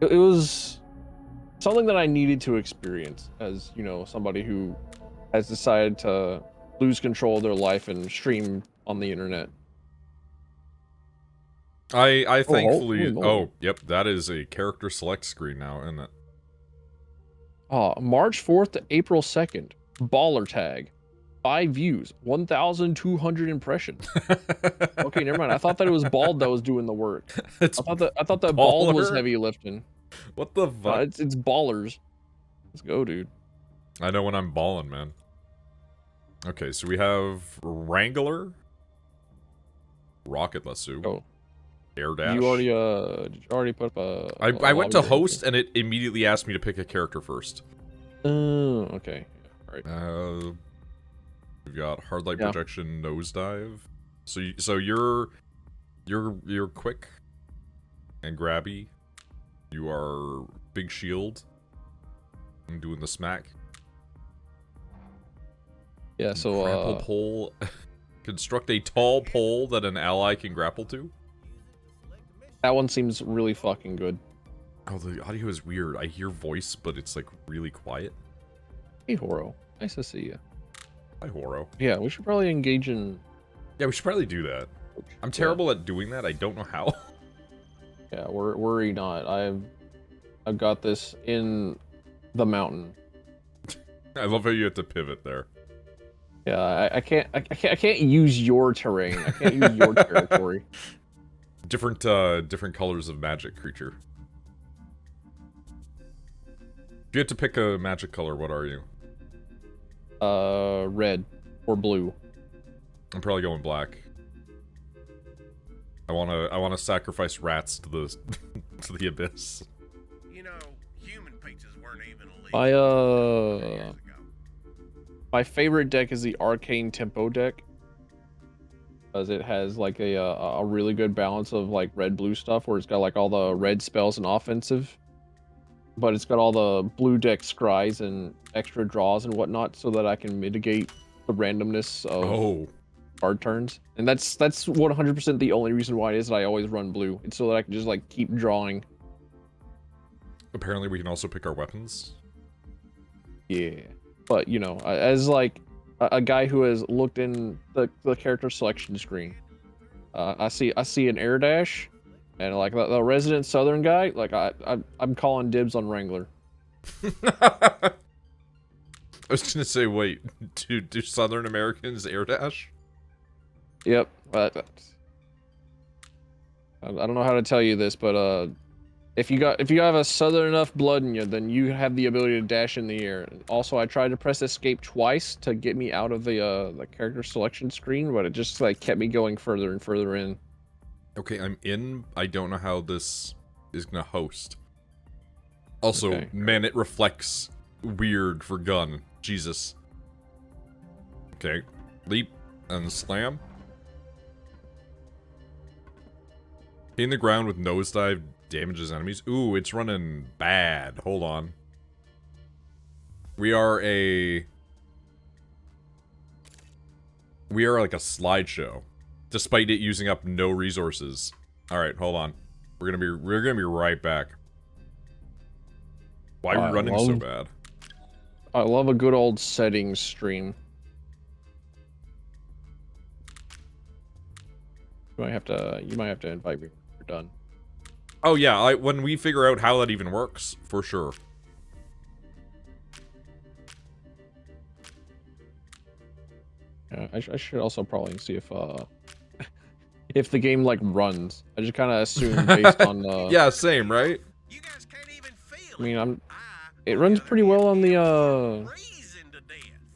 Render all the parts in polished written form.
it was something that I needed to experience as, you know, somebody who has decided to lose control of their life and stream on the internet. I Oh, thankfully... holy moly. Oh, yep, that is a character select screen now, isn't it? March 4th to April 2nd. Baller tag. 5 views. 1,200 impressions. Okay, never mind. I thought that it was Bald that was doing the work. It's I thought that Bald was baller? heavy lifting. What the fuck? It's ballers. Let's go, dude. I know when I'm balling, man. Okay, so we have Wrangler, Rocket Lasso, Oh, Air did you Dash. already put up a I went lobby to or anything? host and it immediately asked me to pick a character first. Okay. All right. We've got Hard Light Yeah. Projection, Nosedive. So you're quick and grabby. You are big shield. I'm doing the smack. Yeah, so Grapple pole. Construct a tall pole that an ally can grapple to. that one seems really fucking good. Oh, the audio is weird. I hear voice, but it's like really quiet. Hey, Horo. Nice to see you. Hi, Horo. Yeah, we should probably engage in... Yeah, we should probably do that. I'm terrible at doing that. I don't know how. Yeah, worry not. I've got this in the mountain. I love how you have to pivot there. Yeah, I can't use your terrain. I can't use your territory. Different colors of magic creature. If you had to pick a magic color, what are you? Red or blue. I'm probably going black. I wanna sacrifice rats to the to the abyss. You know, human pizzas weren't even illegal. My favorite deck is the Arcane Tempo deck, because it has like a really good balance of like red-blue stuff, where it's got like all the red spells and offensive, but it's got all the blue deck scries and extra draws and whatnot, so that I can mitigate the randomness of card turns. And that's 100% the only reason why it is that I always run blue. It's so that I can just like keep drawing. Apparently we can also pick our weapons. Yeah. But, you know, as like a guy who has looked in the character selection screen, I see an air dash, and like the resident southern guy, like I'm calling dibs on Wrangler. I was gonna say, wait, do Southern Americans air dash? Yep. But I don't know how to tell you this, but if you have a southern enough blood in you, then you have the ability to dash in the air. Also, I tried to press escape twice to get me out of the character selection screen, but it just like kept me going further and further in. Okay, I'm in. I don't know how this is gonna host. Also, Okay. man, it reflects weird for gun. Jesus. Okay, leap and slam. In the ground with nosedive damages enemies. Ooh, it's running bad. Hold on. We are like a slideshow, despite it using up no resources. All right, hold on. We're gonna be right back. Why are we running so bad? I love a good old settings stream. You might have to invite me when you're done. Oh yeah, when we figure out how that even works, for sure. Yeah, I should also probably see if the game like runs. I just kind of assume based on yeah, same, right? You guys can't even feel I mean, it runs pretty well on the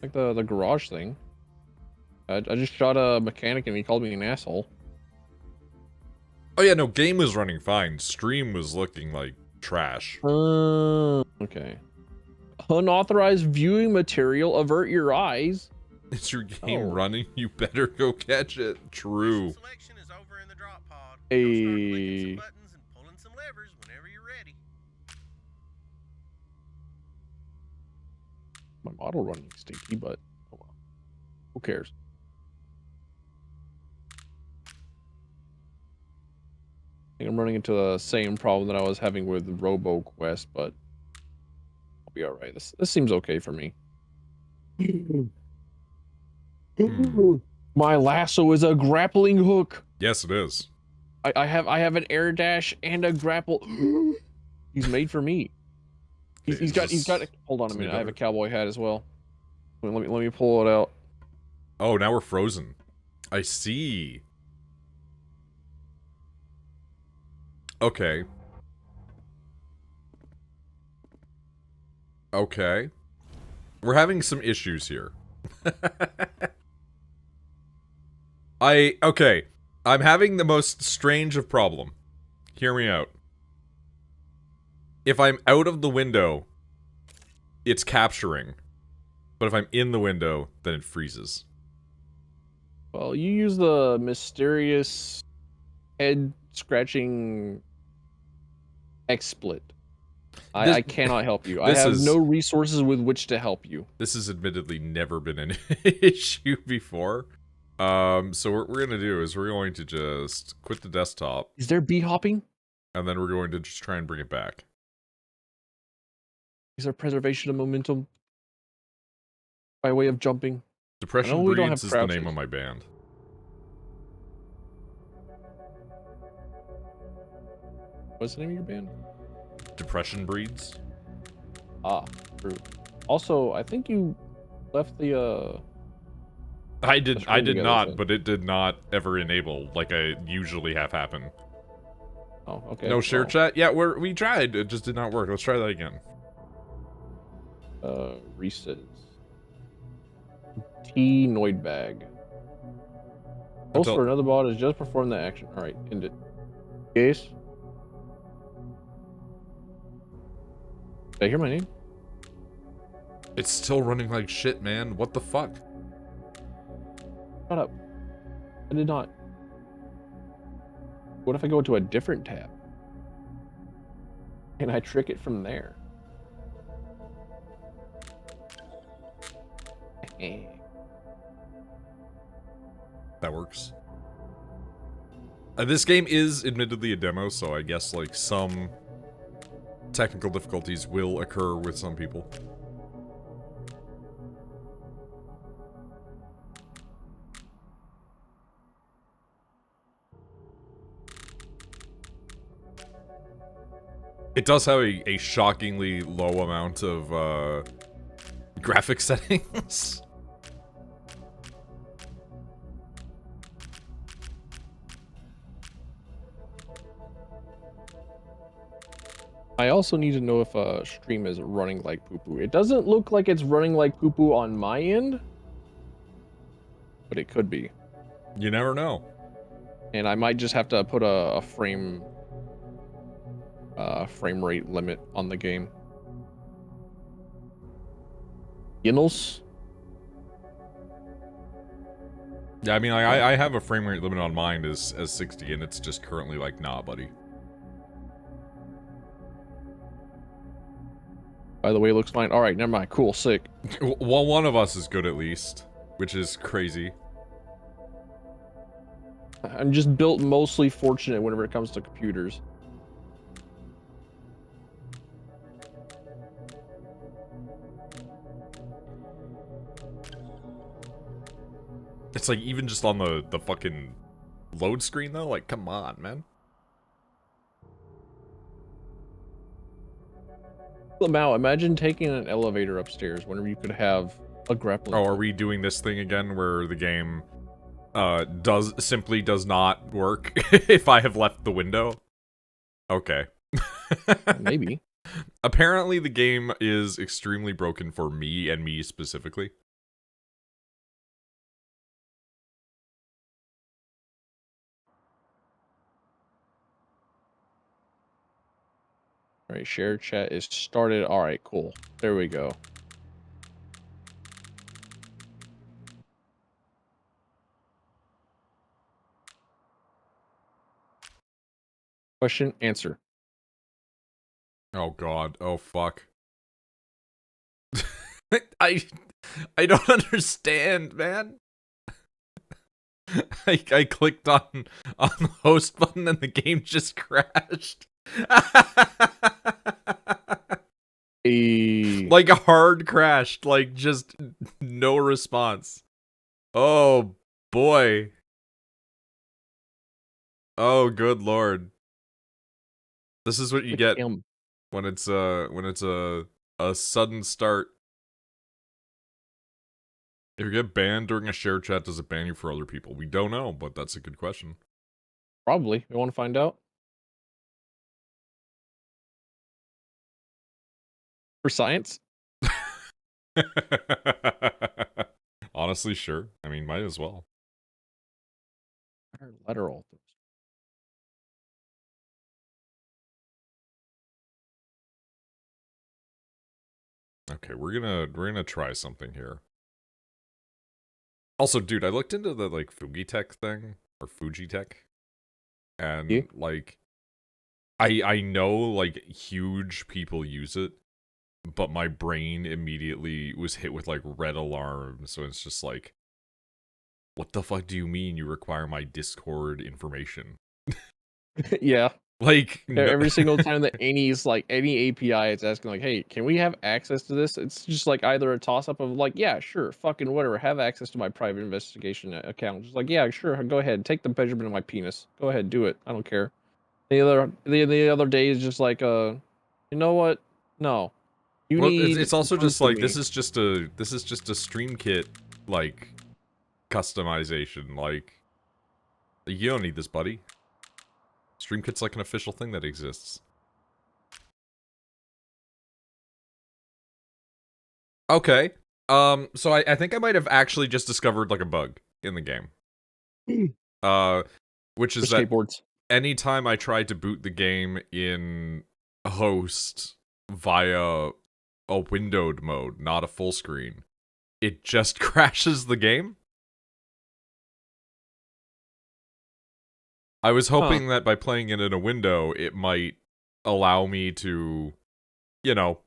like the garage thing. I just shot a mechanic and he called me an asshole. Oh yeah, no, game was running fine. Stream was looking like trash. Okay. Unauthorized viewing material, avert your eyes. Is your game running? You better go catch it. True. Selection is over in the drop pod. Hey. Start clicking some buttons and pulling some levers whenever you're ready. My model running stinky, but oh well. Who cares? think I'm running into the same problem that I was having with RoboQuest, but I'll be alright. This seems okay for me. My lasso is a grappling hook. Yes, it is. I have an air dash and a grapple. He's made for me. He's got hold on a minute. I have a cowboy hat as well. Let me pull it out. Oh, now we're frozen. I see. Okay. Okay. We're having some issues here. Okay. I'm having the most strange of problem. Hear me out. If I'm out of the window, it's capturing. But if I'm in the window, then it freezes. Well, you use the mysterious head scratching XSplit. I cannot help you. I have no resources with which to help you. This has admittedly never been an issue before. So what we're gonna do is we're going to just quit the desktop. Is there bee hopping? And then we're going to just try and bring it back. Is there preservation of momentum by way of jumping? Depression Breeds is the name of my band. What's the name of your band? Depression Breeds. Ah, true. Also, I think you left the I did together, not, so. but it did not ever enable like I usually have happen. Oh, okay. No share chat? Yeah, we tried. It just did not work. Let's try that again. Resets. TheNoidBag. Host for another bot has just performed the action. Alright, end it. Yes? Did I hear my name? It's still running like shit, man. What the fuck? Shut up. I did not. What if I go to a different tab? Can I trick it from there? That works. This game is admittedly a demo, so I guess like some technical difficulties will occur with some people. It does have a shockingly low amount of graphic settings. I also need to know if a stream is running like poo-poo. It doesn't look like it's running like poo-poo on my end, but it could be. You never know. And I might just have to put a frame rate limit on the game. Ginnels? Yeah, I mean, like, I have a frame rate limit on mine as 60, and it's just currently like, nah, buddy. By the way, it looks fine. All right, never mind. Cool, sick. Well, one of us is good at least, which is crazy. I'm just built mostly fortunate whenever it comes to computers. It's like, even just on the fucking load screen, though? Like, come on, man. Lamau, imagine taking an elevator upstairs whenever you could have a grappling. Oh, are we doing this thing again where the game simply does not work if I have left the window? Okay. Maybe. Apparently the game is extremely broken for me, and me specifically. All right, share chat is started. All right, cool. There we go. Question, answer. Oh god. Oh fuck. I don't understand, man. I clicked on the host button and the game just crashed. Like a hard crashed, like just no response. Oh boy. Oh good lord. This is what you get when it's a sudden start. If you get banned during a share chat, does it ban you for other people? We don't know, but that's a good question. Probably. You want to find out? For science? Honestly, sure. I mean, might as well. Lateral. Okay, we're gonna try something here. Also, dude, I looked into the like Fujitech thing or Fujitech, and like, I know like huge people use it, but my brain immediately was hit with like red alarm. So it's just like, what the fuck do you mean you require my Discord information? Yeah. Like every single time that any API is asking like, hey, can we have access to this? It's just like either a toss up of like, yeah, sure, fucking whatever, have access to my private investigation account. Just like, yeah, sure, go ahead, take the measurement of my penis. Go ahead, do it. I don't care. The other day is just like, you know what? No. It's also proof just of like me. this is just a stream kit like customization. Like you don't need this, buddy. Stream kit's like an official thing that exists. Okay. So I think I might have actually just discovered like a bug in the game. Which is that anytime I tried to boot the game in host via a windowed mode, not a full screen, it just crashes the game. I was hoping that by playing it in a window, it might allow me to, you know,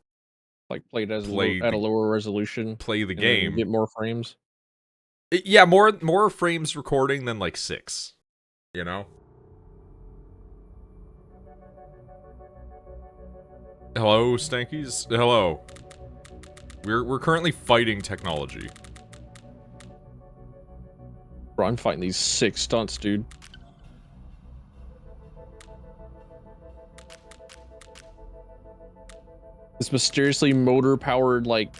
like play it as at a lower resolution, play the game, get more frames. Yeah, more frames recording than like 6, you know. Hello, Stankies. Hello. We're currently fighting technology. Bro, I'm fighting these 6 stunts, dude. This mysteriously motor-powered, like,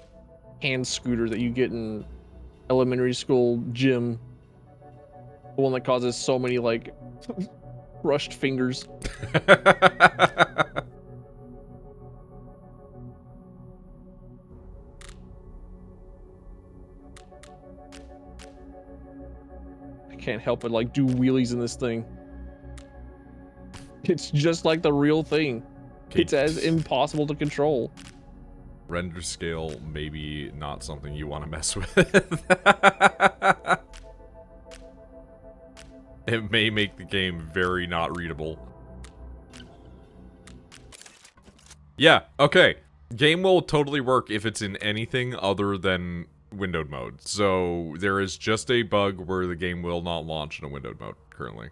hand scooter that you get in elementary school gym. The one that causes so many, like, crushed fingers. I can't help but, like, do wheelies in this thing. It's just like the real thing. It's as impossible to control. Render scale, maybe not something you want to mess with. It may make the game very not readable. Yeah, okay. Game will totally work if it's in anything other than windowed mode. So there is just a bug where the game will not launch in a windowed mode currently.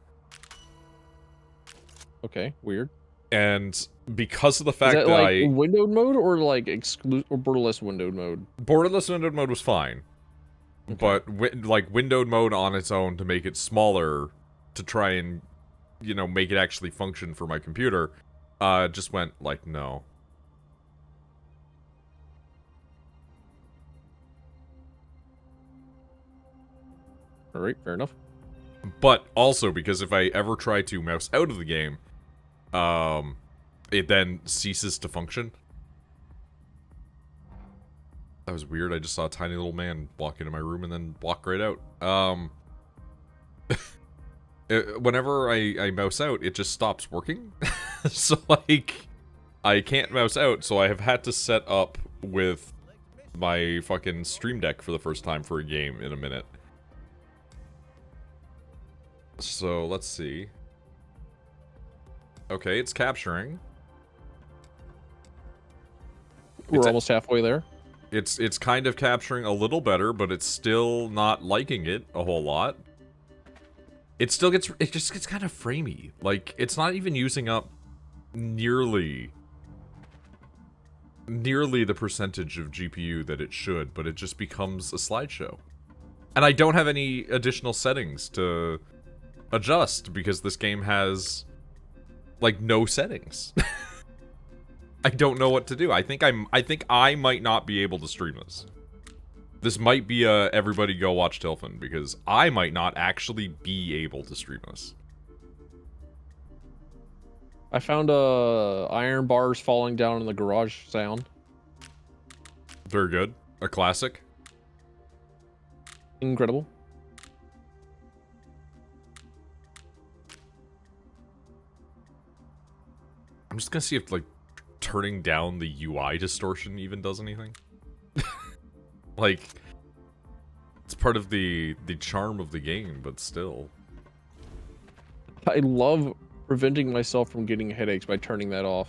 Okay, weird. And because of the fact that like windowed mode or like or borderless windowed mode? Borderless windowed mode was fine. Okay. But like windowed mode on its own to make it smaller to try and, you know, make it actually function for my computer, just went like, no. Alright, fair enough. But also because if I ever try to mouse out of the game, it then ceases to function. That was weird. I just saw a tiny little man walk into my room and then walk right out. Whenever I mouse out, it just stops working. So, like, I can't mouse out, so I have had to set up with my fucking Stream Deck for the first time for a game in a minute. So, let's see. Okay, it's capturing. We're almost halfway there. It's kind of capturing a little better, but it's still not liking it a whole lot. it just gets kind of framey. Like, it's not even using up nearly the percentage of GPU that it should, but it just becomes a slideshow. And I don't have any additional settings to adjust because this game has like no settings. I don't know what to do. I think I might not be able to stream this. This might be a everybody go watch Tilfin because I might not actually be able to stream this. I found iron bars falling down in the garage sound. Very good. A classic. Incredible. I'm just gonna see if like turning down the UI distortion even does anything. Like, it's part of the charm of the game, but still. I love preventing myself from getting headaches by turning that off.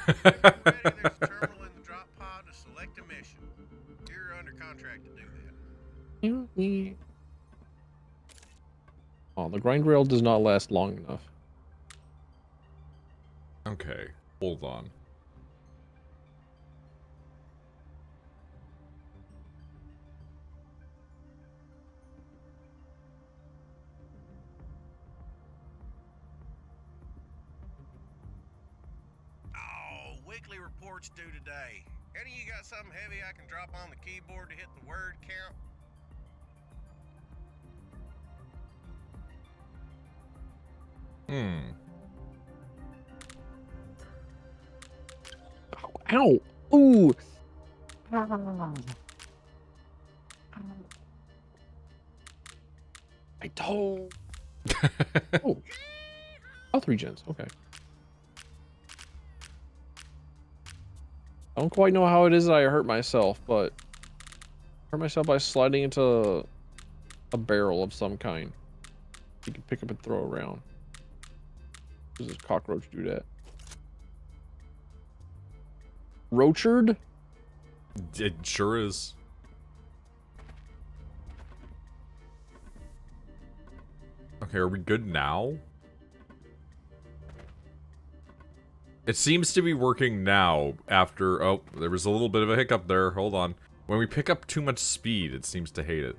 Ready, there's a terminal in the drop pod to select a mission. You're under contract to do that. Oh, the grind rail does not last long enough. Okay, hold on. Oh, weekly reports due today. Any of you got something heavy I can drop on the keyboard to hit the word count? Ow! Ooh! My toe! Oh. Health regens, okay. I don't quite know how it is that I hurt myself, but I hurt myself by sliding into a barrel of some kind. You can pick up and throw around. Does this cockroach do that? Roachard? It sure is. Okay, are we good now? It seems to be working now after... Oh, there was a little bit of a hiccup there. Hold on. When we pick up too much speed, it seems to hate it.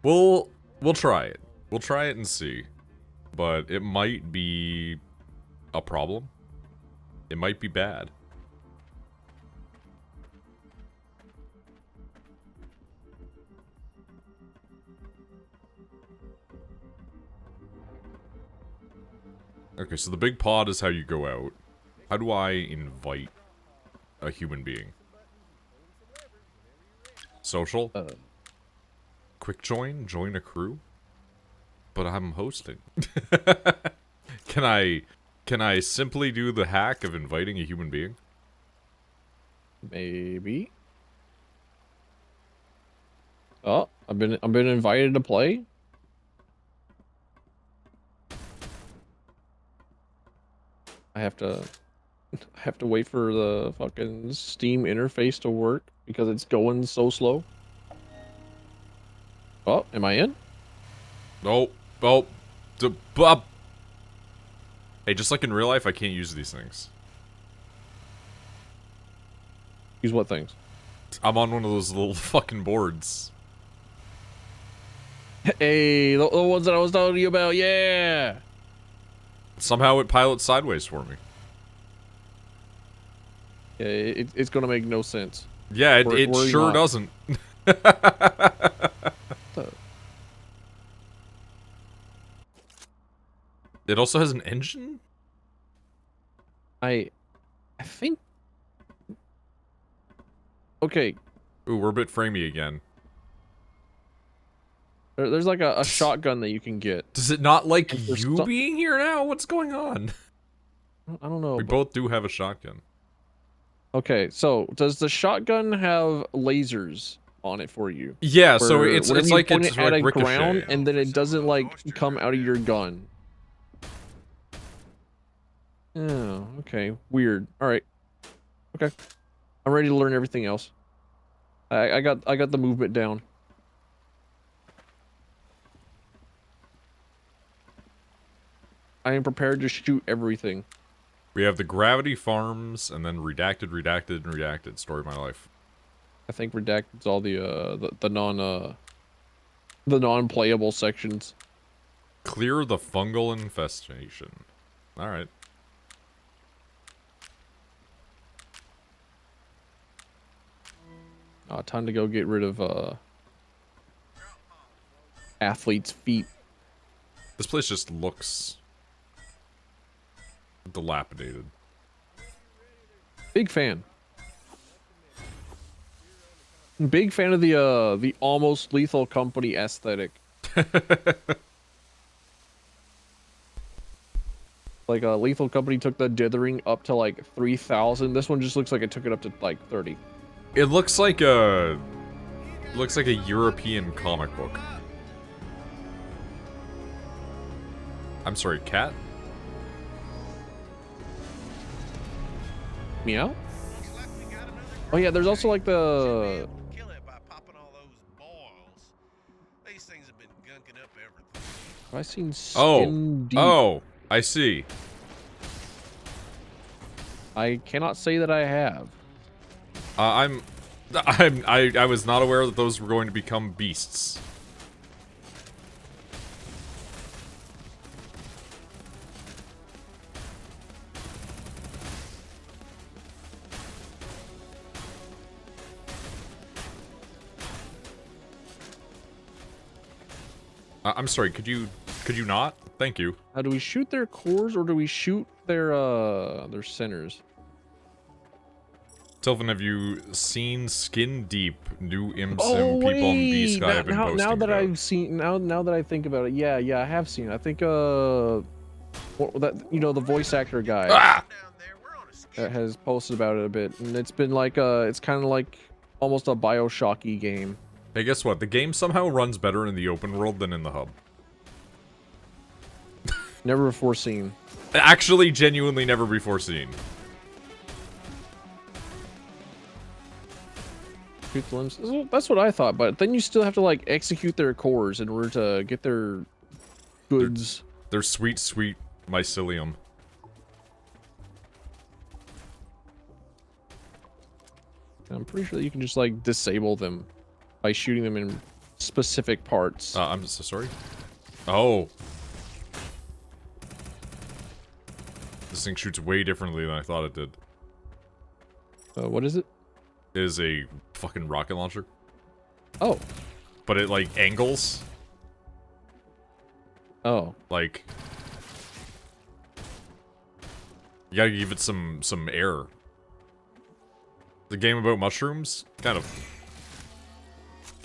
We'll try it. We'll try it and see. But it might be a problem. It might be bad. Okay, so the big pod is how you go out. How do I invite a human being? Social? Quick join? Join a crew? But I'm hosting. Can I simply do the hack of inviting a human being? Maybe. Oh, I've been invited to play. I have to wait for the fucking Steam interface to work because it's going so slow. Oh, am I in? Oh, hey, just like in real life, I can't use these things. Use what things? I'm on one of those little fucking boards. Hey, the ones that I was telling you about, yeah. Somehow it pilots sideways for me. Yeah, it's gonna make no sense. Yeah, it sure not. doesn't. It also has an engine? I think... Okay. Ooh, we're a bit framey again. There's like a shotgun that you can get. Does it not like There's you being here now? What's going on? I don't know. We both do have a shotgun. Okay, so does the shotgun have lasers on it for you? Yeah, so Where it's whenever you like point it's it at like a ricochet. ground and then it doesn't like come out of your gun. Oh, okay. Weird. All right. Okay. I'm ready to learn everything else. I got the movement down. I am prepared to shoot everything. We have the Gravity Farms, and then Redacted, Redacted, and Redacted. Story of my life. I think redacted's all the non-playable sections. Clear the fungal infestation. Alright. Time to go get rid of athlete's feet. This place just looks dilapidated. Big fan. Big fan of the almost Lethal Company aesthetic. Like Lethal Company took the dithering up to like 3,000. This one just looks like it took it up to like 30. It looks like a European comic book. I'm sorry, cat? Meow? Oh yeah, there's also like the... Kill it by popping all those boils. These things have been gunking up everything. Have I seen skin deep? Oh, I see. I cannot say that I have. I was not aware that those were going to become beasts. I'm sorry, could you not? Thank you. Now, do we shoot their cores or do we shoot their centers? Sylvan, have you seen Skin Deep, new ImSim Oh, people on B-Sky have been now, posting now that about? I've seen, now that I think about it, yeah, I have seen. I think the voice actor guy Ah! Down there, we're on a skid. that has posted about it a bit, and it's been like it's kind of like almost a Bioshocky game. Hey, guess what? The game somehow runs better in the open world than in the hub. Never before seen. Actually, genuinely never before seen. Shoot the limbs. That's what I thought, but then you still have to like execute their cores in order to get their goods. Their sweet, sweet mycelium. I'm pretty sure that you can just like disable them by shooting them in specific parts. I'm so sorry. Oh. This thing shoots way differently than I thought it did. What is it? It is a fucking rocket launcher. Oh. But it, like, angles. Oh. Like... You gotta give it some air. The game about mushrooms? Kind of.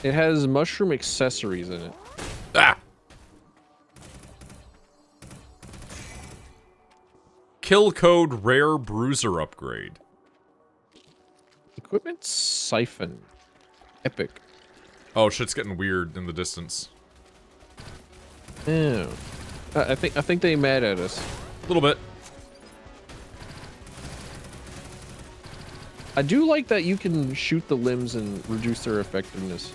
It has mushroom accessories in it. Ah! Kill code rare bruiser upgrade. Equipment siphon. Epic. Oh, shit's getting weird in the distance. Yeah. I think they mad at us. A little bit. I do like that you can shoot the limbs and reduce their effectiveness.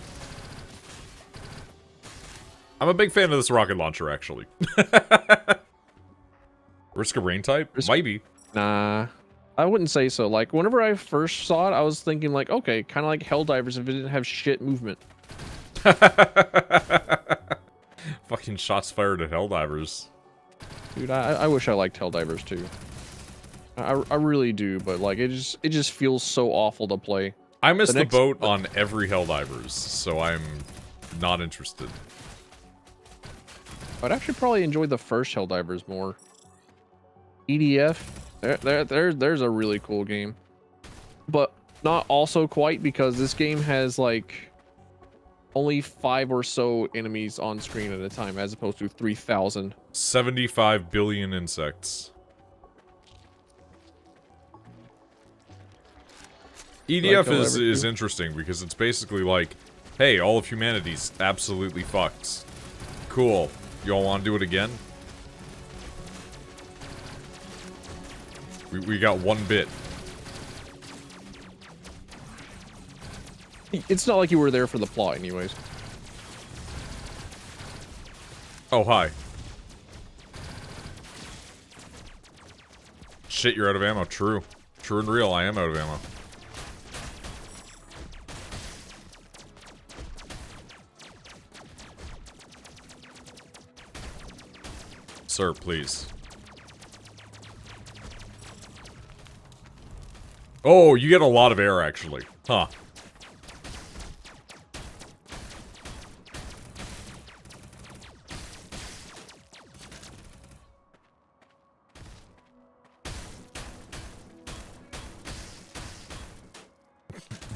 I'm a big fan of this rocket launcher, actually. Risk a rain type? Might be. Nah. I wouldn't say so. Like, whenever I first saw it, I was thinking like, okay, kind of like Helldivers if it didn't have shit movement. Fucking shots fired at Helldivers. Dude, I wish I liked Helldivers too. I really do, but like it just feels so awful to play. I missed the boat on every Helldivers, so I'm not interested. I'd actually probably enjoy the first Helldivers more. EDF, there's a really cool game, but not also quite, because this game has like only 5 or so enemies on screen at a time, as opposed to 3,000. 75 billion insects. EDF is interesting because it's basically like, hey, all of humanity's absolutely fucked. Cool. You all want to do it again? We got 1 bit. It's not like you were there for the plot anyways. Oh, hi. Shit, you're out of ammo. True. True and real, I am out of ammo. Sir, please. Oh, you get a lot of air, actually. Huh.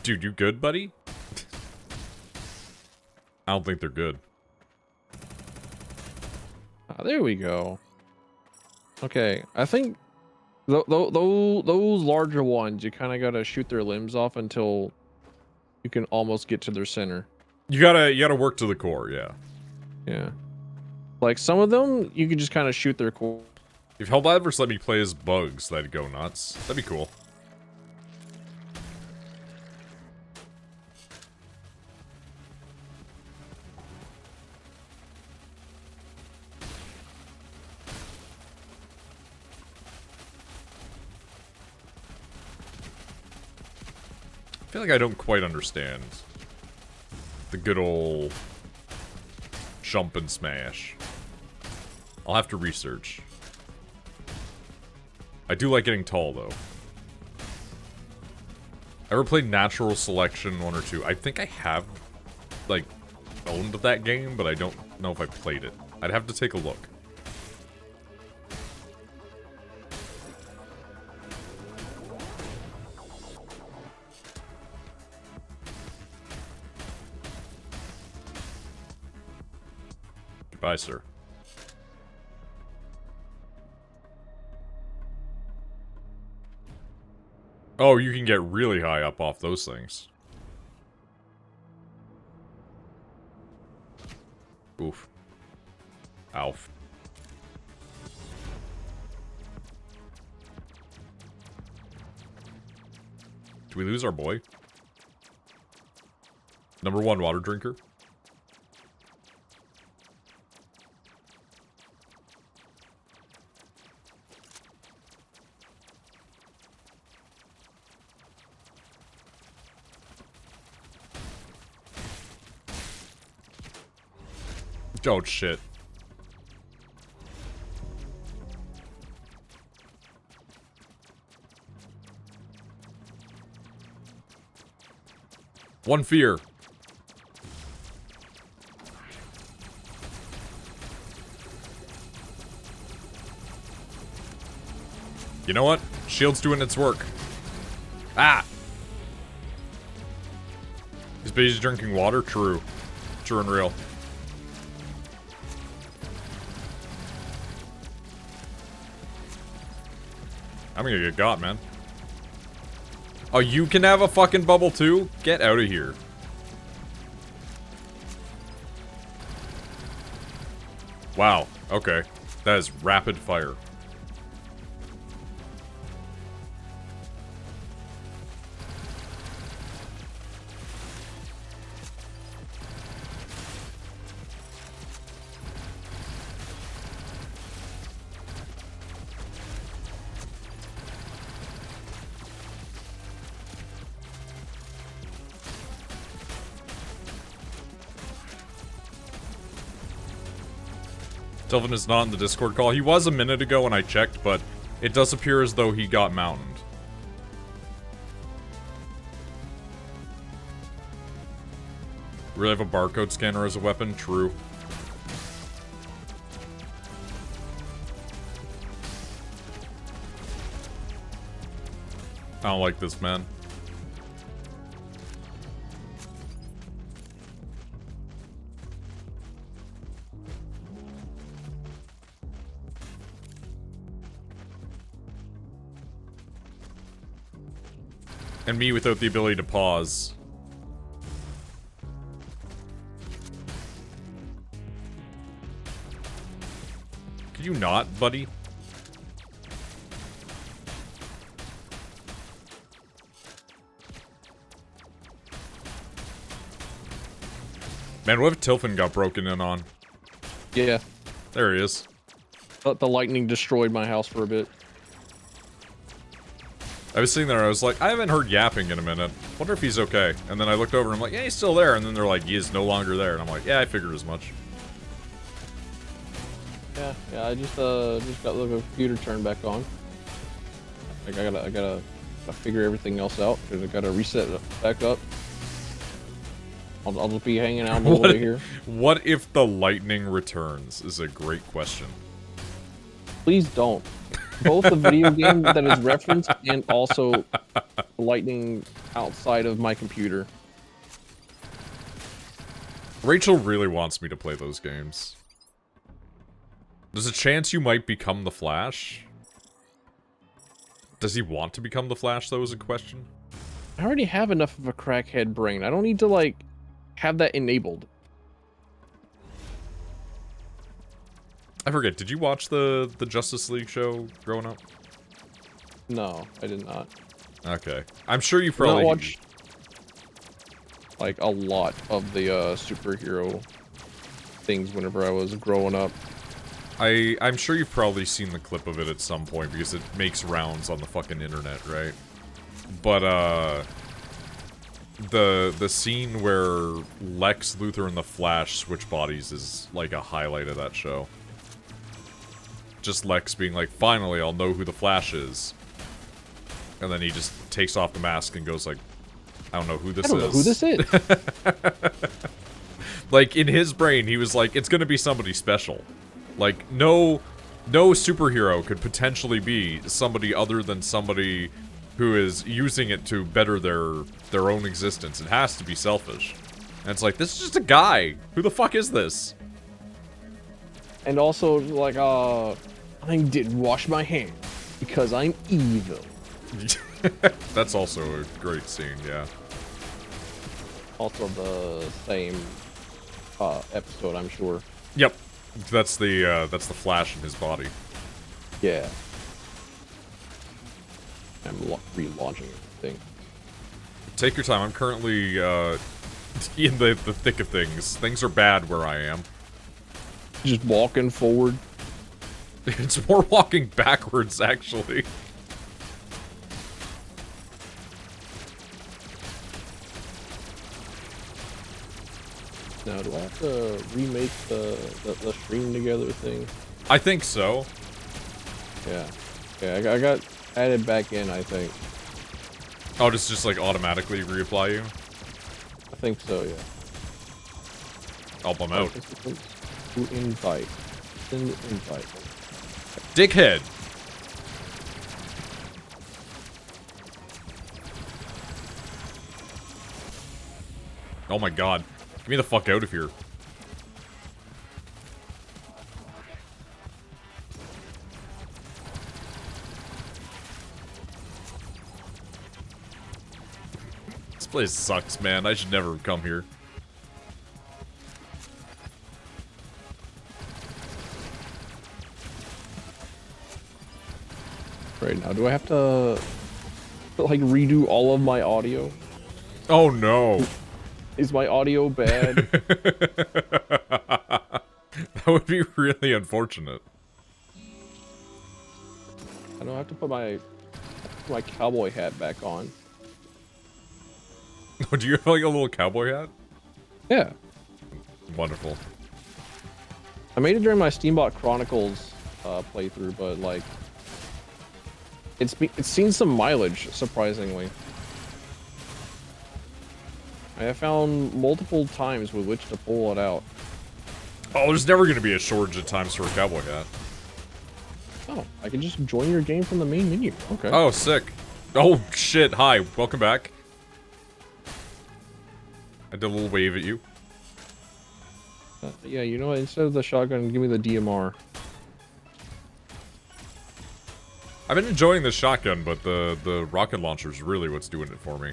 Dude, you good, buddy? I don't think they're good. Ah, there we go. Okay, I think those larger ones, you kind of gotta shoot their limbs off until you can almost get to their center. You gotta work to the core, yeah. Yeah. Like some of them, you can just kind of shoot their core. If Helldivers let me play as bugs, that'd go nuts. That'd be cool. I feel like I don't quite understand the good old jump and smash. I'll have to research. I do like getting tall, though. Ever played Natural Selection 1 or 2? I think I have, like, owned that game, but I don't know if I played it. I'd have to take a look. Goodbye, sir. Oh, you can get really high up off those things. Oof. Alf. Do we lose our boy? Number 1 water drinker. Oh, shit. One fear. You know what? Shield's doing its work. Ah! He's busy drinking water? True. True and real. I'm gonna get got, man. Oh, you can have a fucking bubble too? Get out of here. Wow, okay. That is rapid fire. Sylvan is not in the Discord call. He was a minute ago when I checked, but it does appear as though he got mountained. Really have a barcode scanner as a weapon? True. I don't like this, man. And me without the ability to pause. Could you not, buddy? Man, what if Tilfin got broken in on? Yeah. There he is. The lightning destroyed my house for a bit. I was sitting there, I was like, I haven't heard yapping in a minute. Wonder if he's okay. And then I looked over and I'm like, yeah, he's still there. And then they're like, he is no longer there. And I'm like, yeah, I figured as much. Yeah, I just got the computer turned back on. Like I gotta figure everything else out because I gotta reset it back up. I'll just be hanging out a little bit here. What if the lightning returns? Is a great question. Please don't. Both the video game that is referenced and also lightning outside of my computer. Rachel really wants me to play those games. There's a chance you might become the Flash. Does he want to become the Flash, though, is a question? I already have enough of a crackhead brain. I don't need to, like, have that enabled. I forget, did you watch the Justice League show growing up? No, I did not. Okay. I'm sure you probably... watched, like, a lot of the superhero things whenever I was growing up. I'm sure you've probably seen the clip of it at some point because it makes rounds on the fucking internet, right? But, the scene where Lex Luthor and the Flash switch bodies is, like, a highlight of that show. Just Lex being like, finally, I'll know who the Flash is. And then he just takes off the mask and goes like, I don't know who this is. I don't know who this is. Like, in his brain, he was like, it's gonna be somebody special. Like, no superhero could potentially be somebody other than somebody who is using it to better their own existence. It has to be selfish. And it's like, this is just a guy. Who the fuck is this? And also, like, I didn't wash my hands because I'm evil. That's also a great scene, yeah. Also the same episode, I'm sure. Yep. That's the Flash in his body. Yeah. I'm relaunching everything. Take your time. I'm currently in the thick of things. Things are bad where I am. Just walking forward. It's more walking backwards, actually. Now, do I have to remake the stream together thing? I think so. Yeah. Okay, I got added back in, I think. Oh, does it just like automatically reapply you? I think so, yeah. Help him out. To invite. Send invite. Dickhead! Oh my god. Get me the fuck out of here. This place sucks, man. I should never have come here. Right now, do I have to like redo all of my audio? Oh no. Is my audio bad? That would be really unfortunate. I don't have to put my cowboy hat back on. Oh, do you have like a little cowboy hat? Yeah. Wonderful. I made it during my Steambot Chronicles playthrough, but like it's seen some mileage, surprisingly. I have found multiple times with which to pull it out. Oh, there's never gonna be a shortage of times for a cowboy hat. Oh, I can just join your game from the main menu. Okay. Oh, sick. Oh, shit. Hi. Welcome back. I did a little wave at you. Yeah, you know what? Instead of the shotgun, give me the DMR. I've been enjoying the shotgun, but the rocket launcher is really what's doing it for me.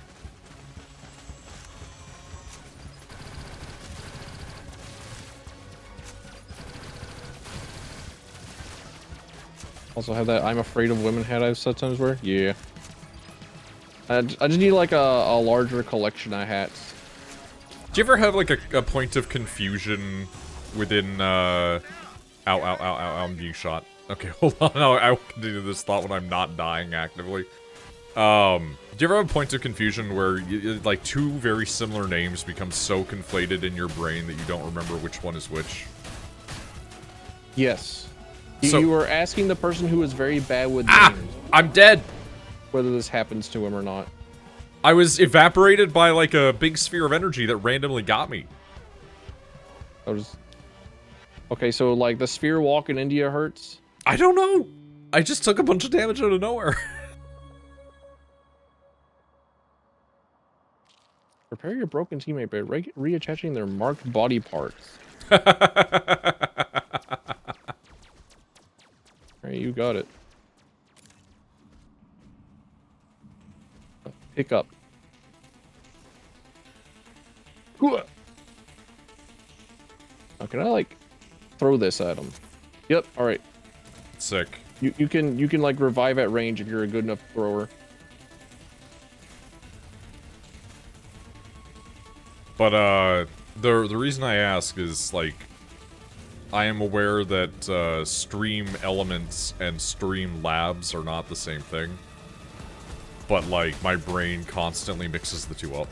Also have that I'm afraid of women hat I sometimes wear. Yeah. I just need like a larger collection of hats. Do you ever have like a point of confusion within ow, I'm being shot. Okay, hold on, I'll continue this thought when I'm not dying actively. Do you ever have points of confusion where, like, two very similar names become so conflated in your brain that you don't remember which one is which? Yes. So- You were asking the person who is very bad with Ah! names I'm dead! whether this happens to him or not. I was evaporated by, like, a big sphere of energy that randomly got me. Okay, so, like, the sphere walk in India hurts? I don't know! I just took a bunch of damage out of nowhere. Repair your broken teammate by reattaching their marked body parts. Alright, you got it. Pick up. Now, can I, like, throw this at him? Yep, alright. Sick. You can, like, revive at range if you're a good enough thrower. But, the reason I ask is, like, I am aware that, stream elements and stream labs are not the same thing. But, like, my brain constantly mixes the two up.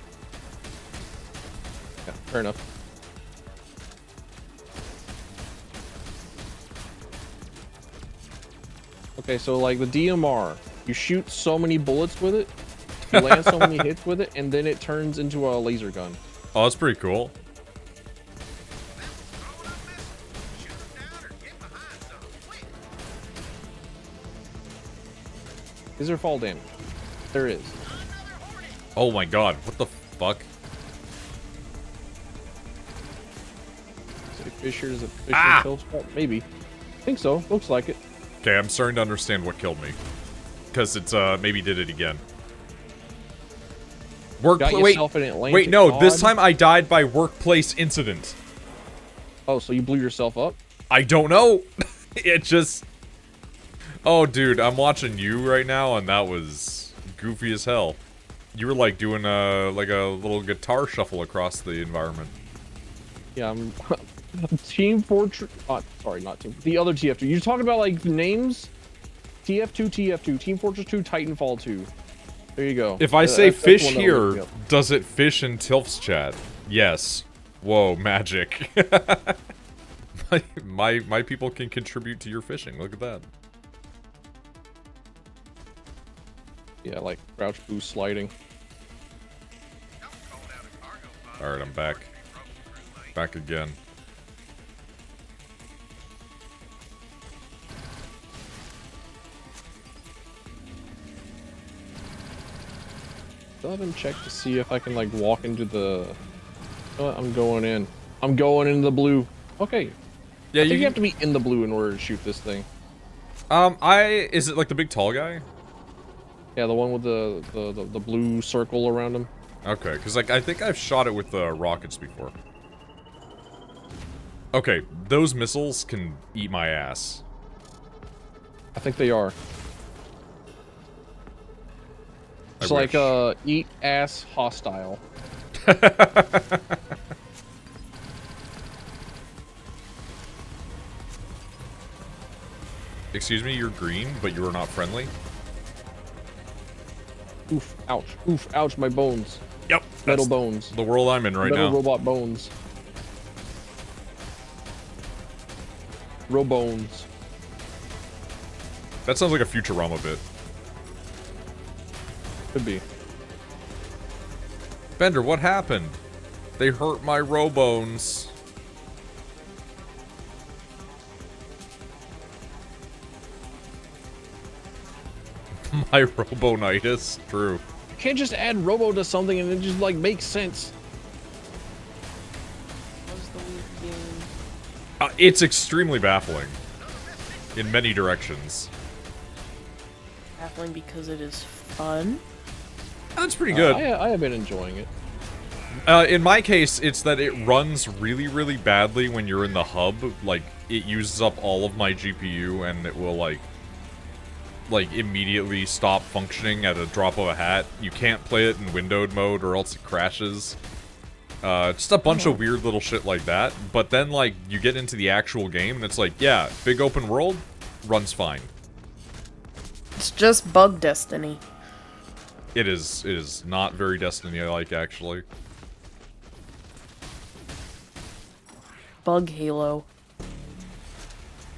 Yeah, fair enough. Okay, so, like, the DMR, you shoot so many bullets with it, you land so many hits with it, and then it turns into a laser gun. Oh, that's pretty cool. Is there fall damage? There is. Oh my god, what the fuck? Is it a Fisher's Ah! kill spot? Maybe. I think so. Looks like it. Okay, I'm starting to understand what killed me. Because it's, maybe did it again. Got yourself an Atlantic wait, no, this cod. time I died by workplace incident. Oh, so you blew yourself up? I don't know. It just... Oh, dude, I'm watching you right now, and that was goofy as hell. You were, like, doing, like a little guitar shuffle across the environment. Yeah, I'm... Team Fortress... sorry, not Team... The other TF2. You're talking about, like, names? TF2, TF2. Team Fortress 2, Titanfall 2. There you go. If I say That's fish one that'll wake me here, up. does it fish in Tilf's chat? Yes. Whoa, magic. my people can contribute to your fishing. Look at that. Yeah, like, crouch boost sliding. Alright, I'm back. Back again. Still haven't checked to see if I can, like, walk into the... Oh, I'm going in. I'm going into the blue. Okay. Yeah, I think you have to be in the blue in order to shoot this thing. Is it like the big tall guy? Yeah, the one with the blue circle around him. Okay, because, like, I think I've shot it with rockets before. Okay, those missiles can eat my ass. I think they are. It's I like, wish. eat ass hostile. Excuse me, you're green, but you are not friendly? Oof, ouch, my bones. Yep. Metal That's bones. the world I'm in right Metal now. robot bones. Robones. That sounds like a Futurama bit. Could be. Bender, what happened? They hurt my robones. My robonitis? True. You can't just add robo to something and it just, like, makes sense. Was the weird game. It's extremely baffling. In many directions. Baffling because it is fun. That's pretty good. I have been enjoying it. In my case, it's that it runs really, really badly when you're in the hub. Like, it uses up all of my GPU and it will, like, immediately stop functioning at a drop of a hat. You can't play it in windowed mode or else it crashes. Just a bunch of weird little shit like that. But then, like, you get into the actual game and it's like, yeah, big open world, runs fine. It's just bug destiny. It is not very Destiny-like, actually. Bug Halo.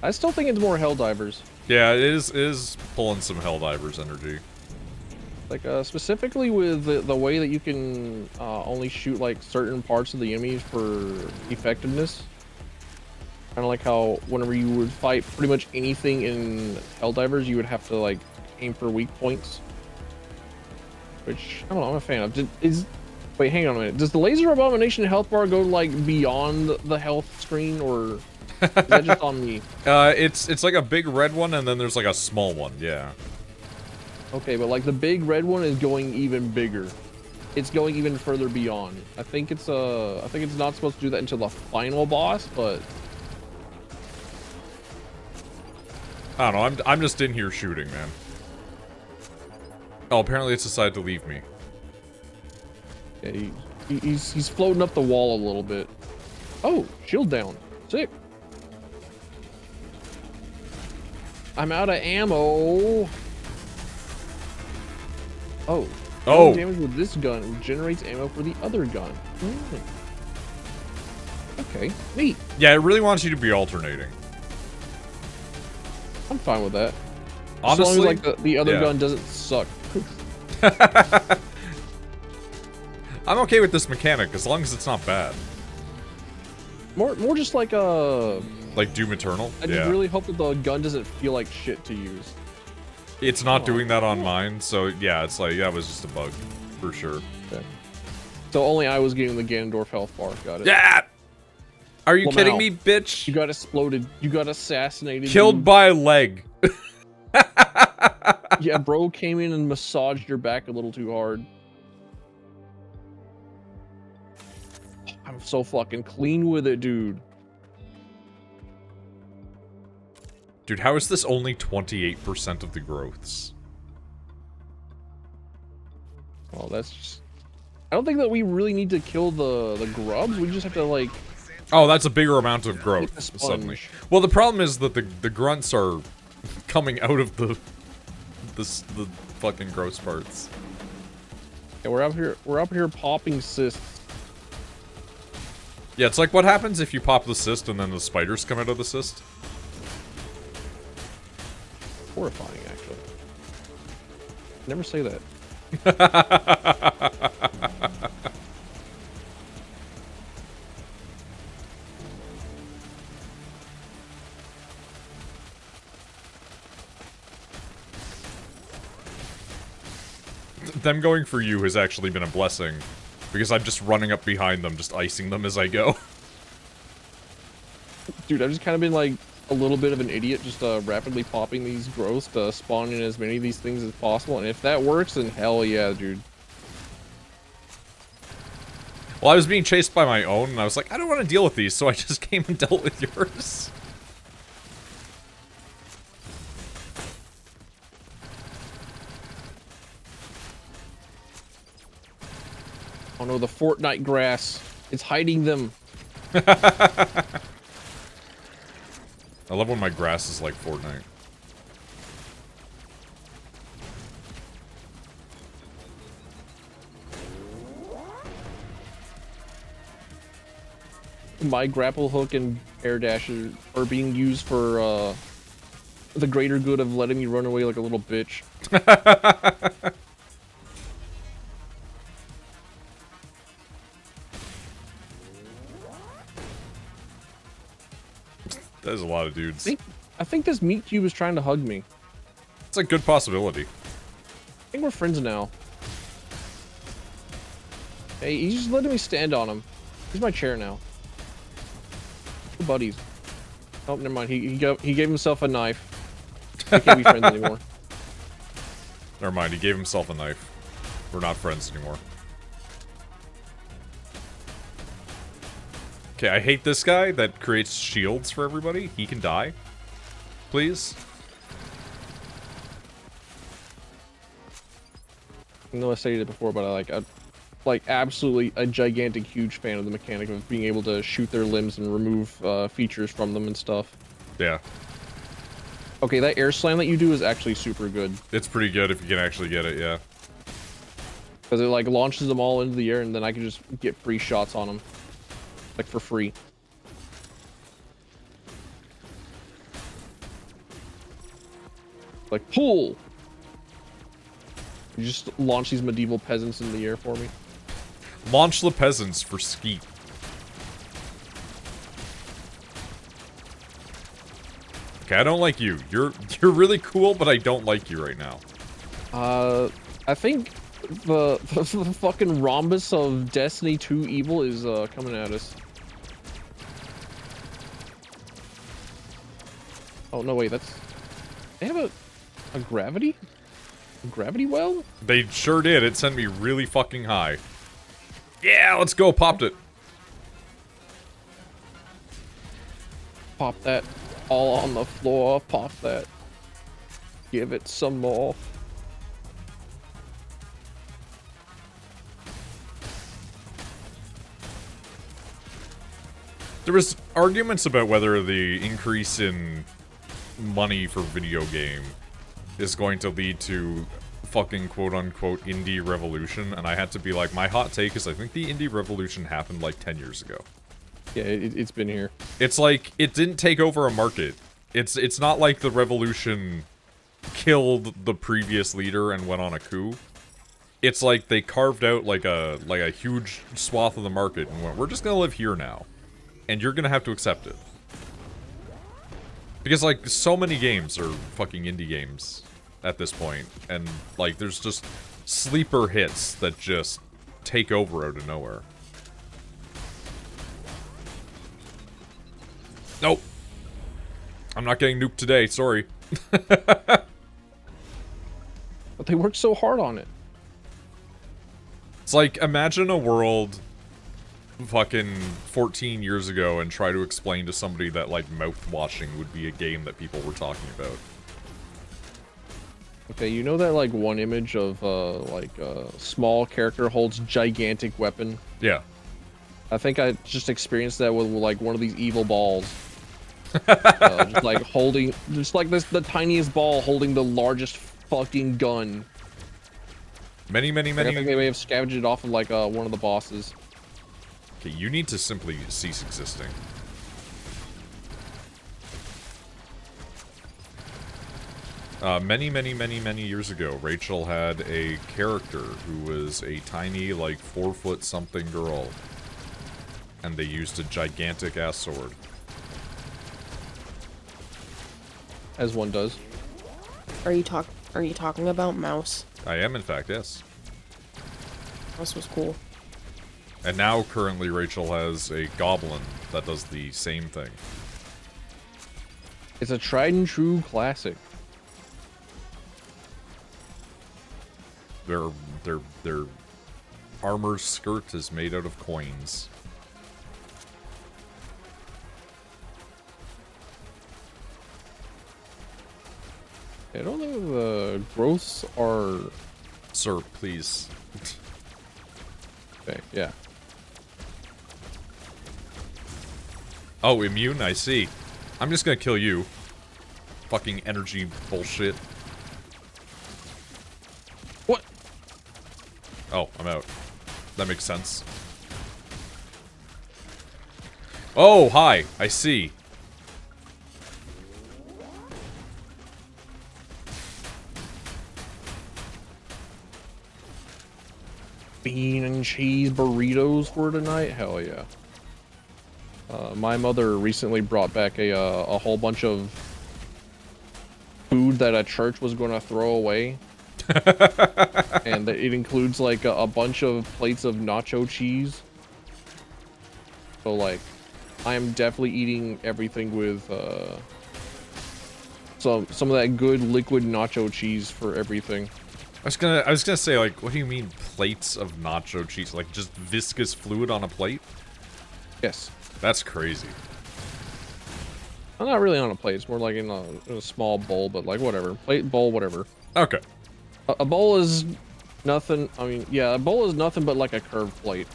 I still think it's more Helldivers. Yeah, it is pulling some Helldivers energy. Like, specifically with the way that you can only shoot, like, certain parts of the enemies for effectiveness. Kind of like how whenever you would fight pretty much anything in Helldivers, you would have to, like, aim for weak points. Which, I don't know, I'm a fan of. Wait, hang on a minute. Does the Laser Abomination health bar go, like, beyond the health screen, or is that just on me? It's like a big red one, and then there's like a small one, yeah. Okay, but like the big red one is going even bigger. It's going even further beyond. I think it's not supposed to do that until the final boss, but I don't know, I'm just in here shooting, man. Oh, apparently it's decided to leave me. yeah, he's floating up the wall a little bit. Oh, shield down. Sick. I'm out of ammo. Oh. Oh. Damage with this gun generates ammo for the other gun. Okay, neat. Yeah, it really wants you to be alternating. I'm fine with that. Honestly, as long as like the other yeah. gun doesn't suck. I'm okay with this mechanic as long as it's not bad. More just like a. Like Doom Eternal? I just really hope that the gun doesn't feel like shit to use. It's not doing that on mine, so yeah, it's like, that was just a bug, for sure. Okay. So only I was getting the Ganondorf health bar. Got it. Yeah! Are you Lamau. kidding me, bitch? You got exploded. You got assassinated. Killed dude. by a leg. Yeah, bro came in and massaged your back a little too hard. I'm so fucking clean with it, dude. Dude, how is this only 28% of the growths? Well, that's just... I don't think that we really need to kill the grubs. We just have to, like... Oh, that's a bigger amount of hit growth, the sponge. suddenly. Well, the problem is that the grunts are coming out of the fucking gross parts. Yeah, we're up here popping cysts. Yeah, it's like what happens if you pop the cyst and then the spiders come out of the cyst? Horrifying, actually. Never say that. Them going for you has actually been a blessing, because I'm just running up behind them, just icing them as I go. Dude, I've just kind of been like a little bit of an idiot, just rapidly popping these growths to spawn in as many of these things as possible, and if that works, then hell yeah, dude. Well, I was being chased by my own, and I was like, I don't want to deal with these, so I just came and dealt with yours. Oh no, the Fortnite grass. It's hiding them. I love when my grass is like Fortnite. My grapple hook and air dash are being used for the greater good of letting me run away like a little bitch. There's a lot of dudes. I think this meat cube is trying to hug me. It's a good possibility. I think we're friends now. Hey, he's just letting me stand on him. He's my chair now. We're buddies. Oh, never mind. He gave himself a knife. We can't be friends anymore. Never mind, he gave himself a knife. We're not friends anymore. Okay, I hate this guy that creates shields for everybody. He can die. Please. I know I stated it before, but I'm absolutely a gigantic, huge fan of the mechanic of being able to shoot their limbs and remove features from them and stuff. Yeah. Okay, that air slam that you do is actually super good. It's pretty good if you can actually get it, yeah. Because it like launches them all into the air, and then I can just get free shots on them, like for free. Like pull. You just launch these medieval peasants in the air for me. Launch the peasants for skeet. Okay, I don't like you. You're really cool, but I don't like you right now. I think the fucking rhombus of Destiny 2 evil is coming at us. Oh no, wait, that's they have a gravity? A gravity well? They sure did. It sent me really fucking high. Yeah, let's go. Popped it. Pop that all on the floor. Pop that. Give it some more. There was arguments about whether the increase in money for video game is going to lead to fucking quote-unquote indie revolution, and I had to be like, my hot take is I think the indie revolution happened like 10 years ago. Yeah, it's been here. It's like, it didn't take over a market. It's not like the revolution killed the previous leader and went on a coup. It's like they carved out like a huge swath of the market and went, we're just gonna live here now. And you're gonna have to accept it. Because, like, so many games are fucking indie games at this point, and, like, there's just sleeper hits that just take over out of nowhere. Nope. I'm not getting nuked today, sorry. But they worked so hard on it. It's like, imagine a world fucking 14 years ago and try to explain to somebody that, like, mouth-washing would be a game that people were talking about. Okay, you know that, like, one image of, like, a small character holds gigantic weapon? Yeah. I think I just experienced that with, like, one of these evil balls. Just, like, holding... Just, like, the tiniest ball holding the largest fucking gun. Many... Like, I think they may have scavenged it off of, like, one of the bosses. Okay, you need to simply cease existing. Many years ago, Rachel had a character who was a tiny, like, 4-foot-something girl. And they used a gigantic-ass sword. As one does. Are you talking about Mouse? I am, in fact, yes. Mouse was cool. And now, currently, Rachel has a goblin that does the same thing. It's a tried and true classic. Their armor skirt is made out of coins. I don't think the growths are... Sir, please. Okay, yeah. Oh, immune? I see. I'm just gonna kill you. Fucking energy bullshit. What? Oh, I'm out. That makes sense. Oh, hi. I see. Bean and cheese burritos for tonight? Hell yeah. My mother recently brought back a whole bunch of food that a church was going to throw away. And it includes like a bunch of plates of nacho cheese. So like, I am definitely eating everything with some of that good liquid nacho cheese for everything. I was gonna say, like, what do you mean plates of nacho cheese? Like, just viscous fluid on a plate? Yes. That's crazy. I'm not really on a plate. It's more like in a small bowl, but like whatever. Plate, bowl, whatever. Okay. A bowl is nothing. I mean, yeah, a bowl is nothing but like a curved plate.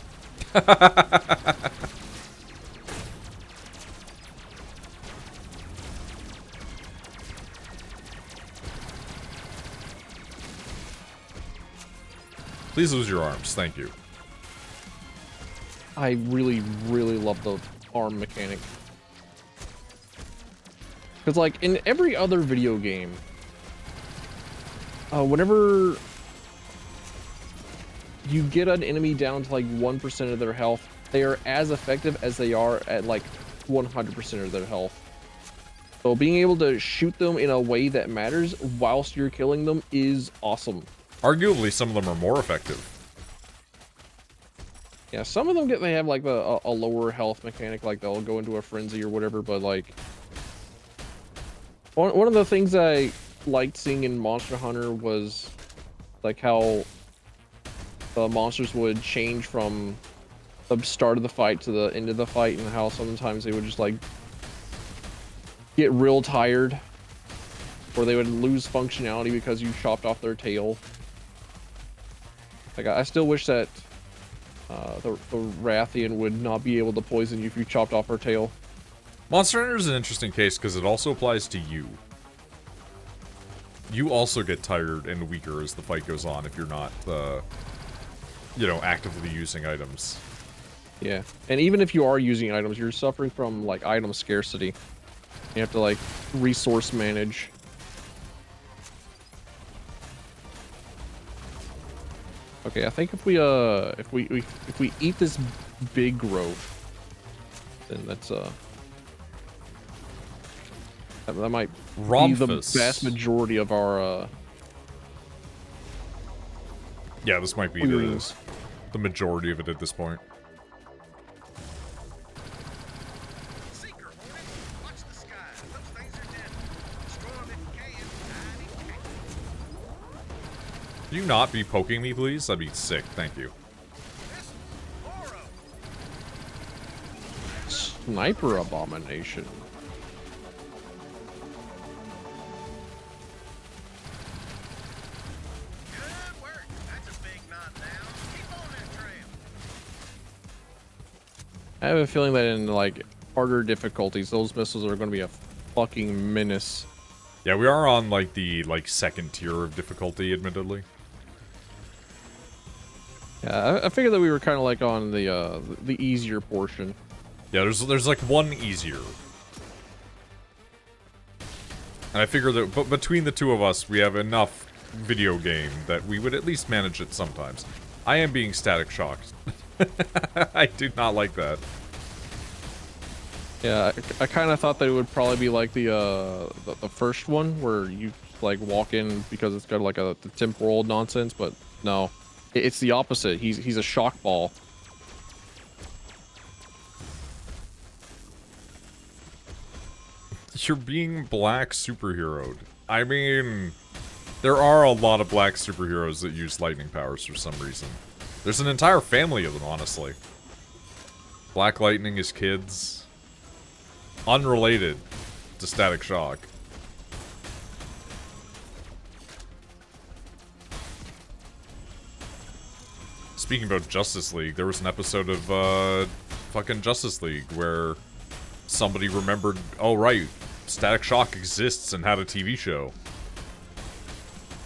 Please lose your arms. Thank you. I really, really love the arm mechanic. Because, like, in every other video game, whenever you get an enemy down to, like, 1% of their health, they are as effective as they are at, like, 100% of their health. So being able to shoot them in a way that matters whilst you're killing them is awesome. Arguably, some of them are more effective. Yeah, some of them they have like a lower health mechanic, like they'll go into a frenzy or whatever, but like one of the things I liked seeing in Monster Hunter was like how the monsters would change from the start of the fight to the end of the fight, and how sometimes they would just like get real tired, or they would lose functionality because you chopped off their tail. Like, I still wish that the Rathian would not be able to poison you if you chopped off her tail. Monster Hunter is an interesting case because it also applies to you. You also get tired and weaker as the fight goes on if you're not, you know, actively using items. Yeah, and even if you are using items, you're suffering from, like, item scarcity. You have to, like, resource manage. Okay, I think if we eat this big growth, then that's that might be the vast majority of our yeah, this might be the majority of it at this point. Seeker, Hornet, watch the sky. Those things are deadly. Destroy them if you can. Hide if you can. Could you not be poking me, please? That'd be sick. Thank you. This Moro. sniper abomination. Good work. That's a big knot down. Keep on that trail. I have a feeling that in like harder difficulties, those missiles are going to be a fucking menace. Yeah, we are on like the second tier of difficulty, admittedly. Yeah, I figured that we were kind of like on the easier portion. Yeah, there's like one easier. And I figure that but between the two of us, we have enough video game that we would at least manage it sometimes. I am being static shocked. I do not like that. Yeah, I kind of thought that it would probably be like the first one where you like walk in because it's got like the temporal nonsense, but no, it's the opposite. He's a shock ball. You're being black superheroed. I mean, there are a lot of black superheroes that use lightning powers for some reason. There's an entire family of them, honestly. Black Lightning is kids. Unrelated to Static Shock. Speaking about Justice League, there was an episode of fucking Justice League where somebody remembered, oh right, Static Shock exists and had a TV show.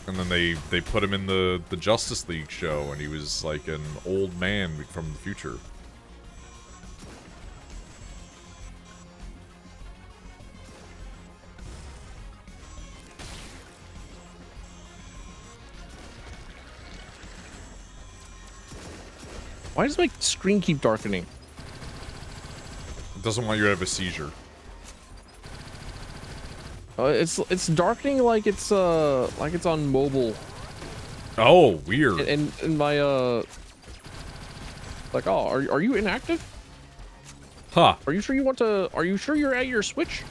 And then they put him in the Justice League show, and he was like an old man from the future. Why does my screen keep darkening? It doesn't want you to have a seizure. It's darkening like it's on mobile. Oh, weird. And my like, oh, are you inactive? Huh. Are you sure you want to? Are you sure you're at your Switch?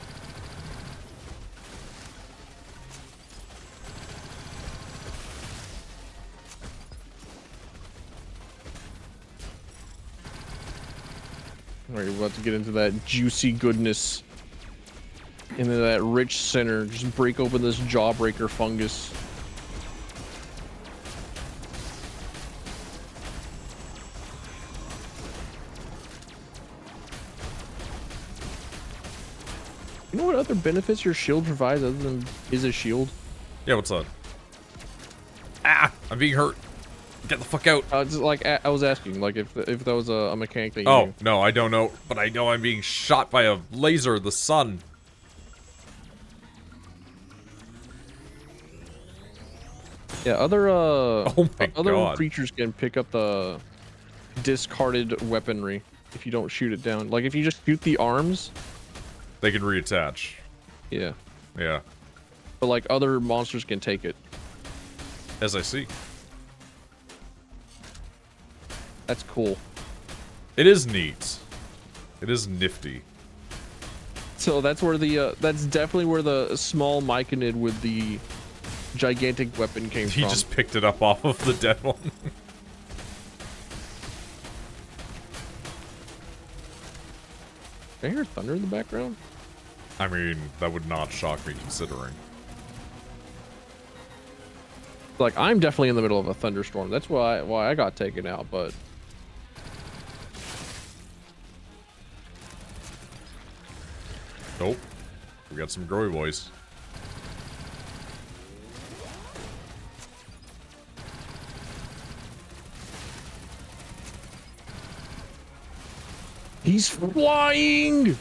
All right, we're about to get into that juicy goodness. Into that rich center. Just break open this jawbreaker fungus. You know what other benefits your shield provides other than is a shield? Yeah, what's up? Ah! I'm being hurt. Get the fuck out. Just like I was asking, like if that was a mechanic that you Oh, knew. no, I don't know. But I know I'm being shot by a laser, the sun. Yeah, other Oh my other God. creatures can pick up the discarded weaponry if you don't shoot it down. Like if you just shoot the arms, They can reattach. yeah. Yeah. But like other monsters can take it. As I see. That's cool. It is neat. It is nifty. So that's where the that's definitely where the small Myconid with the gigantic weapon came He from. just picked it up off of the dead one. Can I hear thunder in the background? I mean, that would not shock me considering. Like I'm definitely in the middle of a thunderstorm. That's why I got taken out, but Nope. We got some growy boys. he's flying.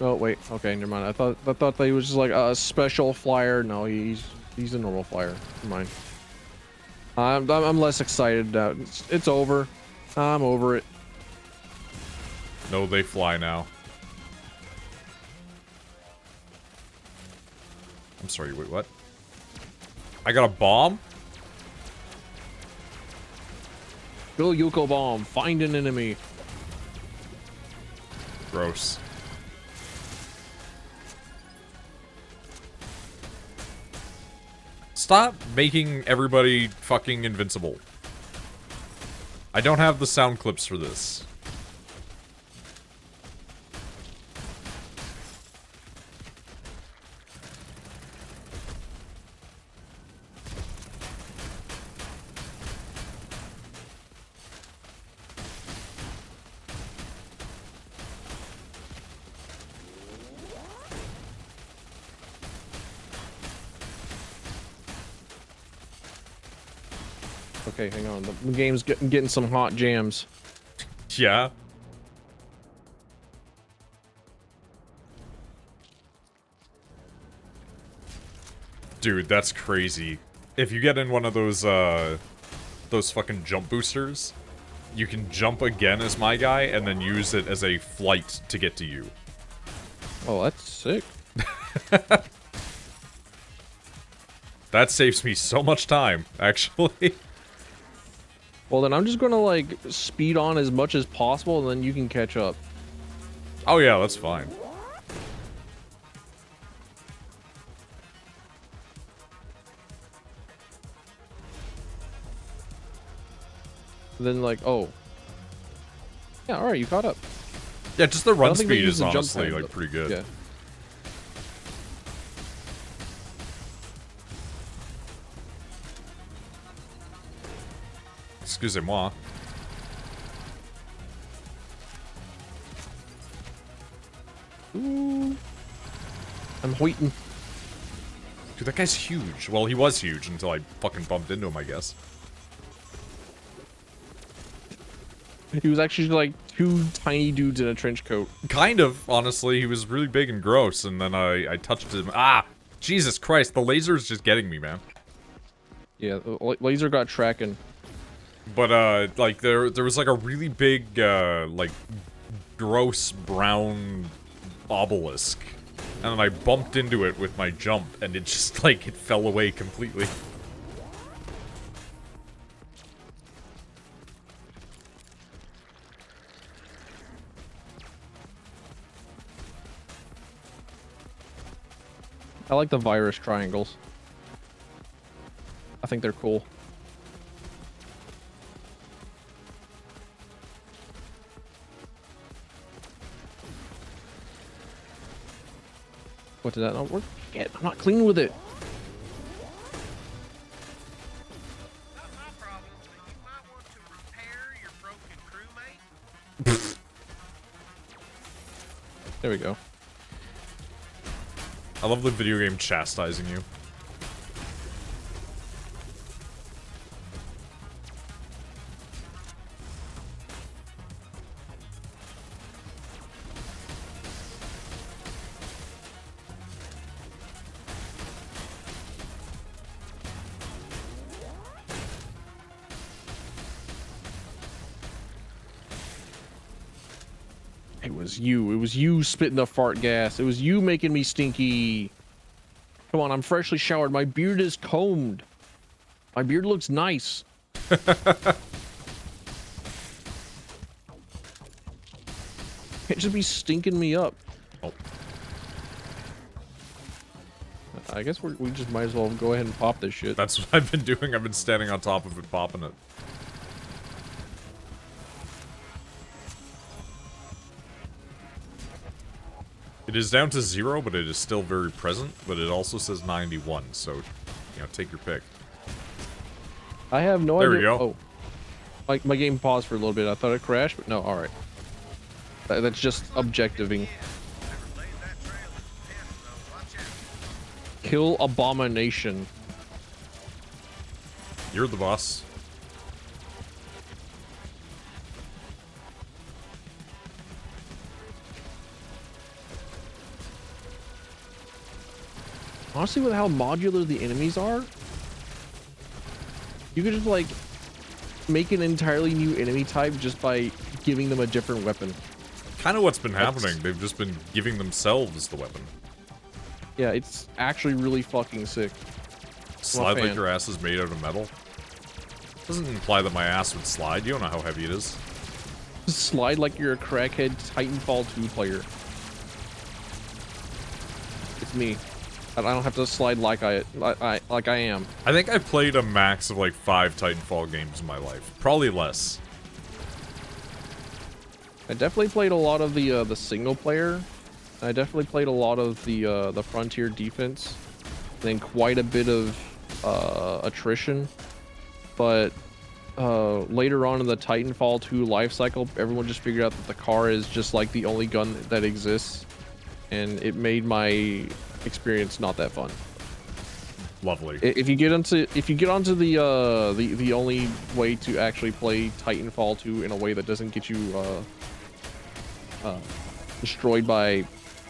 Oh wait, okay, never mind. I thought that he was just like a special flyer. No, he's a normal flyer. Never mind. I'm less excited now. It's over. I'm over it. No, they fly now. I'm sorry, wait, what? I got a bomb? Go Yuko bomb. Find an enemy. Gross. Stop making everybody fucking invincible. I don't have the sound clips for this. Okay, hang on. The game's getting some hot jams. Yeah. Dude, that's crazy. If you get in one of those fucking jump boosters, you can jump again as my guy and then use it as a flight to get to you. Oh, that's sick. That saves me so much time, actually. Well, then I'm just gonna like speed on as much as possible, and then you can catch up. Oh yeah, that's fine. Then like, oh, yeah, all right, you caught up. Yeah, just the I run don't think they speed use is the jump honestly time, like but- pretty good. Yeah. Excusez-moi. Ooh. I'm waiting. Dude, that guy's huge. Well, he was huge until I fucking bumped into him, I guess. He was actually like two tiny dudes in a trench coat. Kind of, honestly. He was really big and gross, and then I touched him. Ah! Jesus Christ, the laser is just getting me, man. Yeah, the laser got tracking. But, like, there was, like, a really big, like, gross brown obelisk. And then I bumped into it with my jump, and it just, like, it fell away completely. I like the virus triangles. I think they're cool. What, did that not work? Shit, I'm not clean with it. Not my problem, but you might want to repair your broken crewmate. There we go. I love the video game chastising you. It was you. It was you spitting the fart gas. It was you making me stinky. Come on, I'm freshly showered. My beard is combed. My beard looks nice. Can't just be stinking me up. Oh. I guess we just might as well go ahead and pop this shit. That's what I've been doing. I've been standing on top of it, popping it. It is down to 0, but it is still very present. But it also says 91, so, you know, take your pick. I have no idea. There we go. Oh, my game paused for a little bit. I thought it crashed, but no. All right. That's just objectiving. Never laid that trail in the past, though. Watch out. Kill Abomination. You're the boss. Honestly, with how modular the enemies are, you could just like make an entirely new enemy type just by giving them a different weapon. Kind of what's been happening. They've just been giving themselves the weapon. Yeah, it's actually really fucking sick. Slide like fan. your ass is made out of metal. Doesn't imply that my ass would slide. You don't know how heavy it is. Slide like you're a crackhead Titanfall 2 player. It's me. I don't have to slide like I am. I think I've played a max of like 5 Titanfall games in my life. Probably less. I definitely played a lot of the single player. I definitely played a lot of the Frontier Defense. Then quite a bit of attrition. But later on in the Titanfall 2 life cycle, everyone just figured out that the car is just like the only gun that exists, and it made my experience not that fun. Lovely. If you get onto the only way to actually play Titanfall 2 in a way that doesn't get you destroyed by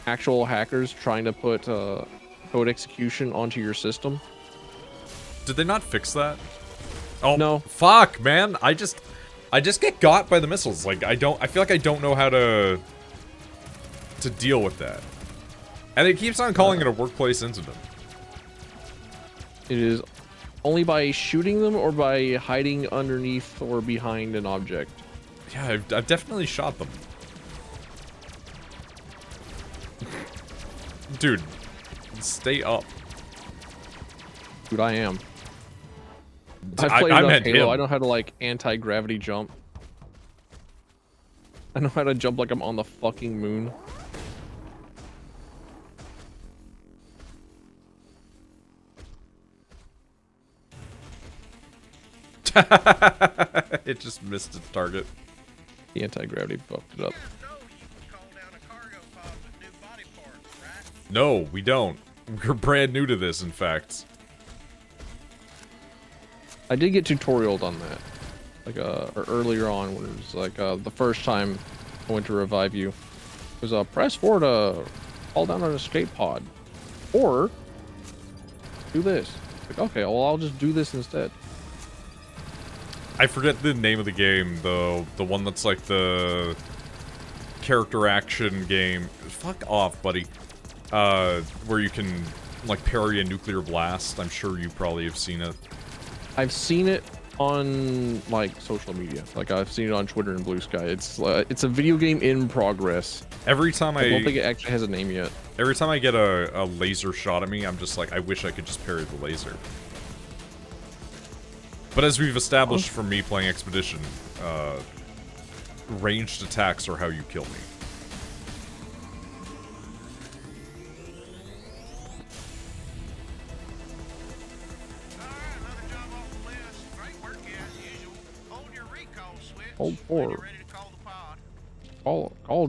actual hackers trying to put code execution onto your system. Did they not fix that? Oh No. Fuck, man! I just get got by the missiles. Like I feel like I don't know how to deal with that. And it keeps on calling it a workplace incident. It is only by shooting them or by hiding underneath or behind an object. Yeah, I've definitely shot them. Dude, stay up. Dude, I am. I've played I enough meant Halo. him. I know how to like anti-gravity jump. I know how to jump like I'm on the fucking moon. It just missed its target. The anti-gravity fucked it up. You know you can call down a cargo pod with new body parts, right? No, we don't. We're brand new to this, in fact. I did get tutorialed on that, like or earlier on when it was like the first time I went to revive you. It was press 4 to fall down an escape pod, or do this. Like, okay, well I'll just do this instead. I forget the name of the game, though. The one that's like the character action game. Fuck off, buddy. Where you can like parry a nuclear blast. I'm sure you probably have seen it. I've seen it on like social media. Like I've seen it on Twitter and Blue Sky. It's a video game in progress. Every time I don't think it actually has a name yet. Every time I get a laser shot at me, I'm just like, I wish I could just parry the laser. But as we've established from me playing Expedition, ranged attacks are how you kill me. Alright, another job off the list. Great work here as usual. Hold your recall switch. Hold when forward. you're ready to call the pod. Call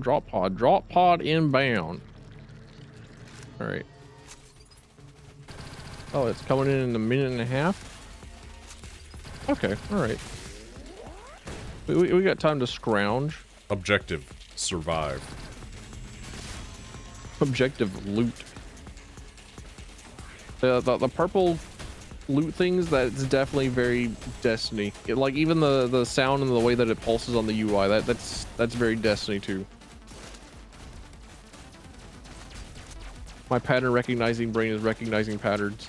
drop pod inbound. All right. Oh, it's coming in a minute and a half. Okay, all right. We got time to scrounge. Objective, survive. Objective, loot. The purple loot things, that's definitely very Destiny. Like even the sound and the way that it pulses on the UI, that's very Destiny too. My pattern recognizing brain is recognizing patterns.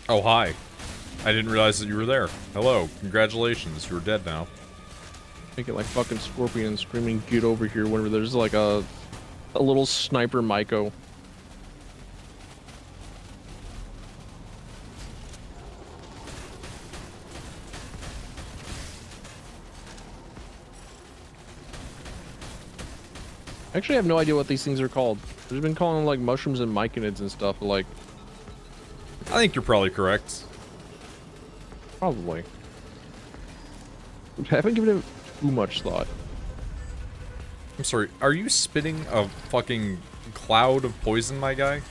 Oh, hi. I didn't realize that you were there. Hello. Congratulations. You're dead now. Make it like fucking Scorpion screaming, "Get over here!" Whenever there's like a little sniper Myco. Actually, I have no idea what these things are called. They've been calling them like mushrooms and myconids and stuff, but like I think you're probably correct. probably. I haven't given it too much thought. I'm sorry, are you spitting a fucking cloud of poison, my guy?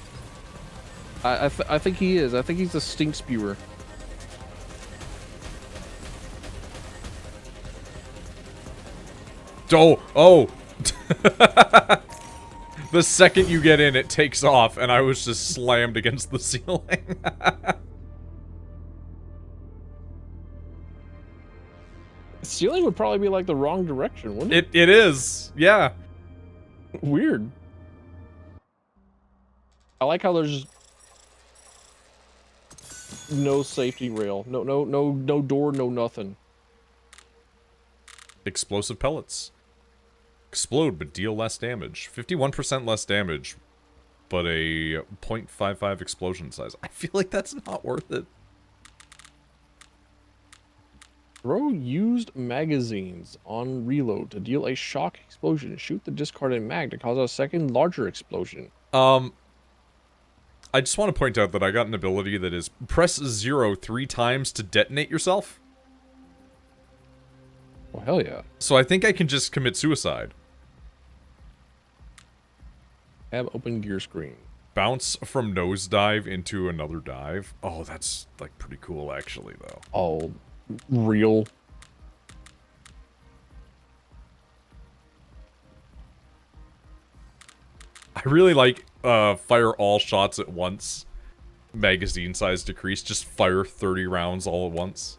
I think he is. I think he's a stink spewer. Oh! The second you get in, it takes off, and I was just slammed against the ceiling. Ceiling would probably be like the wrong direction, wouldn't it? It is, yeah. Weird. I like how there's no safety rail, no door, no nothing. Explosive pellets. Explode, but deal less damage. 51% less damage, but a 0.55 explosion size. I feel like that's not worth it. Throw used magazines on reload to deal a shock explosion. Shoot the discarded mag to cause a second larger explosion. I just want to point out that I got an ability that is press 0 3 times to detonate yourself. Well, hell yeah. So I think I can just commit suicide. Have open gear screen. Bounce from nosedive into another dive. Oh, that's like pretty cool actually though. Oh, real. I really like fire all shots at once. Magazine size decrease. Just fire 30 rounds all at once.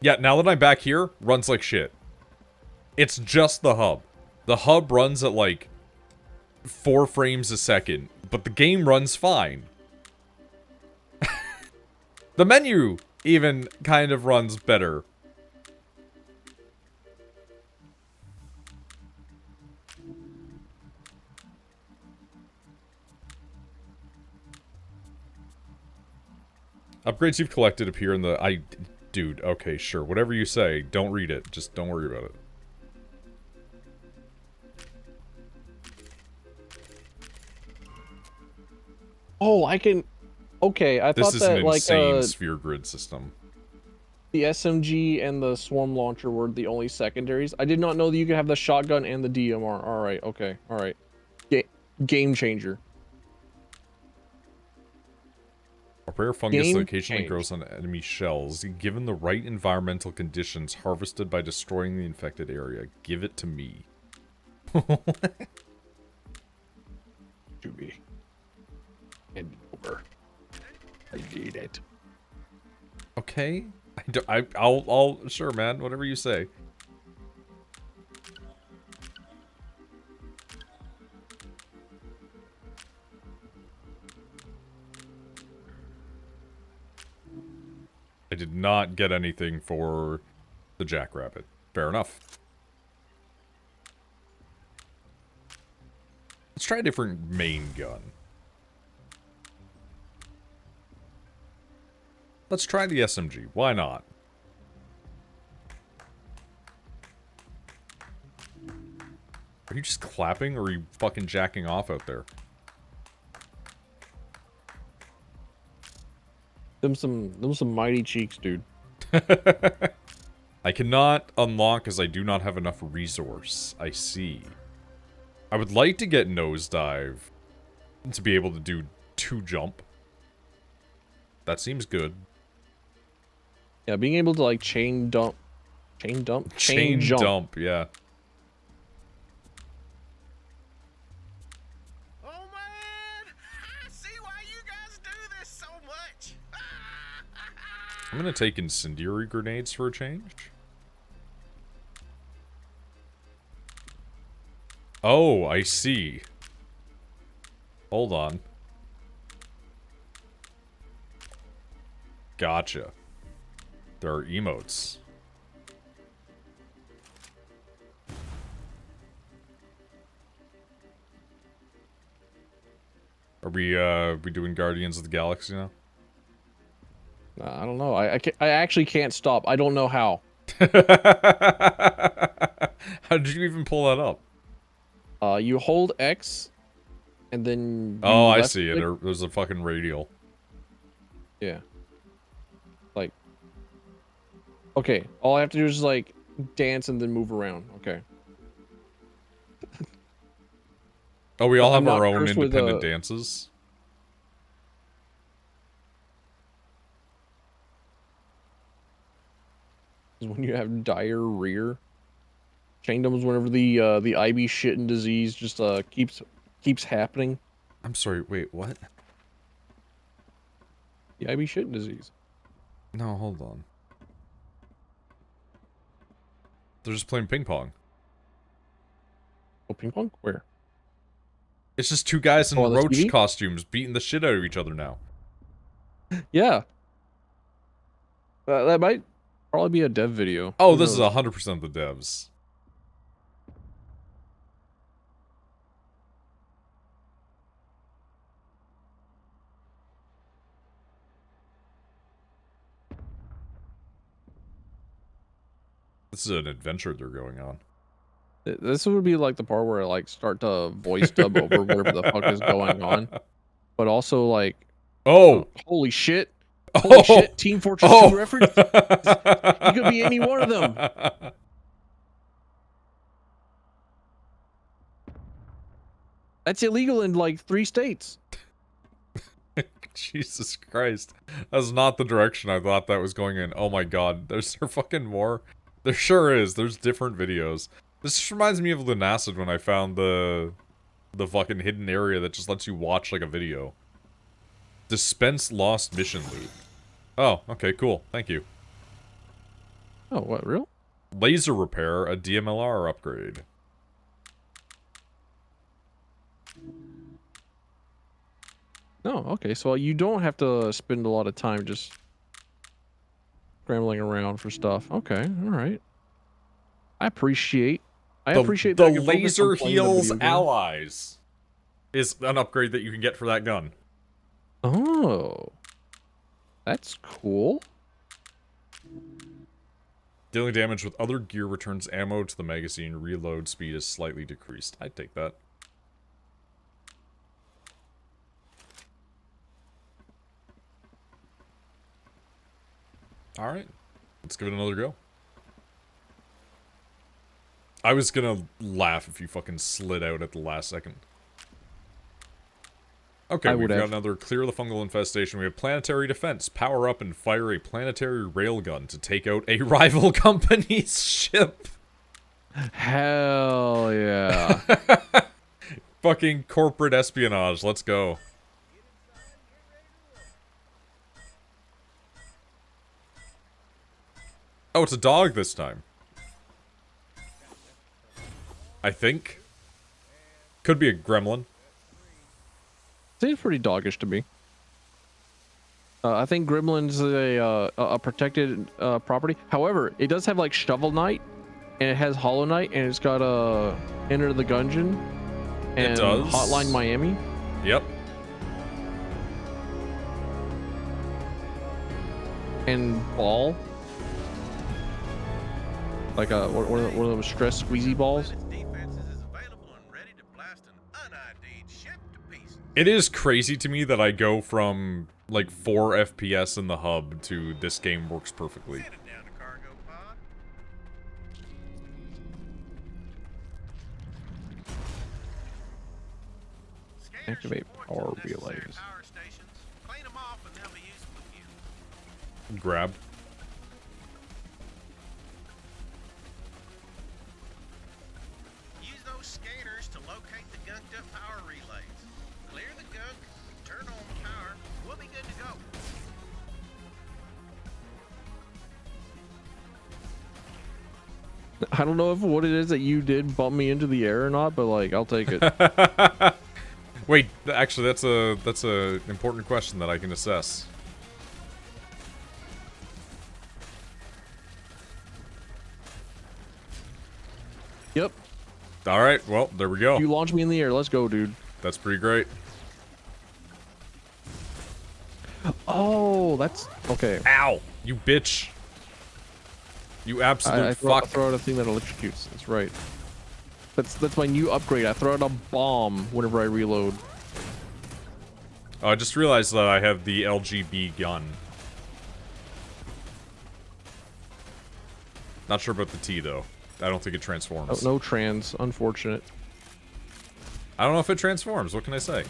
Yeah, now that I'm back here, runs like shit. It's just the hub. The hub runs at like 4 frames a second, but the game runs fine. The menu even kind of runs better. Upgrades you've collected appear in the... Dude, okay, sure. Whatever you say, don't read it. Just don't worry about it. Oh, I can... Okay, I This thought is that, an like, insane sphere grid system. the SMG and the swarm launcher were the only secondaries. I did not know that you could have the shotgun and the DMR. Alright, okay, alright. Game changer. A rare fungus Game that occasionally changed. grows on enemy shells. Given the right environmental conditions, harvested by destroying the infected area. Give it to me. To be. And over. I need it. Okay. I'll sure, man. Whatever you say. I did not get anything for the jackrabbit. Fair enough. Let's try a different main gun. Let's try the SMG. Why not? Are you just clapping or are you fucking jacking off out there? Them some mighty cheeks, dude. I cannot unlock as I do not have enough resource. I see. I would like to get nosedive to be able to do 2 jump. That seems good. Yeah, being able to like chain jump, Chain jump, yeah. I'm gonna take incendiary grenades for a change. Oh, I see. Hold on. Gotcha. There are emotes. Are we doing Guardians of the Galaxy now? I don't know. I actually can't stop. I don't know how. How did you even pull that up? You hold X, and then you Oh, I left see it. click. There's a fucking radial. Yeah. Like. Okay. All I have to do is like dance and then move around. Okay. Oh, we all I'm have not our own cursed with independent dances. when you have diarrhea. Kingdoms whenever the IB shitting disease just keeps happening. I'm sorry, wait, what? The IB shitting disease. No, hold on. They're just playing ping pong. Oh, ping pong? Where? It's just two guys Oh, in on the roach TV? costumes beating the shit out of each other now. Yeah. That might probably be a dev video. Oh, Who this is knows? 100% the devs. This is an adventure they're going on. This would be like the part where I like start to voice dub over whatever the fuck is going on, but also like, Oh! holy shit, holy Oh! shit, Team Fortress 2 reference. You could be any one of them. That's illegal in like 3 states. Jesus Christ. That's not the direction I thought that was going in. Oh my god. There's fucking more. There sure is. There's different videos. This just reminds me of Lunacid when I found the fucking hidden area that just lets you watch like a video. Dispense lost mission loot. Oh, okay, cool. Thank you. Oh, what, real? Laser repair, a DMLR upgrade. No, okay, so you don't have to spend a lot of time just scrambling around for stuff. Okay, all right. I appreciate that The I can focus on laser playing the heals video game. allies is an upgrade that you can get for that gun. Oh, that's cool. Dealing damage with other gear returns ammo to the magazine. Reload speed is slightly decreased. I'd take that. Alright. Let's give it another go. I was gonna laugh if you fucking slid out at the last second. Okay, we've got another clear the fungal infestation. We have planetary defense. Power up and fire a planetary railgun to take out a rival company's ship. Hell yeah. Fucking corporate espionage. Let's go. Oh, it's a dog this time. I think. Could be a gremlin. Seems pretty doggish to me. I think Gremlin's a protected property. However, it does have like Shovel Knight, and it has Hollow Knight, and it's got Enter the Gungeon, and It does. Hotline Miami. Yep. And Ball. Like one of those stress squeezy balls. Its defenses is available and ready to blast an unID'd ship to pieces. It is crazy to me that I go from like 4 FPS in the hub to this game works perfectly. Send it down to cargo pod. Scanners Activate report power to the necessary relays. Power stations. Clean them off and they'll be useful to you. Grab. Use those scanners to locate the gunked up power relays. Clear the gunk, turn on the power, we'll be good to go. I don't know if what it is that you did bump me into the air or not, but like I'll take it. Wait, actually, that's a important question that I can assess. Yep. All right, well, there we go. You launched me in the air. Let's go, dude. That's pretty great. Oh, that's okay. Ow, you bitch. You absolute I fuck. throw out a thing that electrocutes. That's right. That's my new upgrade. I throw out a bomb whenever I reload. Oh, I just realized that I have the LGB gun. Not sure about the T, though. I don't think it transforms. Oh, no trans. Unfortunate. I don't know if it transforms. What can I say?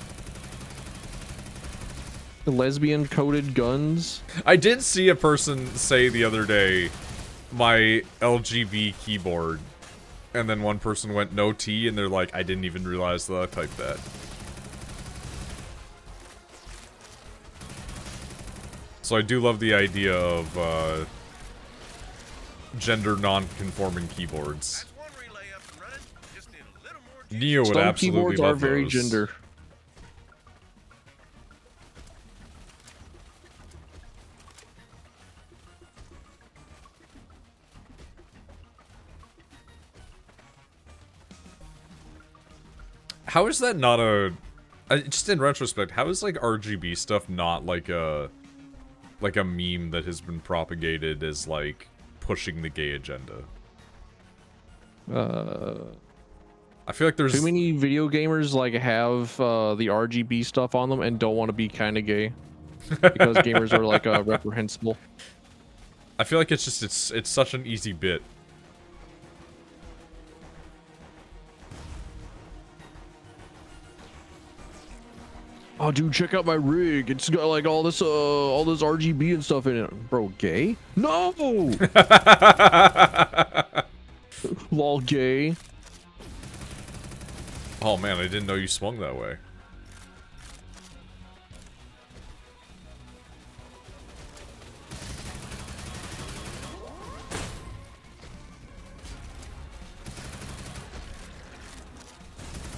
The lesbian-coded guns. I did see a person say the other day, my LGB keyboard, and then one person went no T, and they're like, I didn't even realize that I typed that. So I do love the idea of, gender non-conforming keyboards. That's one relay up and running. Just need a little more juice. Neo would Some absolutely keyboards are love very those. gender. How is that not a... just in retrospect, how is, like, RGB stuff not, like a meme that has been propagated as, like, pushing the gay agenda? I feel like there's... Too many video gamers, like, have the RGB stuff on them and don't want to be kind of gay. Because gamers are, like, reprehensible. I feel like it's just, it's such an easy bit. Oh, dude, check out my rig. It's got like all this RGB and stuff in it. Bro, gay? No! Lol, gay. Oh man, I didn't know you swung that way.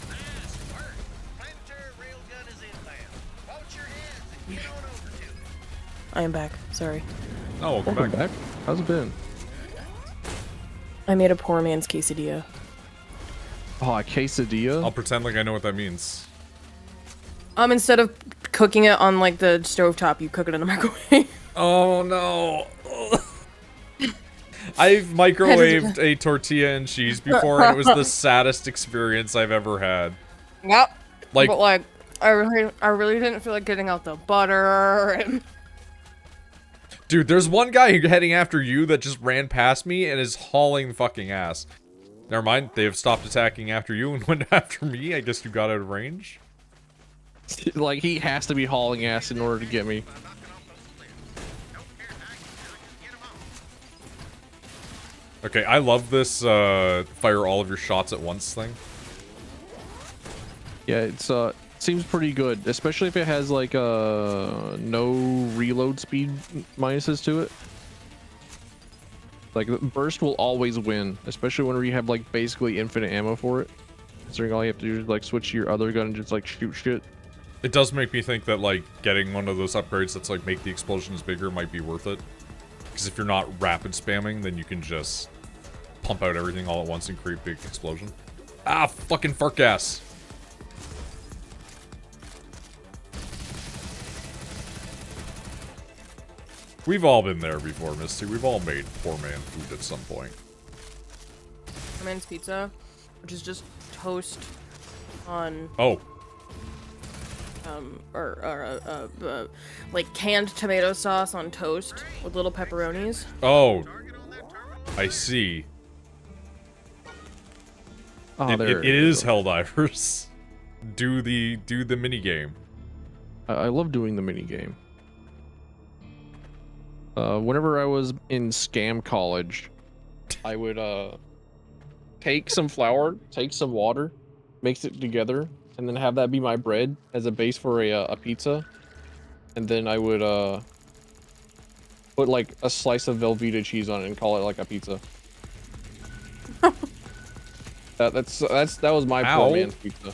Nice work. Planetary railgun is inbound. Watch your heads and get on over to it. I am back. Sorry. Oh, welcome Welcome back. back. How's it been? I made a poor man's quesadilla. Oh, a quesadilla? I'll pretend like I know what that means. Instead of cooking it on like the stovetop, you cook it in the microwave. Oh no. I've microwaved a tortilla and cheese before, and it was the saddest experience I've ever had. Yep. Like, But like, I really didn't feel like getting out the butter and. dude, there's one guy heading after you that just ran past me and is hauling fucking ass. Never mind, they have stopped attacking after you and went after me. I guess you got out of range. Like, he has to be hauling ass in order to get me. By knocking off those limbs. Don't care how you do it. Get 'em off. Okay, I love this fire all of your shots at once thing. Yeah, it's seems pretty good, especially if it has like no reload speed minuses to it. Like, burst will always win, especially whenever you have like basically infinite ammo for it. Considering all you have to do is like switch to your other gun and just like shoot shit. It does make me think that, like, getting one of those upgrades that's, like, make the explosions bigger might be worth it. Because if you're not rapid spamming, then you can just pump out everything all at once and create big explosion. Ah, fucking fart gas! We've all been there before, Misty. We've all made poor man food at some point. Poor man's pizza, which is just toast on Oh, like canned tomato sauce on toast with little pepperonis. oh, I see. Oh, It there is Helldivers. Do the mini game. I love doing the mini game. Whenever I was in scam college, I would take some flour, take some water, mix it together, and then have that be my bread as a base for a pizza. And then I would put like a slice of Velveeta cheese on it and call it like a pizza. That was my Ow. poor man's pizza.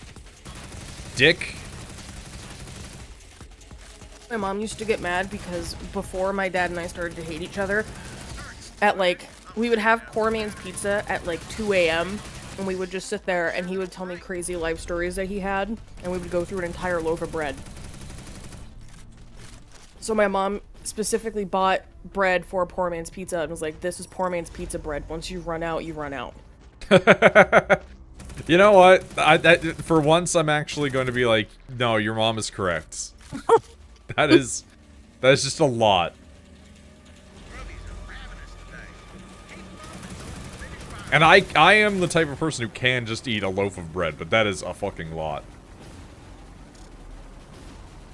Dick. My mom used to get mad because before my dad and I started to hate each other, at like, we would have poor man's pizza at like 2 a.m. and we would just sit there and he would tell me crazy life stories that he had, and we would go through an entire loaf of bread. So my mom specifically bought bread for poor man's pizza and was like, this is poor man's pizza bread. Once you run out, you run out. You know what? For once, I'm actually going to be like, no, your mom is correct. That is just a lot. And I am the type of person who can just eat a loaf of bread, but that is a fucking lot.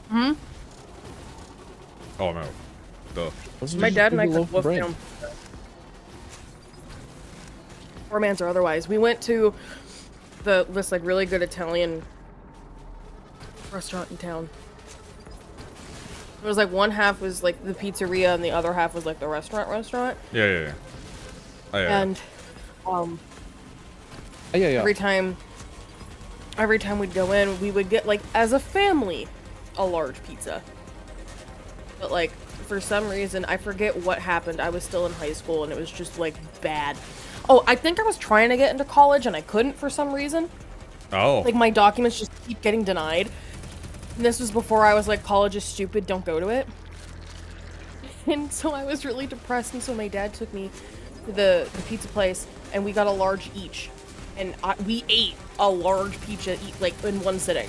Hmm? Oh no. Duh. My dad and I could wolf down poor man's or otherwise. We went to this like really good Italian restaurant in town. It was like one half was like the pizzeria and the other half was like the restaurant. Yeah. Oh, yeah. And Yeah. every time we'd go in, we would get like as a family a large pizza. But like for some reason, I forget what happened. I was still in high school and it was just like bad. Oh, I think I was trying to get into college and I couldn't for some reason. Oh. Like my documents just keep getting denied. And this was before I was like, college is stupid, don't go to it. And so I was really depressed, and so my dad took me to the pizza place, and we got a large each. And we ate a large pizza like in one sitting.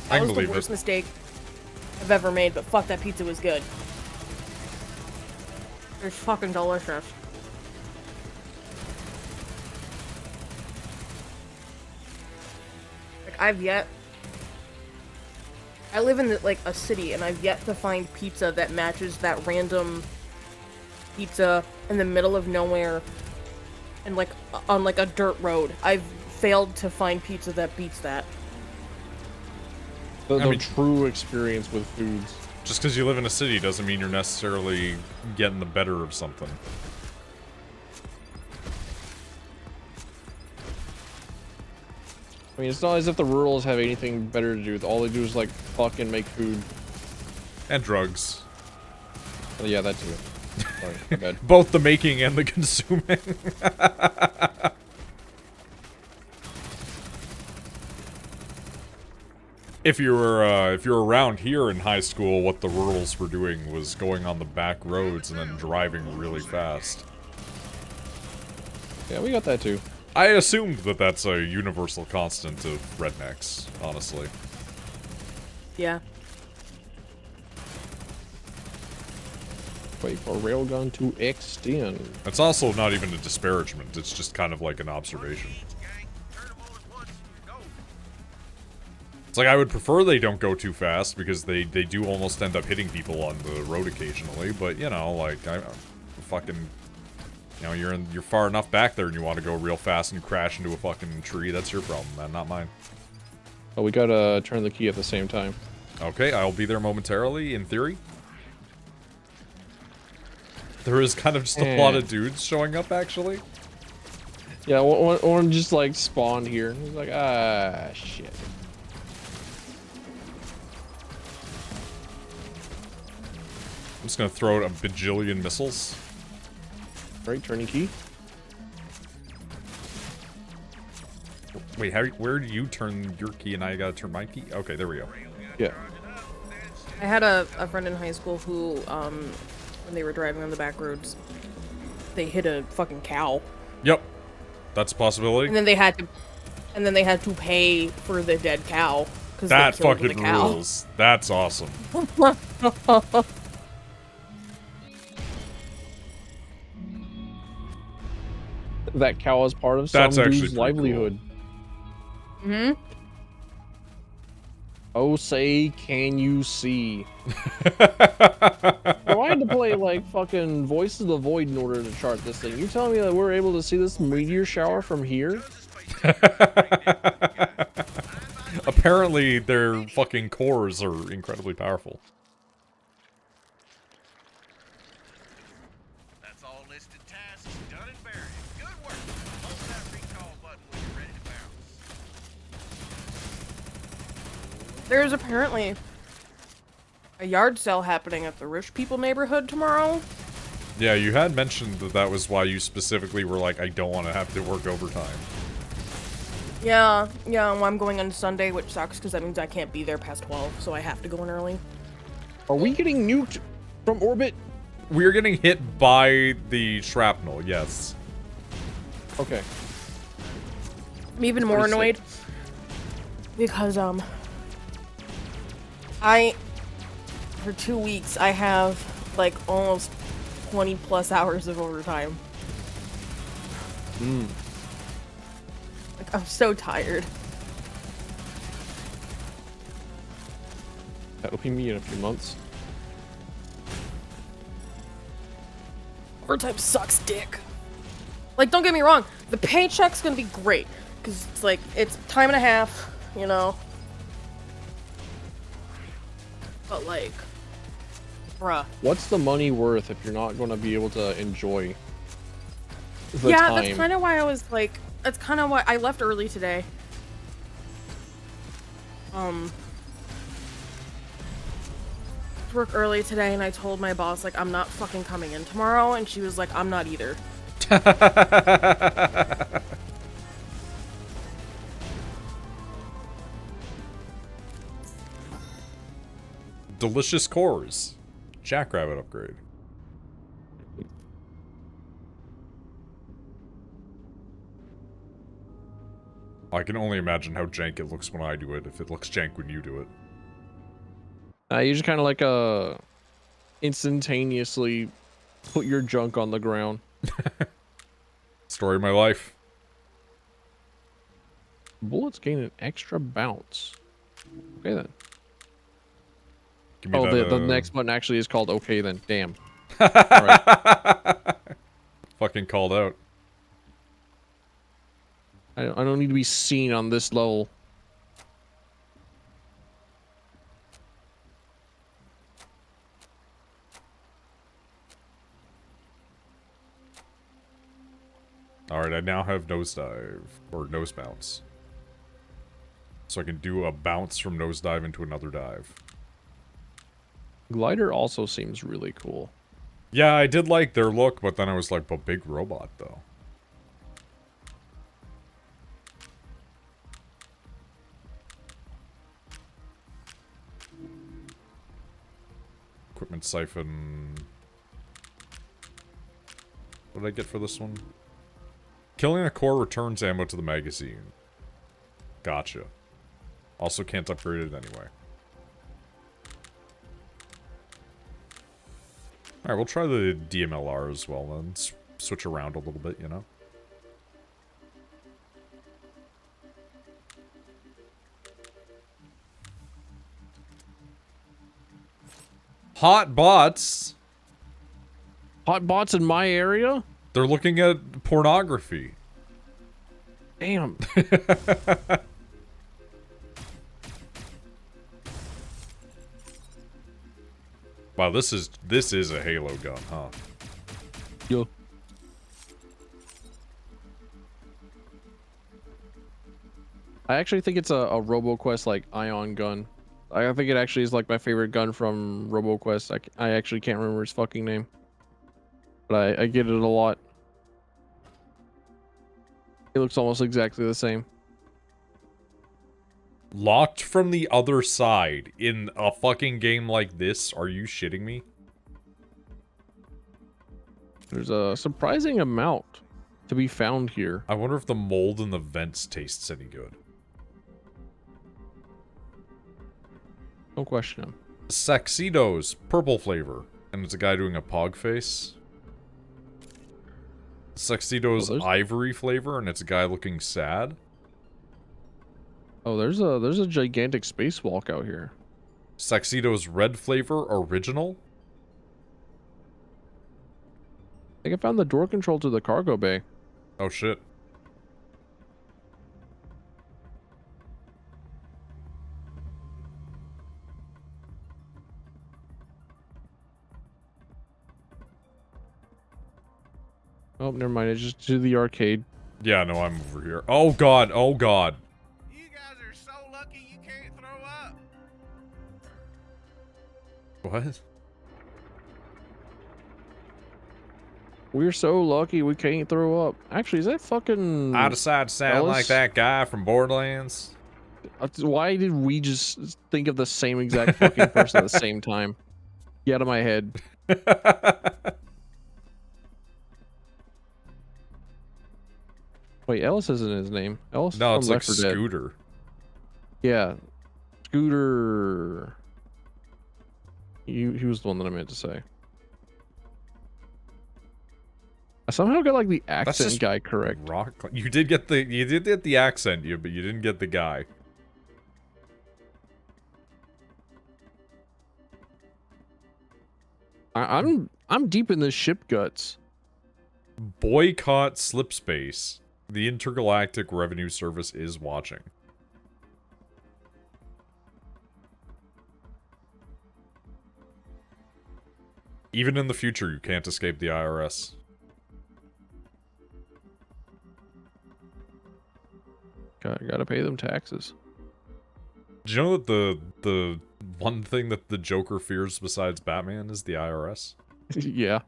That was the worst mistake I've ever made, but fuck, that pizza was good. It was fucking delicious. Like, I live in like a city, and I've yet to find pizza that matches that random pizza in the middle of nowhere and like on like a dirt road. I've failed to find pizza that beats that. The true experience with foods. Just because you live in a city doesn't mean you're necessarily getting the better of something. I mean, it's not as if the rurals have anything better to do. All they do is, like, fucking make food. And drugs. Oh, yeah, that too. Sorry, my bad. Both the making and the consuming. If you were around here in high school, what the rurals were doing was going on the back roads and then driving really fast. Yeah, we got that too. I assumed that that's a universal constant of rednecks, honestly. Yeah. Wait for railgun to extend. It's also not even a disparagement, it's just kind of like an observation. It's like, I would prefer they don't go too fast, because they do almost end up hitting people on the road occasionally, but, you know, like, I fucking... You know, you're far enough back there and you want to go real fast and crash into a fucking tree, that's your problem, man, not mine. Oh, we gotta turn the key at the same time. Okay, I'll be there momentarily, in theory. There is kind of just a lot of dudes showing up, actually. Yeah, one just, like, spawned here. He's like, ah, shit. I'm just gonna throw out a bajillion missiles. Right, turning key. Wait, where do you turn your key and I gotta turn my key? Okay, there we go. Yeah. I had a friend in high school who, when they were driving on the back roads, they hit a fucking cow. Yep. That's a possibility. And then they had to pay for the dead cow. That fucking rules. That's awesome. That cow is part of some dude's livelihood. Cool. Mm-hmm. Oh, say, can you see? Bro, I had to play, like, fucking Voice of the Void in order to chart this thing. You telling me that we're able to see this meteor shower from here? Apparently, their fucking cores are incredibly powerful. That's all listed tasks done and buried. Good work. Hold that recall button when you're ready to bounce. There's apparently a yard sale happening at the Rich People neighborhood tomorrow. Yeah, you had mentioned that that was why you specifically were like, I don't want to have to work overtime. Yeah, well, I'm going on Sunday, which sucks because that means I can't be there past 12, so I have to go in early. Are we getting nuked from orbit? We're getting hit by the shrapnel, yes. Okay. I'm even more Pretty annoyed sick. because, for 2 weeks, I have, like, almost 20 plus hours of overtime. Like, I'm so tired. That'll be me in a few months. Overtime sucks dick. Like, don't get me wrong, the paycheck's gonna be great, because it's like, it's time and a half, you know? But like, bruh. What's the money worth if you're not going to be able to enjoy the Yeah, time? that's kind of why I was like, that's kind of why I left early today. Work early today, and I told my boss, like, I'm not fucking coming in tomorrow, and she was like, I'm not either. Delicious cores. Jackrabbit upgrade. I can only imagine how jank it looks when I do it, if it looks jank when you do it. You just kind of like instantaneously put your junk on the ground. Story of my life. Bullets gain an extra bounce. Okay then. Give me Oh, that, the next button actually is called okay then. Damn. Fucking called out. I don't need to be seen on this level. Alright, I now have nosedive, or nose bounce. So I can do a bounce from nosedive into another dive. Glider also seems really cool. Yeah, I did like their look, but then I was like, but big robot, though. Equipment siphon. What did I get for this one? Killing a core returns ammo to the magazine. Gotcha. Also can't upgrade it anyway. Alright, we'll try the DMLR as well then. Switch around a little bit, you know? Hot bots! Hot bots in my area? They're looking at pornography. Damn. Wow, this is a Halo gun, huh? Yo. I actually think it's a RoboQuest like ion gun. I think it actually is like my favorite gun from RoboQuest. I actually can't remember his fucking name, but I get it a lot. It looks almost exactly the same. Locked from the other side in a fucking game like this? Are you shitting me? There's a surprising amount to be found here. I wonder if the mold in the vents tastes any good. Don't question him. Saxitos, purple flavor. And it's a guy doing a pog face. Saxitos ivory flavor, and it's a guy looking sad. Oh, there's a gigantic spacewalk out here. Saxitos red flavor original. I think I found the door control to the cargo bay. Oh shit. Oh, never mind. It's just to the arcade. Yeah, no, I'm over here. Oh god, oh god. You guys are so lucky you can't throw up. What? We're so lucky we can't throw up. Actually, is that fucking I decide to sound like Ellis? that guy from Borderlands. Why did we just think of the same exact fucking person at the same time? Get out of my head. Wait, Ellis isn't his name. Ellis No, from it's like Left 4 Dead. Scooter. Yeah, Scooter. He was the one that I meant to say. I somehow got like the accent just guy correct. You did get the accent, but you didn't get the guy. I'm deep in this ship guts. Boycott Slipspace. The Intergalactic Revenue Service is watching. Even in the future, you can't escape the IRS. Gotta pay them taxes. Do you know that the one thing that the Joker fears besides Batman is the IRS? Yeah.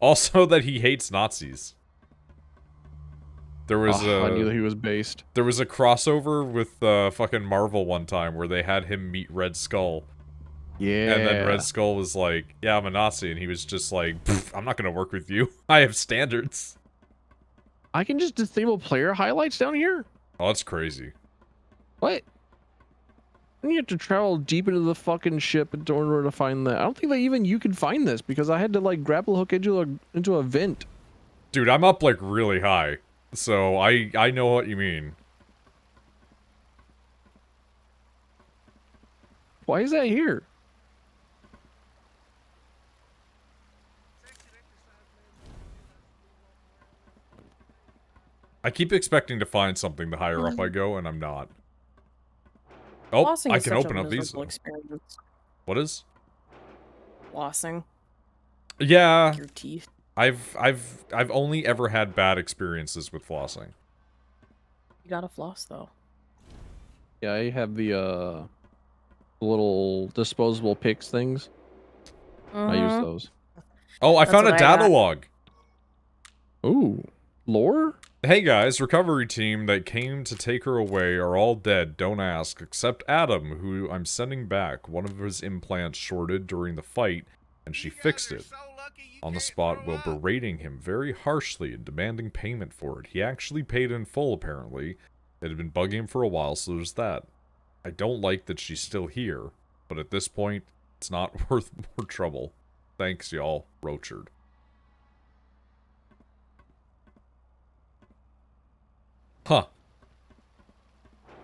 Also that he hates Nazis. There was I knew that he was based. There was a crossover with fucking Marvel one time where they had him meet Red Skull. Yeah. And then Red Skull was like, yeah, I'm a Nazi. And he was just like, I'm not going to work with you. I have standards. I can just disable player highlights down here? Oh, that's crazy. What? And you have to travel deep into the fucking ship in order to find that. I don't think that even you can find this because I had to like grapple hook into a vent. Dude, I'm up like really high. So I know what you mean. Why is that here? I keep expecting to find something the higher up I go, and I'm not. Oh, Flossing I is can such open a up these. miserable experience. What is? Flossing Yeah, your teeth. I've only ever had bad experiences with flossing. You gotta floss though. Yeah, I have the little disposable picks things. I use those. Oh, I That's found a what I got. data log. Ooh, lore? Hey guys, recovery team that came to take her away are all dead, don't ask, except Adam, who I'm sending back. One of his implants shorted during the fight, and she fixed it. On the spot while berating him very harshly and demanding payment for it. He actually paid in full, apparently. It had been bugging him for a while, so there's that. I don't like that she's still here, but at this point, it's not worth more trouble. Thanks, y'all. Rochard. Huh.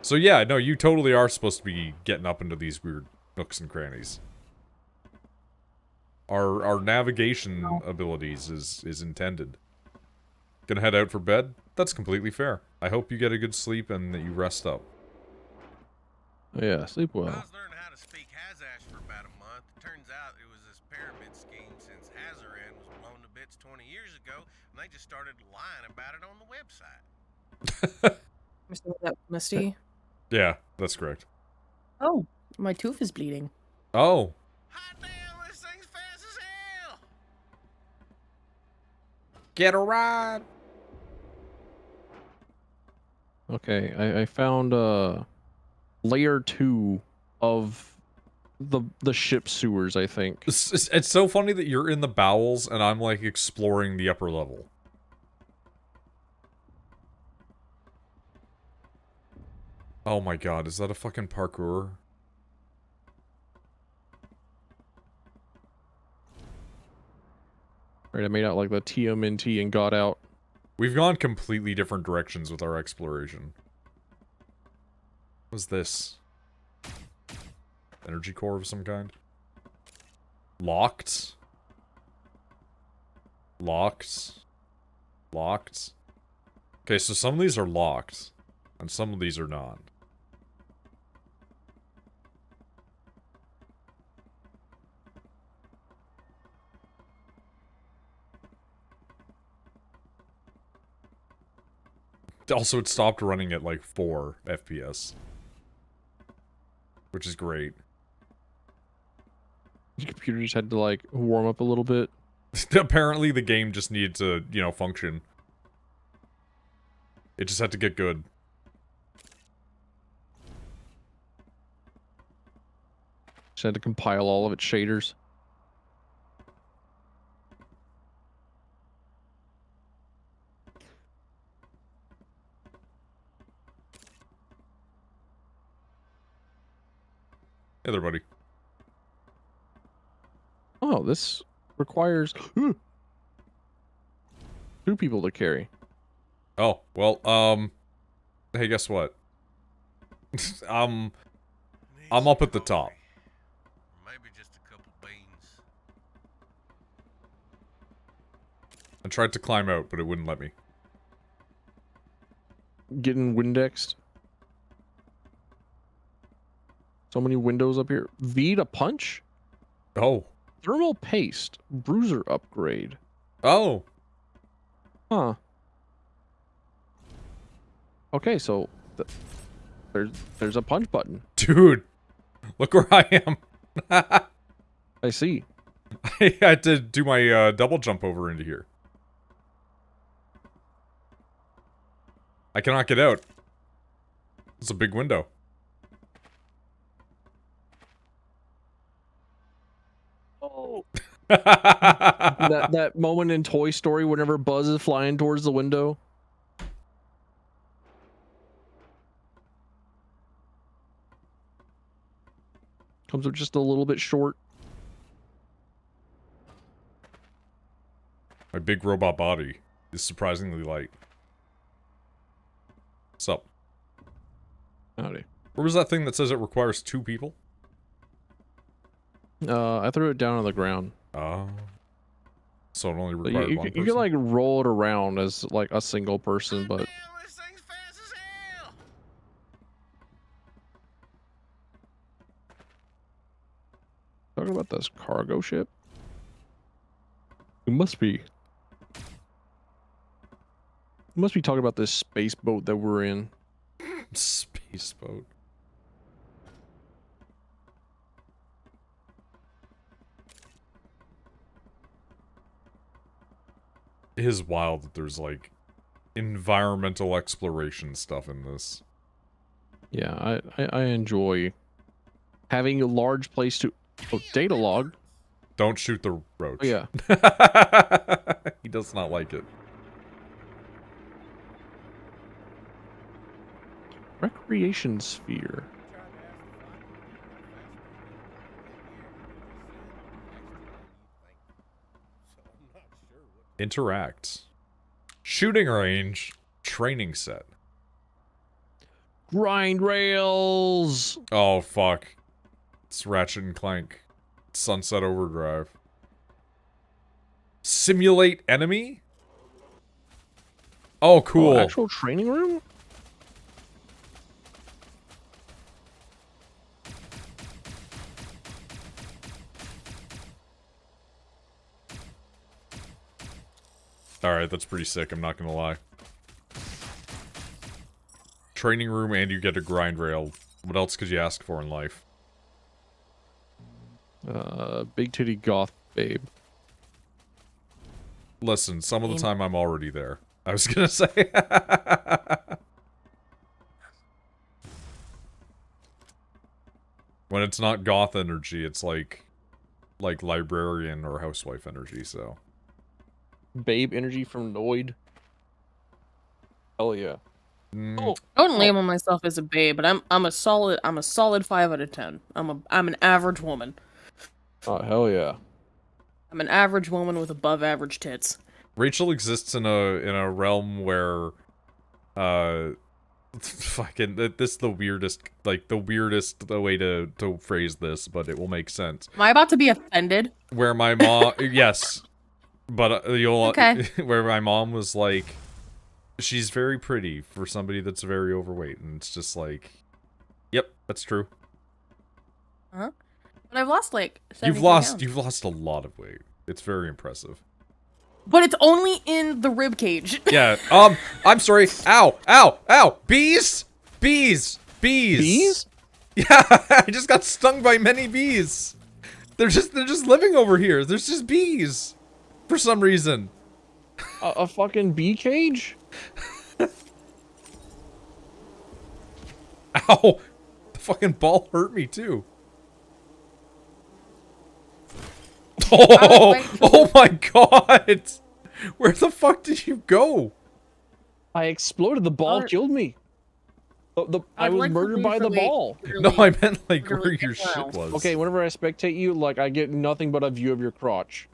So yeah, no, you totally are supposed to be getting up into these weird nooks and crannies. Our navigation abilities is intended. Gonna head out for bed? That's completely fair. I hope you get a good sleep and that you rest up. Yeah, sleep I well. was learning how to speak Hazash for about a month. Turns out it was this pyramid scheme since Hazaran was blown to bits 20 years ago, and they just started lying about it on the website. Misty. Yeah, that's correct. Oh, my tooth is bleeding. Oh. Hot damn, this thing's fast as hell! Get a ride! Okay, I found layer 2 of the ship sewers, I think. It's so funny that you're in the bowels and I'm like exploring the upper level. Oh my god, is that a fucking parkour? Right, I made out like the TMNT and got out. We've gone completely different directions with our exploration. What's this? Energy core of some kind? Locked? Locked? Locked? Okay, so some of these are locked, and some of these are not. Also, it stopped running at like 4 FPS. Which is great. computer just had to, like, warm up a little bit. Apparently the game just needed to, you know, function. It just had to get good. Just had to compile all of its shaders. Hey there, buddy. Oh, this requires 2 people to carry. Oh, well, hey, guess what? I'm up at the top. Maybe just a couple beans. I tried to climb out, but it wouldn't let me. Getting Windexed. So many windows up here. V to punch? Oh. Thermal paste. Bruiser upgrade. Oh. Huh. Okay, so there's a punch button. Dude, look where I am. I see. I had to do my double jump over into here. I cannot get out. It's a big window. Oh. that moment in Toy Story whenever Buzz is flying towards the window. Comes up just a little bit short. My big robot body is surprisingly light. What's up? Howdy. Where was that thing that says it requires 2 people? I threw it down on the ground. Oh. So it only So required one person? you can like roll it around as like a single person, but Damn, this thing's fast as hell. talking about this cargo ship. You must be talking about this space boat that we're in. Space boat. It is wild that there's, like, environmental exploration stuff in this. Yeah, I enjoy having a large place to... Oh, data log. Don't shoot the roach. Oh, yeah. He does not like it. Recreation sphere. Interact. Shooting range. Training set. Grind rails! Oh, fuck. It's Ratchet and Clank. Sunset Overdrive. Simulate enemy? Oh, cool. Oh, actual training room? Alright, that's pretty sick, I'm not gonna lie. Training room and you get a grind rail. What else could you ask for in life? Big titty goth babe. Listen, some of the time I'm already there. I was gonna say. When it's not goth energy, it's like librarian or housewife energy, so. Babe energy from Noid. Hell yeah. I wouldn't label myself as a babe, but I'm a solid 5 out of 10. I'm an average woman. Oh hell yeah. I'm an average woman with above average tits. Rachel exists in a realm where fucking this is the weirdest way to phrase this, but it will make sense. Am I about to be offended? Where my mom yes. But you'll Okay. where my mom was like, she's very pretty for somebody that's very overweight, and it's just like, yep, that's true. Huh? But I've lost like 70 You've lost a lot of weight. It's very impressive. But it's only in the rib cage. Yeah. I'm sorry. Ow! Ow! Ow! Bees! Bees! Bees! Bees? Yeah. I just got stung by many bees. They're just living over here. There's just bees. For some reason. A fucking bee cage? Ow! The fucking ball hurt me too. Oh! Oh my god! Where the fuck did you go? I exploded. The ball killed me. I was murdered by the ball. No, I meant like where your shit was. Okay, whenever I spectate you, like I get nothing but a view of your crotch.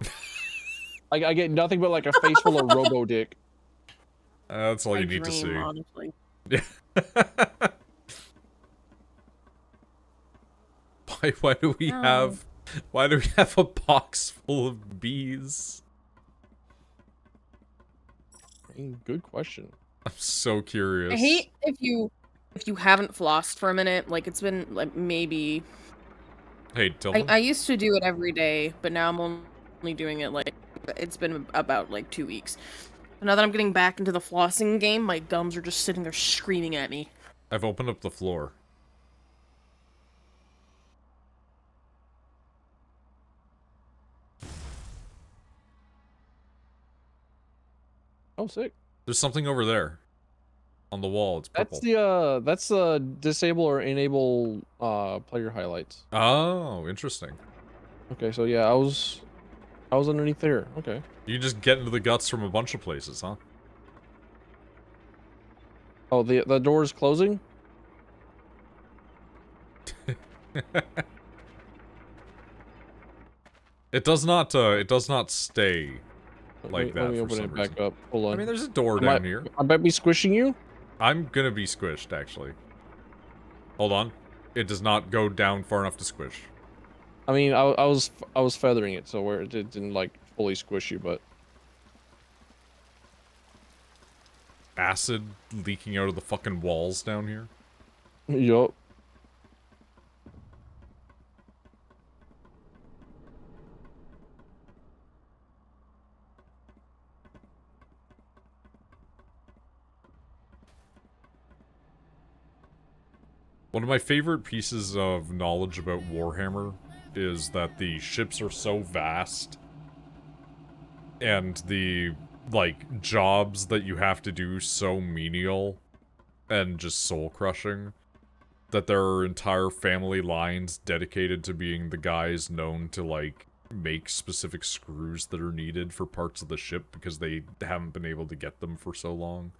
Like I get nothing but like a face full of robo dick. That's all you need to see. Honestly. Yeah. Why do we have a box full of bees? Good question. I'm so curious. I hate if you haven't flossed for a minute. Like it's been like maybe. Hey, Tilden. I used to do it every day, but now I'm only doing it like it's been about like 2 weeks. But now that I'm getting back into the flossing game, my gums are just sitting there screaming at me. I've opened up the floor. Oh, sick. There's something over there. On the wall, it's purple. That's the disable or enable player highlights. Oh, interesting. Okay, so yeah, I was underneath there. Okay. You can just get into the guts from a bunch of places, huh? Oh, the door is closing? It does not stay like that. Let me open it back up. Hold on. I mean, there's a door down here. I might be squishing you. I'm gonna be squished, actually. Hold on. It does not go down far enough to squish. I mean, I was feathering it, so where it didn't like fully squish you, but Acid leaking out of the fucking walls down here. yup. One of my favorite pieces of knowledge about Warhammer is that the ships are so vast and the, like, jobs that you have to do so menial and just soul-crushing that there are entire family lines dedicated to being the guys known to, like, make specific screws that are needed for parts of the ship because they haven't been able to get them for so long.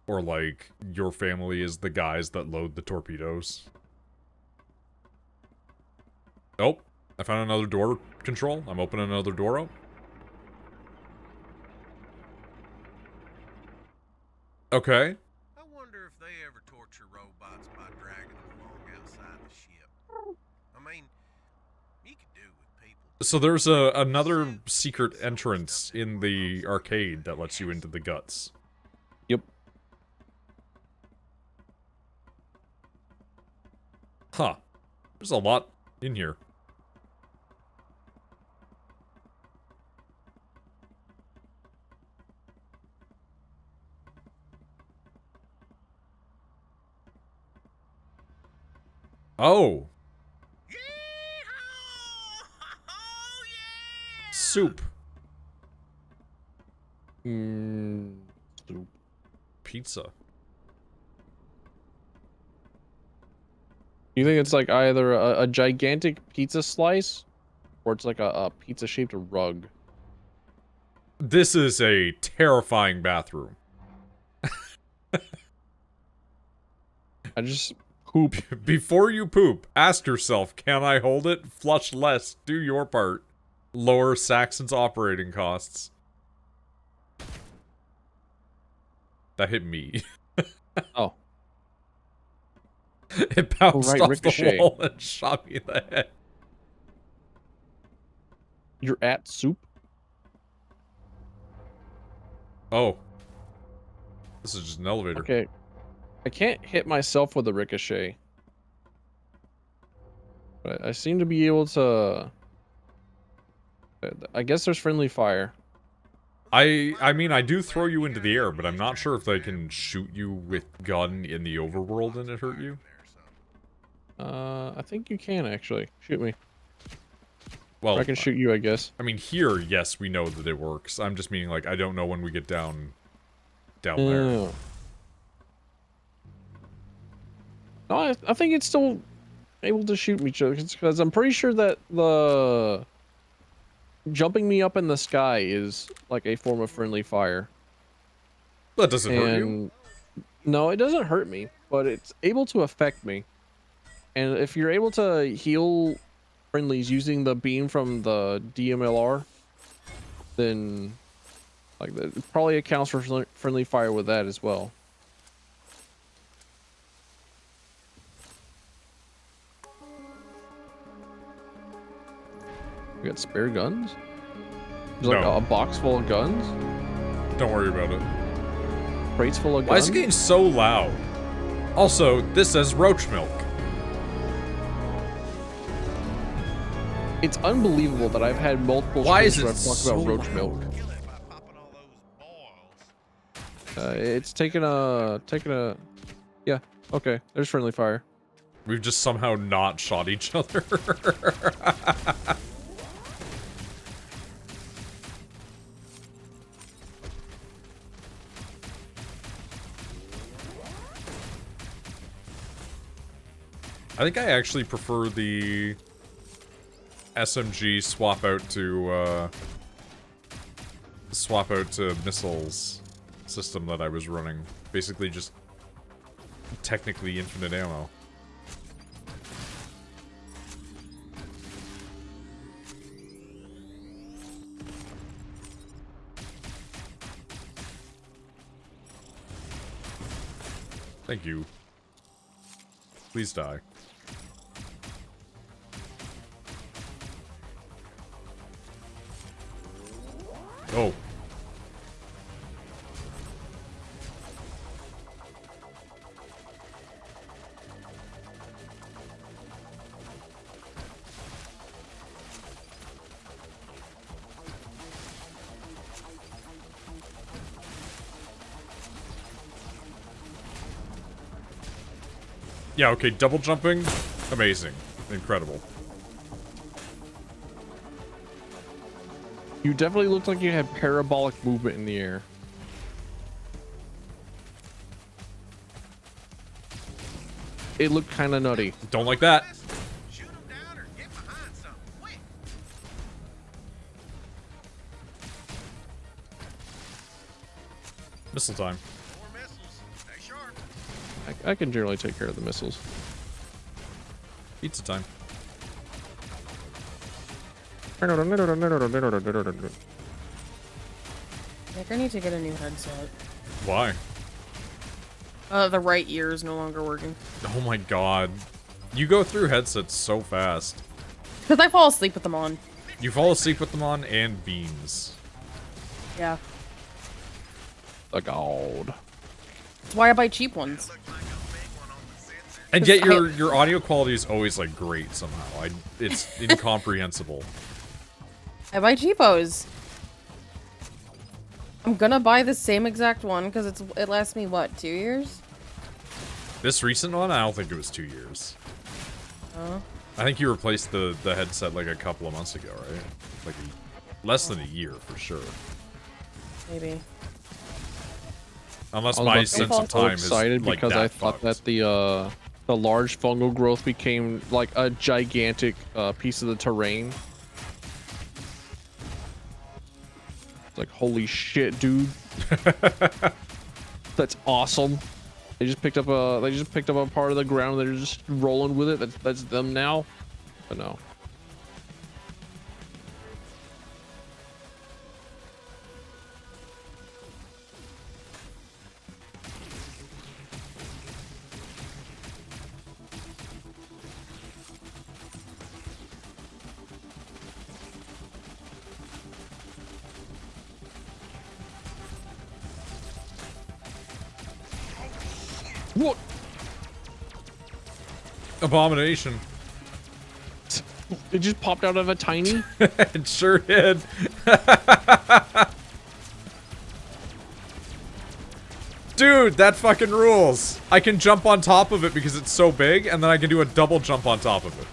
Or, like, your family is the guys that load the torpedoes. Oh, I found another door control. I'm opening another door up. Okay. I wonder if they ever torture robots by dragging them along outside the ship. I mean, you could do it with people. So there's another secret entrance in the arcade that lets you into the guts. Yep. Huh. There's a lot in here. Oh. Oh, yeah! Soup. Soup. Pizza. You think it's like either a gigantic pizza slice, or it's like a pizza-shaped rug? This is a terrifying bathroom. I just poop. Before you poop, ask yourself, can I hold it? Flush less. Do your part. Lower Saxon's operating costs. That hit me. Oh. It bounced off Ricochet. the wall and shot me in the head. You're at soup? Oh. This is just an elevator. Okay. I can't hit myself with a ricochet. But I seem to be able to... I guess there's friendly fire. I mean, I do throw you into the air, but I'm not sure if they can shoot you with gun in the overworld and it hurt you. I think you can actually. Shoot me. Well, I can shoot you, I guess. I mean, here, yes, we know that it works. I'm just meaning, like, I don't know when we get down there. No, I think it's still able to shoot me, because I'm pretty sure that the jumping me up in the sky is like a form of friendly fire. That doesn't hurt you. No, it doesn't hurt me, but it's able to affect me. And if you're able to heal friendlies using the beam from the DMLR, then like it probably accounts for friendly fire with that as well. We got spare guns? There's like a box full of guns? Don't worry about it. Crates full of guns? Why is it getting so loud? Also, this says roach milk. It's unbelievable that I've had multiple streams where I've talked about roach milk. It's taking a... Yeah, okay. There's friendly fire. We've just somehow not shot each other. I think I actually prefer the SMG swap out to missiles system that I was running. Basically just technically infinite ammo. Thank you. Please die. Oh. Yeah, okay, double jumping, amazing, incredible. You definitely looked like you had parabolic movement in the air. It looked kind of nutty. Don't like that. Shoot him down or get behind something, quick. Missile time. More missiles. Stay sharp. I can generally take care of the missiles. Pizza time. Nick, I need to get a new headset. Why? The right ear is no longer working. Oh my god. You go through headsets so fast. Because I fall asleep with them on. You fall asleep with them on and beams. Yeah. The god. That's why I buy cheap ones. And yet your audio quality is always like great somehow. It's incomprehensible. I buy cheapos. I'm gonna buy the same exact one because it lasts me what, 2 years? This recent one, I don't think it was 2 years. Oh. I think you replaced the headset like a couple of months ago, right? Like less than a year for sure. Maybe. Unless my sense of time is excited like because that I thought fucked. that the large fungal growth became like a gigantic piece of the terrain. It's like, holy shit, dude. That's awesome. They just picked up a part of the ground. They're just rolling with it. That's them now. But no. What? Abomination. It just popped out of a tiny? It sure did. Dude, that fucking rules. I can jump on top of it because it's so big, and then I can do a double jump on top of it.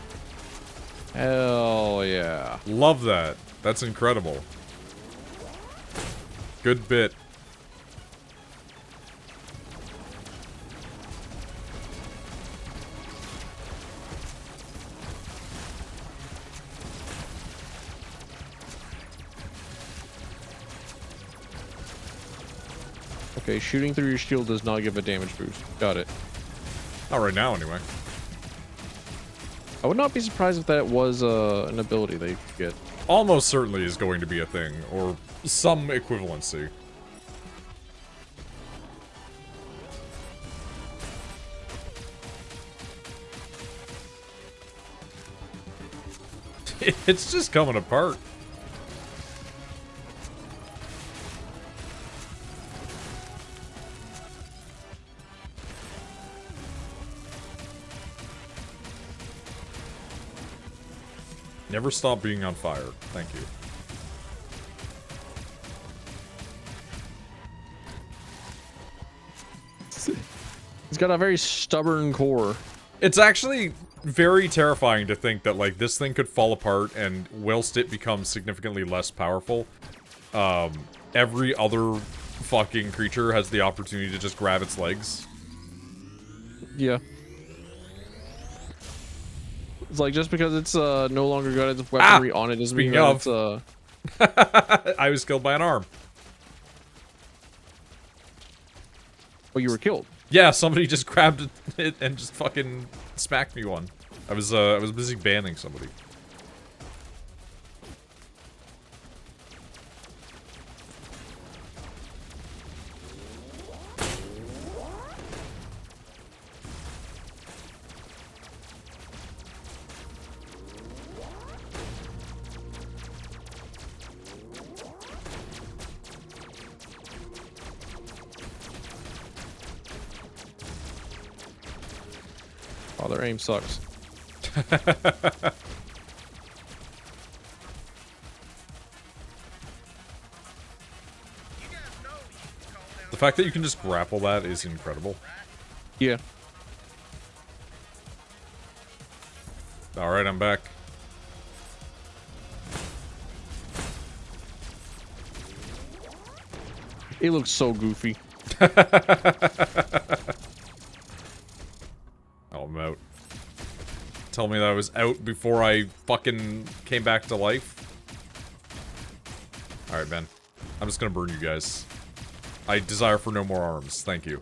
Hell yeah. Love that. That's incredible. Good bit. Okay, shooting through your shield does not give a damage boost. Got it. Not right now, anyway. I would not be surprised if that was an ability they could get. Almost certainly is going to be a thing, or some equivalency. It's just coming apart. Never stop being on fire. Thank you. He's got a very stubborn core. It's actually very terrifying to think that, like, this thing could fall apart, and whilst it becomes significantly less powerful, every other fucking creature has the opportunity to just grab its legs. Yeah. It's like, just because it's no longer got its weaponry on it doesn't mean that it's I was killed by an arm. Oh, you were killed. Yeah, somebody just grabbed it and just fucking smacked me one. I was busy banning somebody. Oh, their aim sucks. The fact that you can just grapple that is incredible. Yeah. Alright, I'm back. It looks so goofy. Oh, I'm out. Tell me that I was out before I fucking came back to life. Alright, Ben. I'm just gonna burn you guys. I desire for no more arms. Thank you.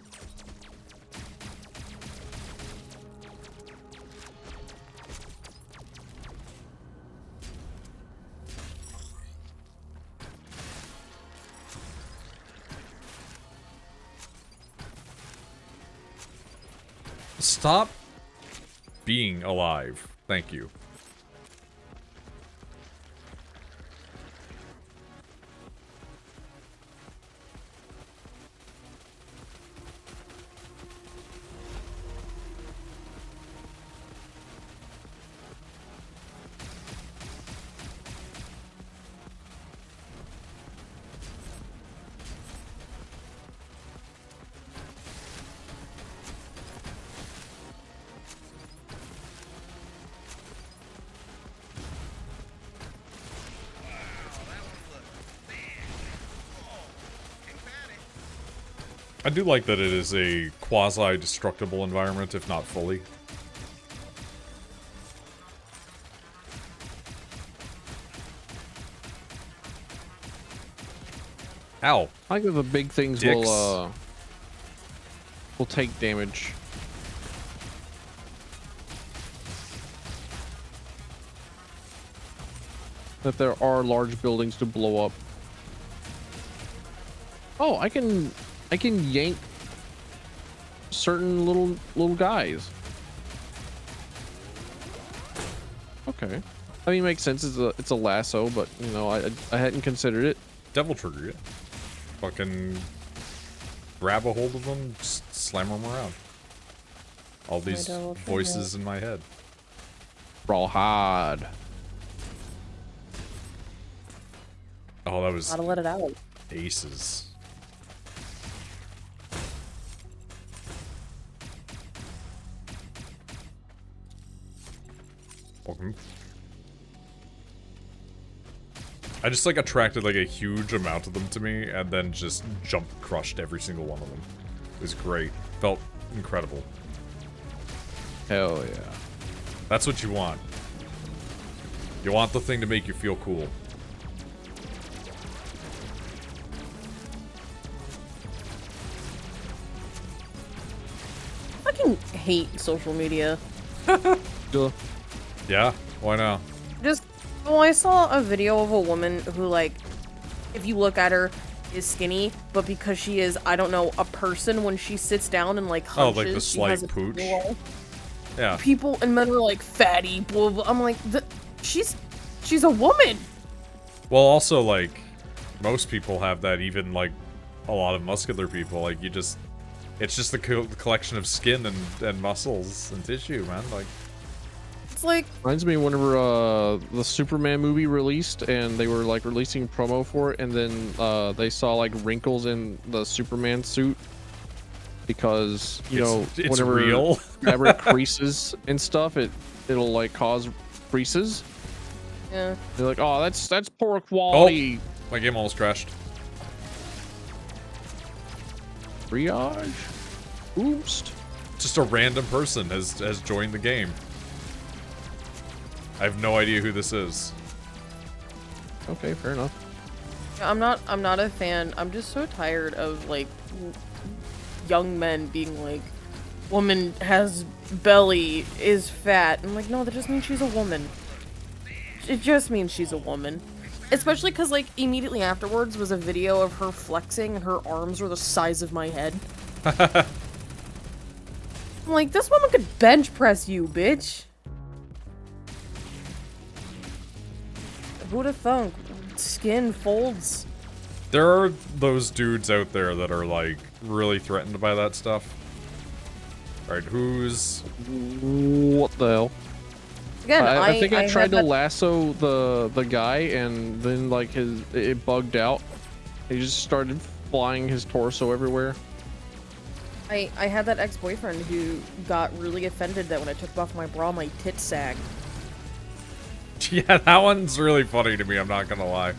Stop being alive. Thank you. I do like that it is a quasi-destructible environment, if not fully. Ow. I like that the big things Dicks. will take damage. That there are large buildings to blow up. Oh, I can yank certain little guys. Okay. I mean, it makes sense. It's a lasso, but you know, I hadn't considered it. Devil trigger it. Fucking grab a hold of them, just slam them around. All these voices in my head. Brawl hard. Oh, that was Gotta let it out. aces. Welcome. I just like attracted like a huge amount of them to me and then just jump crushed every single one of them. It was great. Felt incredible. Hell yeah. That's what you want. You want the thing to make you feel cool. I fucking hate social media. Duh. Yeah? Why not? Just, well, I saw a video of a woman who, like, if you look at her, is skinny, but because she is, I don't know, a person when she sits down and, like, hunches, like the she slight has a pooch? roll. Yeah. People and men are like, fatty, blah, blah. I'm like, she's a woman! Well, also, like, most people have that, even, like, a lot of muscular people. Like, you just... It's just the collection of skin and muscles and tissue, man. Like... It's like... Reminds me whenever the Superman movie released and they were like releasing promo for it, and then they saw like wrinkles in the Superman suit because it's whenever real. fabric creases and stuff, it'll like cause creases. Yeah. They're like, oh, that's poor quality. My game almost crashed. Triage. Oops. Just a random person has joined the game. I have no idea who this is. Okay, fair enough. I'm not a fan. I'm just so tired of, like, young men being like, woman has belly, is fat. I'm like, no, that just means she's a woman. It just means she's a woman. Especially because, like, immediately afterwards was a video of her flexing and her arms were the size of my head. I'm like, this woman could bench press you, bitch. Who'd have thunk? Skin folds. There are those dudes out there that are, like, really threatened by that stuff. Alright, who's... What the hell? Again, I think I tried to that... lasso the guy, and then like it bugged out. He just started flying his torso everywhere. I had that ex-boyfriend who got really offended that when I took off my bra, my tits sagged. Yeah, that one's really funny to me, I'm not gonna lie.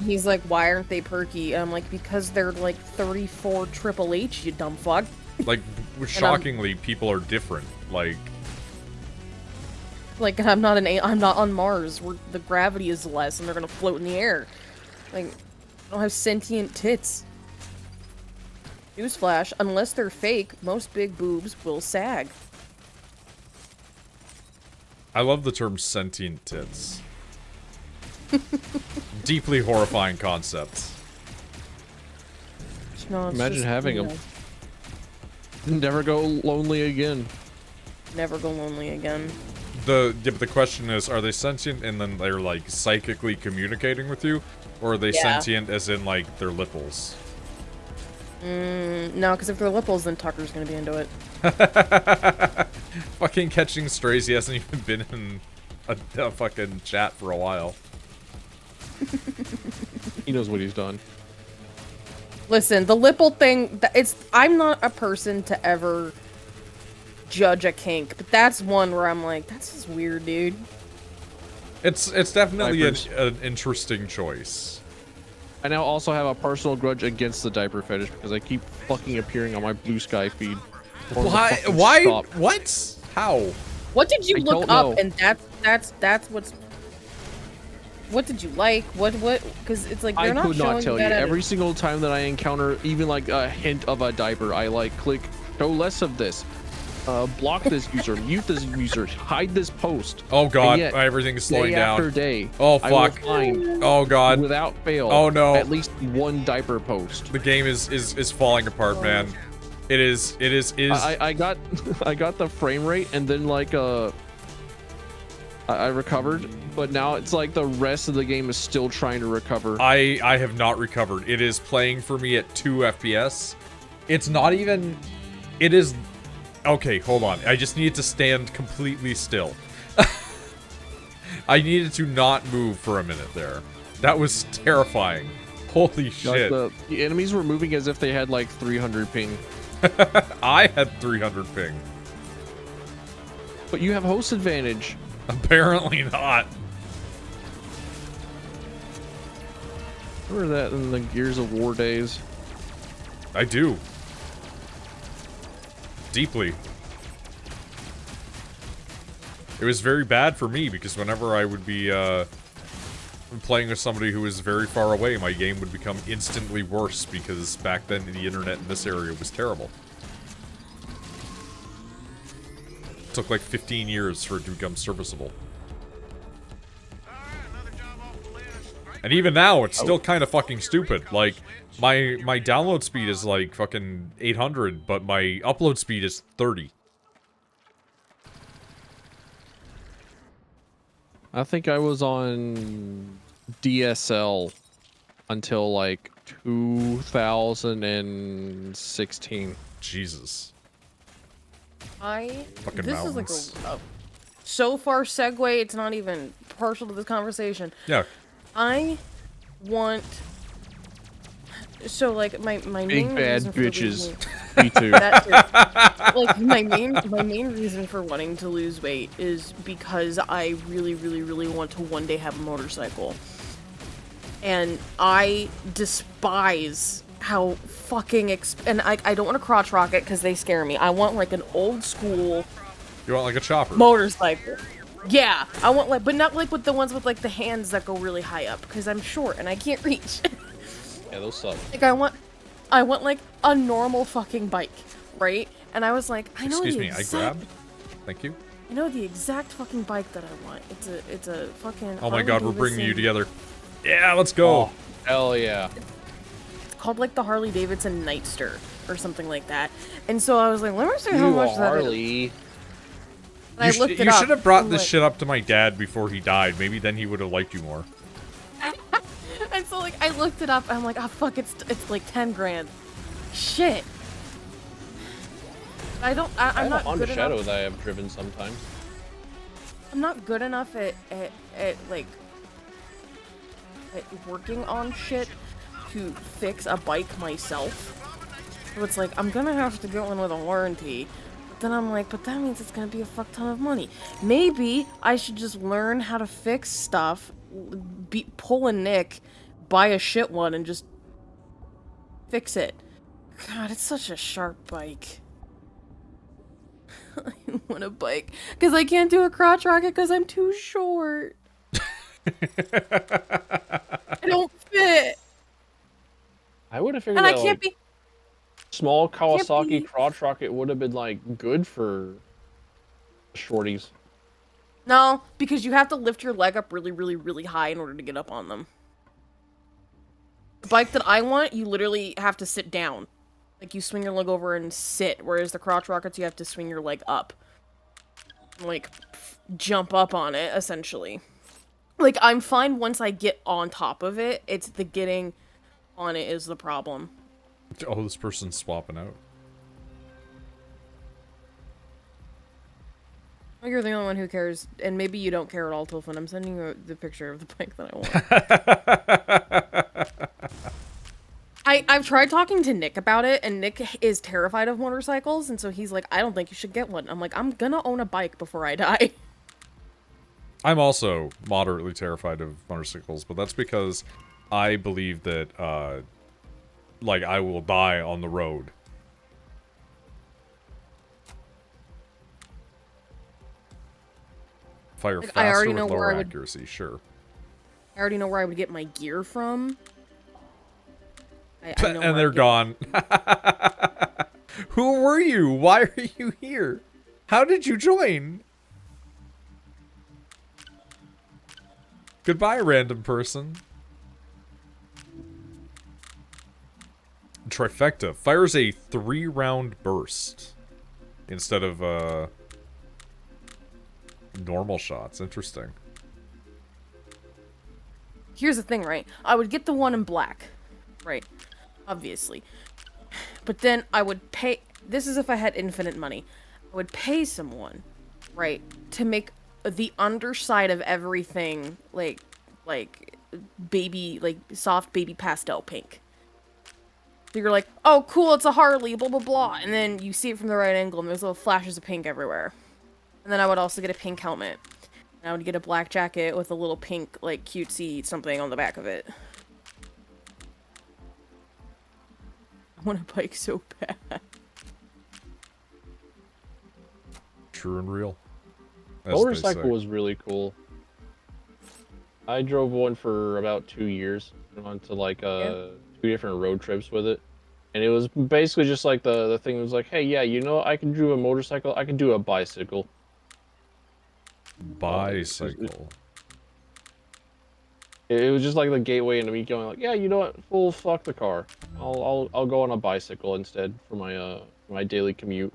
He's like, why aren't they perky? And I'm like, because they're like 34 Triple H, you dumb fuck. Like, shockingly, people are different. Like I'm not on Mars where the gravity is less and they're gonna float in the air. Like, I don't have sentient tits. Newsflash, unless they're fake, most big boobs will sag. I love the term sentient tits. Deeply horrifying concept. No, Imagine having them. Never go lonely again. Never go lonely again. But the question is, are they sentient and then they're like psychically communicating with you? Or are they sentient as in like their lipples? No, because if they're lipples, then Tucker's gonna be into it. Fucking catching strays, he hasn't even been in a fucking chat for a while. He knows what he's done. Listen, the lipple thing, I'm not a person to ever judge a kink, but that's one where I'm like, that's just weird, dude. It's definitely an interesting choice. I now also have a personal grudge against the diaper fetish because I keep fucking appearing on my Blue Sky feed. Why? Why? What? How? What did you I look don't up? know. And that's what's. What did you like? What? Because it's like they're I not could showing not tell you. that Every single time that I encounter even like a hint of a diaper, I like click show less of this. Block this user, mute this user, hide this post. Oh god, yet, everything's slowing day down. after day, Oh I will fuck. find, Oh god. without fail. Oh no. At least one diaper post. The game is falling apart, man. It is. I got I got the frame rate, and then like I recovered, but now it's like the rest of the game is still trying to recover. I have not recovered. It is playing for me at 2 FPS. It's not even. It is. Okay, hold on. I just needed to stand completely still. I needed to not move for a minute there. That was terrifying. Holy shit. Like the enemies were moving as if they had like 300 ping. I had 300 ping. But you have host advantage. Apparently not. Remember that in the Gears of War days? I do. Deeply. It was very bad for me, because whenever I would be, playing with somebody who was very far away, my game would become instantly worse, because back then the internet in this area was terrible. It took like 15 years for it to become serviceable. And even now, it's still kind of fucking stupid. Like, my download speed is like fucking 800, but my upload speed is 30. I think I was on DSL until like 2016. Jesus. This mountains. is like a so far segue, it's not even partial to this conversation. Yeah. I want... So, like, my Big main bad reason for bitches. losing... Me too. That too. Like, my main reason for wanting to lose weight is because I really, really, really want to one day have a motorcycle. And I despise how fucking and I don't want a crotch rocket because they scare me. I want like an old school You want like a chopper? motorcycle. Yeah, I want like, but not like with the ones with like the hands that go really high up because I'm short and I can't reach. Yeah, those suck. Like I want like a normal fucking bike, right? And I was like, I know Excuse the me, I exact, grabbed. Thank you. I know the exact fucking bike that I want. It's a fucking. Oh my god, we're bringing you Harley-Davidson- together. Yeah, let's go. Oh, hell yeah. It's called like the Harley Davidson Nightster or something like that. And so I was like, let me see how much that is. Harley. And I looked it You up. should have brought I'm this like- shit up to my dad before he died. Maybe then he would have liked you more. And so like I looked it up and I'm like, oh fuck, it's like 10 grand. Shit. I'm I have not a Honda good Shadow enough. that I have driven sometimes. I'm not good enough at like at working on shit to fix a bike myself. So it's like I'm gonna have to get one with a warranty. But then I'm like, but that means it's gonna be a fuck ton of money. Maybe I should just learn how to fix stuff, pull a nick, buy a shit one, and just fix it. God, it's such a sharp bike. I want a bike. Because I can't do a crotch rocket because I'm too short. I don't fit. I would have figured And I that can't like, be... small Kawasaki be- crotch rocket would have been like good for shorties. No, because you have to lift your leg up really, really, really high in order to get up on them. The bike that I want, you literally have to sit down. Like, you swing your leg over and sit, whereas the crotch rockets, you have to swing your leg up. Like, jump up on it, essentially. Like, I'm fine once I get on top of it. It's the getting on it is the problem. Oh, this person's swapping out. Well, you're the only one who cares, and maybe you don't care at all, Tilfin. I'm sending you the picture of the bike that I want. I've tried talking to Nick about it, and Nick is terrified of motorcycles, and so he's like, I don't think you should get one. I'm like, I'm gonna own a bike before I die. I'm also moderately terrified of motorcycles, but that's because I believe that, like, I will die on the road. Fire Like, faster I already with know where lower I would- accuracy, sure. I already know where I would get my gear from. I know where And they're I'd get- gone. Who were you? Why are you here? How did you join? Goodbye, random person. Trifecta fires a 3-round burst instead of normal shots. Interesting. Here's the thing, right? I would get the one in black, right? Obviously. But then I would pay... This is if I had infinite money. I would pay someone, right, to make the underside of everything, like baby, like, soft baby pastel pink. So you're like, oh, cool, it's a Harley, blah, blah, blah. And then you see it from the right angle, and there's little flashes of pink everywhere. And then I would also get a pink helmet. And I would get a black jacket with a little pink, like, cutesy something on the back of it. I want a bike so bad. True and real. As they Motorcycle say. was really cool. I drove one for about 2 years. Went on to like 2 different road trips with it. And it was basically just like the thing was like, hey, yeah, you know, I can do a motorcycle, I can do a bicycle. Bicycle. It was just like the gateway into me going like, yeah, you know what, full fuck the car. I'll go on a bicycle instead for my daily commute.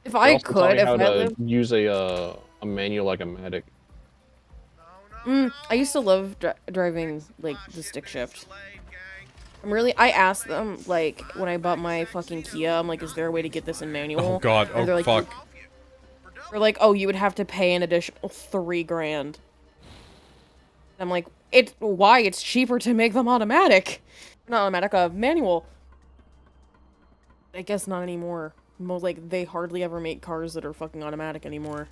If They I also taught could, me if how I to lived... use a manual like a Matic. I used to love driving, like, the stick shift. I asked them, like, when I bought my fucking Kia, I'm like, is there a way to get this in manual? Oh god, And they're oh like, fuck. they're like, oh, you would have to pay an additional $3,000. I'm like, why? It's cheaper to make them automatic. Not automatic, manual. I guess not anymore. Like, they hardly ever make cars that are fucking automatic anymore.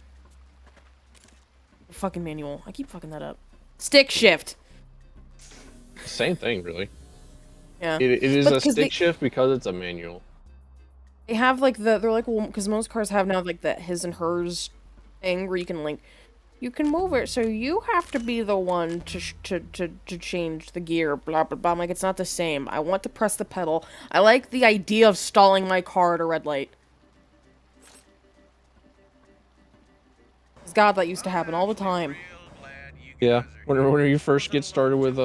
Fucking manual. I keep fucking that up. Stick shift. Same thing, really. Yeah. It is But a stick shift because it's a manual. they have, like, they're like, well, because most cars have now, like, the his and hers thing where you can, like, you can move it, so you have to be the one to change the gear, blah, blah, blah. I'm like, it's not the same. I want to press the pedal. I like the idea of stalling my car at a red light. God, that used to happen all the time. Yeah, whenever you first get started with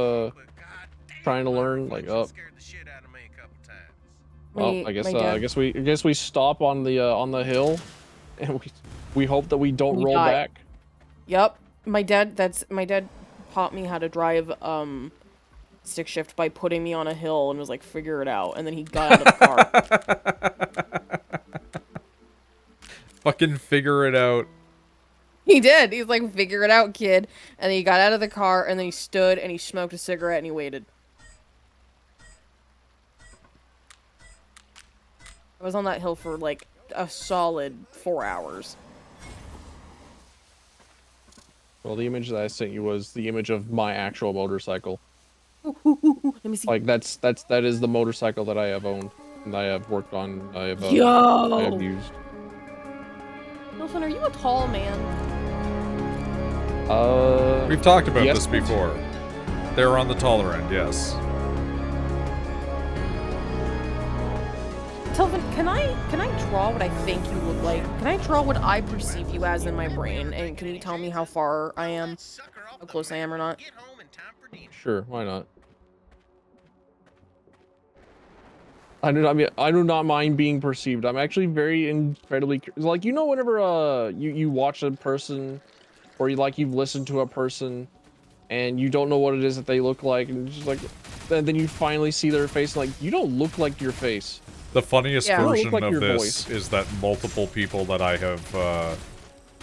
trying to learn, like, oh, well, I My guess dad, I guess we stop on the hill, and we hope that we don't you roll die. back. Yep. My dad taught me how to drive, stick shift by putting me on a hill and was like, figure it out. And then he got out of the car. Fucking figure it out. He did. He's like, figure it out, kid. And then he got out of the car and then he stood and he smoked a cigarette and he waited. I was on that hill for like a solid 4 hours. Well, the image that I sent you was the image of my actual motorcycle. Let me see. Like that is the motorcycle that I have owned and I have worked on. I have used. Wilson, are you a tall man? We've talked about yes, this before. They're on the taller end, yes. Telvin, can I draw what I think you look like? Can I draw what I perceive you as in my brain? And can you tell me how far I am? How close I am or not? Sure, why not? I do not mind being perceived. I'm actually very incredibly like, you know, whenever you watch a person or you've listened to a person and you don't know what it is that they look like, and just like then you finally see their face and like, you don't look like your face. The funniest Yeah. version like of your this voice. is that multiple people that I have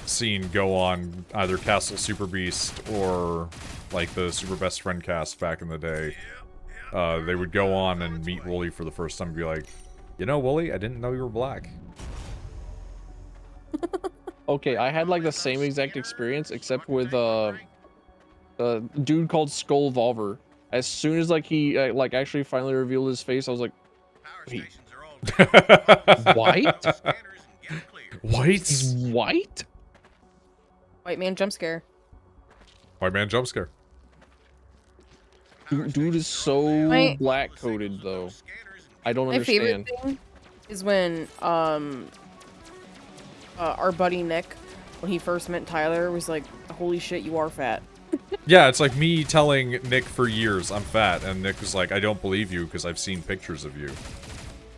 seen go on either Castle Super Beast or like the Super Best Friend cast back in the day. They would go on and meet Wooly for the first time and be like, you know, Wooly, I didn't know you were black. Okay, I had like the same exact experience except with a dude called Skull Volver. As soon as like he like actually finally revealed his face, I was like, wait, white? White? He's white? White man jump scare. White man jump scare. Dude is so My- black coded though. I don't My understand. favorite thing is when our buddy Nick, when he first met Tyler, was like, holy shit, you are fat. Yeah, it's like me telling Nick for years I'm fat, and Nick was like, I don't believe you because I've seen pictures of you.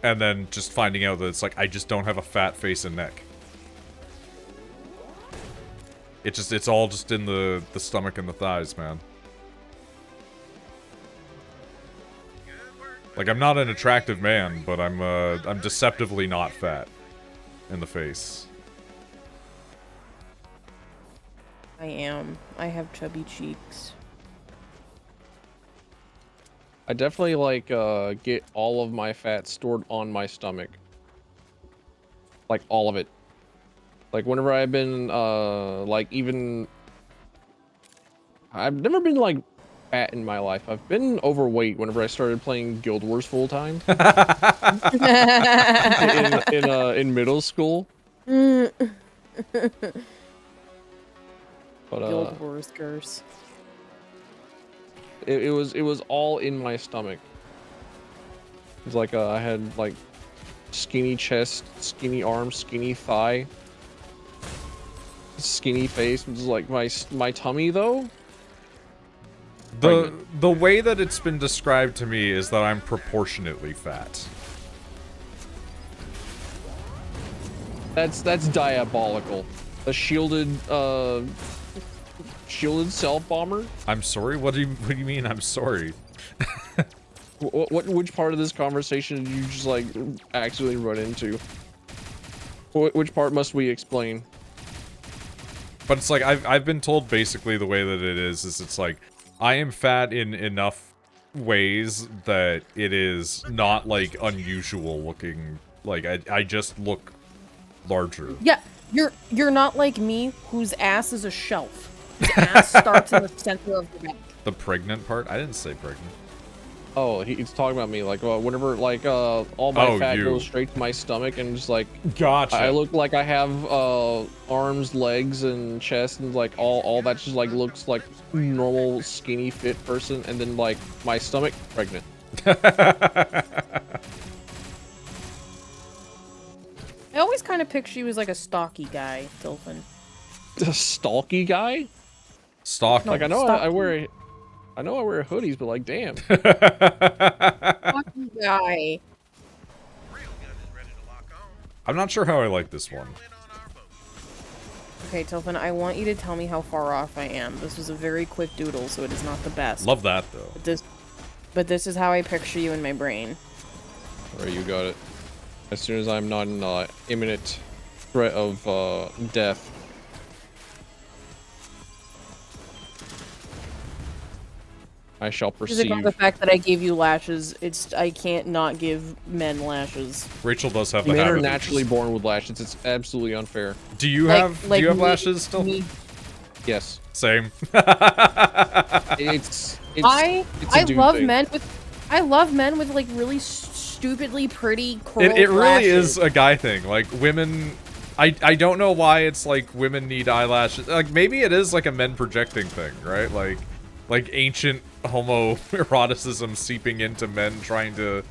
And then just finding out that it's like, I just don't have a fat face and neck. It's all just in the stomach and the thighs, man. Like, I'm not an attractive man, but I'm deceptively not fat in the face. I am. I have chubby cheeks. I definitely like get all of my fat stored on my stomach. Like all of it. Like whenever I've been like even I've never been like fat in my life. I've been overweight whenever I started playing Guild Wars full time in middle school. But Guild Wars curse. it was all in my stomach. It was like I had like skinny chest, skinny arms, skinny thigh, skinny face. It was like my tummy though. The way that it's been described to me is that I'm proportionately fat. That's diabolical. A shielded self bomber. I'm sorry. What do you mean? I'm sorry. Which part of this conversation did you just like accidentally run into? Which part must we explain? But it's like I've been told basically the way that it is it's like I am fat in enough ways that it is not like unusual looking. Like I just look larger. Yeah, you're not like me, whose ass is a shelf. His ass starts in the center of the back. The pregnant part? I didn't say pregnant. Oh, he's talking about me. Like, whenever, like, all my fat goes straight to my stomach, and just like, gotcha. I look like I have arms, legs, and chest, and like all that just like looks like normal, skinny, fit person, and then like my stomach, pregnant. I always kind of picture you as like a stocky guy, Dilphin. A stalky guy? Stock. Like, I know I wear hoodies, but like, damn. Stocky guy. I'm not sure how I like this one. Okay, Tilphin, I want you to tell me how far off I am. This was a very quick doodle, so it is not the best. Love that, though. But this is how I picture you in my brain. Alright, you got it. As soon as I'm not in imminent threat of death. I shall perceive. Because the fact that I gave you lashes, I can't not give men lashes. Rachel does have the Men habit are naturally born with lashes. It's absolutely unfair. Do you have lashes still? Yes. Same. I love men with like really stupidly pretty curled it really lashes. is a guy thing. Like women, I don't know why it's like women need eyelashes. Like maybe it is like a men projecting thing, right? Like ancient homoeroticism seeping into men trying to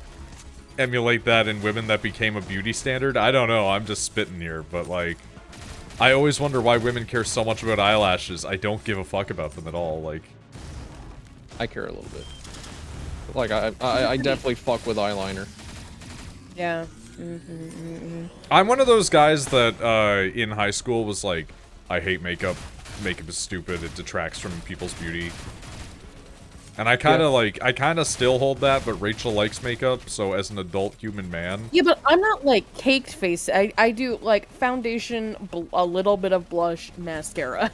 emulate that in women that became a beauty standard. I don't know, I'm just spitting here, but like I always wonder why women care so much about eyelashes. I don't give a fuck about them at all. Like I care a little bit. Like I definitely fuck with eyeliner. Yeah. I'm one of those guys that in high school was like, I hate makeup. Makeup is stupid. It detracts from people's beauty. And I kind of I kind of still hold that, but Rachel likes makeup, so as an adult human man. Yeah, but I'm not like caked face. I do like foundation, a little bit of blush, mascara.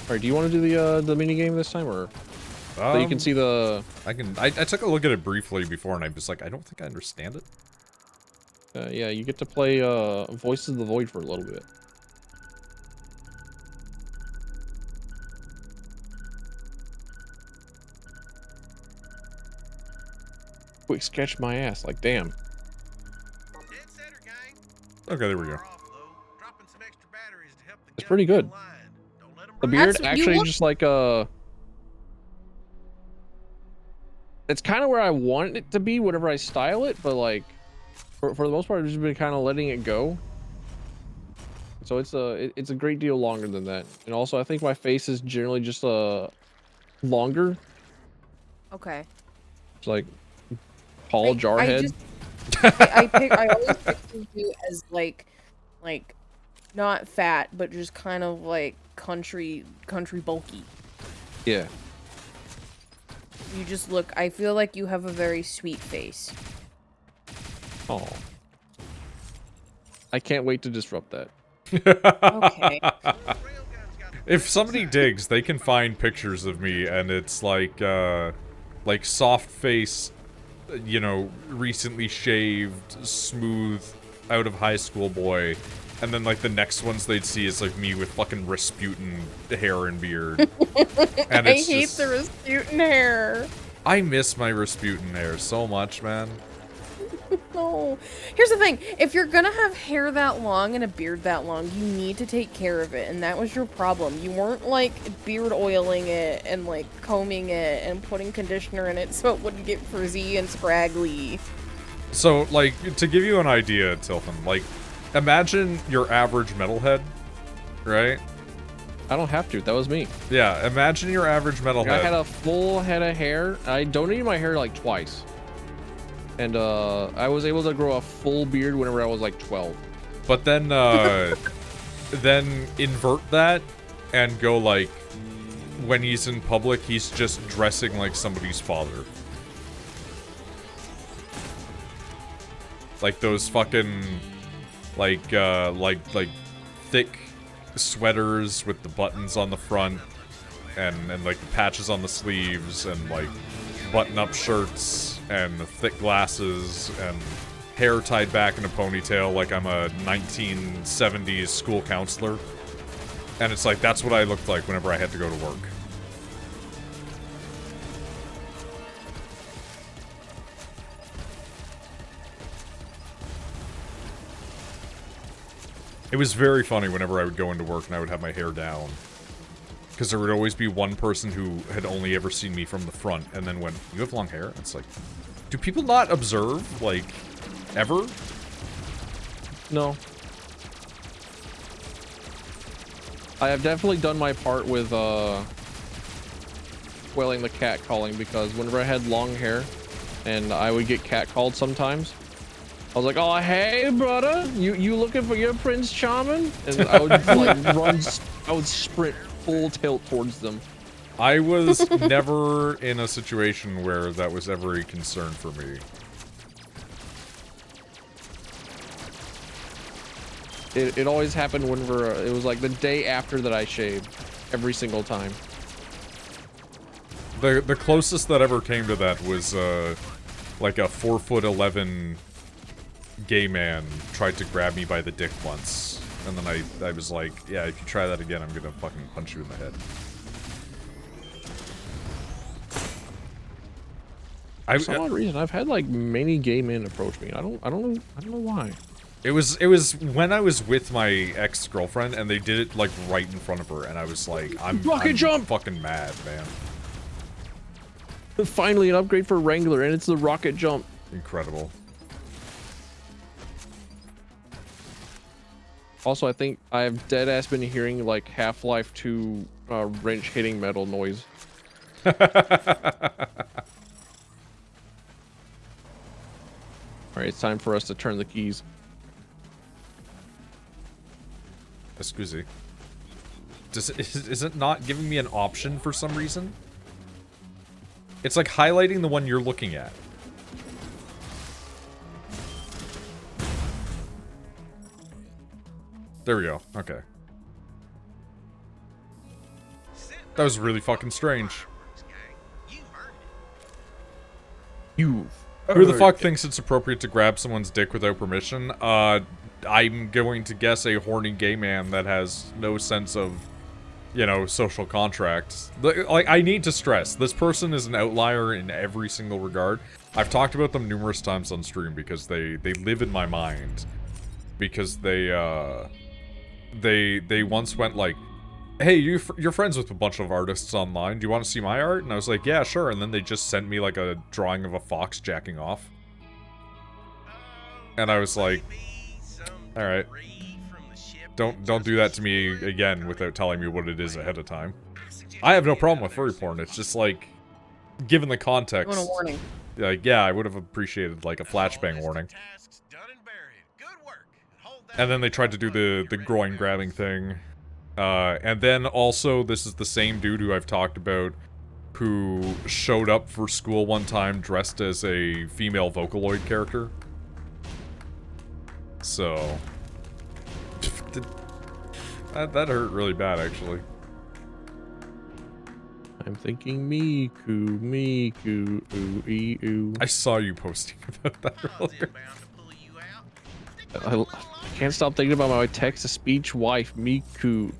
Alright, do you want to do the mini game this time, or so you can see the? I took a look at it briefly before, and I was like, I don't think I understand it. Yeah, you get to play Voices of the Void for a little bit. Quick sketch my ass, like damn. Okay, there we go. It's pretty good. The beard actually just like it's kind of where I want it to be whenever I style it, but like for the most part I've just been kind of letting it go. So it's a great deal longer than that. And also I think my face is generally just longer. Okay. It's like Paul Jarhead. I always picture you as like not fat, but just kind of like country bulky. Yeah. You just look. I feel like you have a very sweet face. Oh. I can't wait to disrupt that. Okay. If somebody digs, they can find pictures of me, and it's like soft face, you know, recently shaved, smooth, out of high school boy, And then, like, the next ones they'd see is, like, me with fucking Rasputin hair and beard. And I it's hate just... the Rasputin hair. I miss my Rasputin hair so much, man. No. Here's the thing. If you're gonna have hair that long and a beard that long, you need to take care of it. And that was your problem. You weren't, like, beard oiling it and, like, combing it and putting conditioner in it so it wouldn't get frizzy and scraggly. So, like, to give you an idea, Tilton, like, imagine your average metalhead, right? I don't have to. That was me. Yeah, imagine your average metalhead. I had a full head of hair. I donated my hair like twice. And I was able to grow a full beard whenever I was like 12. But then, then invert that and go like, when he's in public, he's just dressing like somebody's father. Like those fucking, like thick sweaters with the buttons on the front and like the patches on the sleeves and like button-up shirts and the thick glasses and hair tied back in a ponytail like I'm a 1970s school counselor. And it's like, that's what I looked like whenever I had to go to work. It was very funny whenever I would go into work and I would have my hair down. Because there would always be one person who had only ever seen me from the front, and then went, "You have long hair?" It's like, do people not observe, like, ever? No. I have definitely done my part with, quelling the cat calling, because whenever I had long hair, and I would get cat called sometimes, I was like, "Oh, hey, brother, you looking for your Prince Charming?" And I would, like, I would sprint full tilt towards them. I was never in a situation where that was ever a concern for me. It always happened whenever, it was like the day after that I shaved, every single time. The closest that ever came to that was, like a 4'11" gay man tried to grab me by the dick once. And then I was like, yeah, if you try that again, I'm gonna fucking punch you in the head. For some odd reason, I've had like many gay men approach me. I don't know why. It was when I was with my ex-girlfriend and they did it like right in front of her, and I was like, I'm jump! Fucking mad, man. Finally, an upgrade for Wrangler, and it's the rocket jump. Incredible. Also, I think I've deadass been hearing like Half-Life 2 wrench hitting metal noise. Alright, it's time for us to turn the keys. Excuse me. Is it not giving me an option for some reason? It's like highlighting the one you're looking at. There we go. Okay. That was really fucking strange. Who the fuck thinks it's appropriate to grab someone's dick without permission? I'm going to guess a horny gay man that has no sense of, you know, social contracts. Like, I need to stress, this person is an outlier in every single regard. I've talked about them numerous times on stream because they live in my mind. Because they once went like, "Hey, you're friends with a bunch of artists online. Do you want to see my art?" And I was like, "Yeah, sure." And then they just sent me like a drawing of a fox jacking off. And I was like, "All right. Don't do that to me again without telling me what it is ahead of time." I have no problem with furry porn. It's just like, given the context, Want a warning. like, yeah, I would have appreciated like a flashbang warning. And then they tried to do the groin grabbing thing. And then also, this is the same dude who I've talked about, who showed up for school one time dressed as a female Vocaloid character. So... that hurt really bad, actually. I'm thinking Miku, ooh, ee, ooh. I saw you posting about that earlier. I can't stop thinking about my text-to-speech wife, Miku,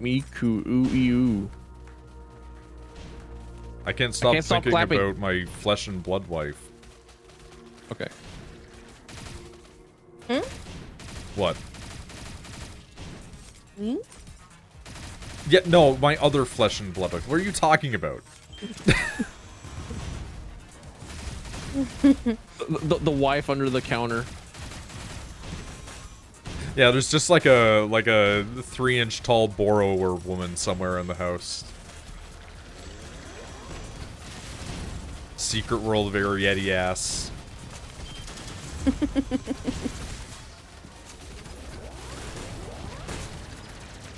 ooh. I can't stop thinking clapping. about my flesh and blood wife. Okay. Hmm? What? Hmm? Yeah, no, my other flesh and blood wife. What are you talking about? the wife under the counter. Yeah, there's just like a 3-inch tall borrower woman somewhere in the house. Secret world of Arietti ass.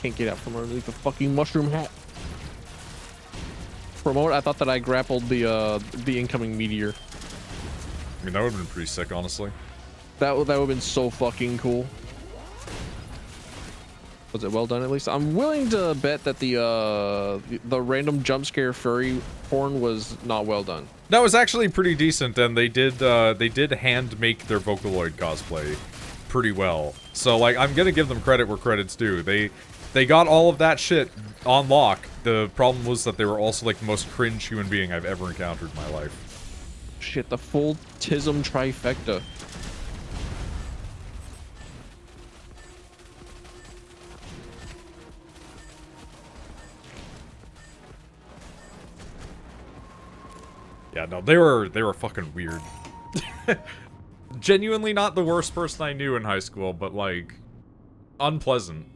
Can't get out from underneath the fucking mushroom hat. Promote, I thought that I grappled the incoming meteor. I mean, that would have been pretty sick, honestly. That would have been so fucking cool. Was it well done at least? I'm willing to bet that the random jump scare furry porn was not well done. That was actually pretty decent, and they did hand make their Vocaloid cosplay pretty well. So like, I'm gonna give them credit where credit's due. They got all of that shit on lock. The problem was that they were also like the most cringe human being I've ever encountered in my life. Shit, the full Tism trifecta. Yeah, no, they were fucking weird. Genuinely not the worst person I knew in high school, but like unpleasant.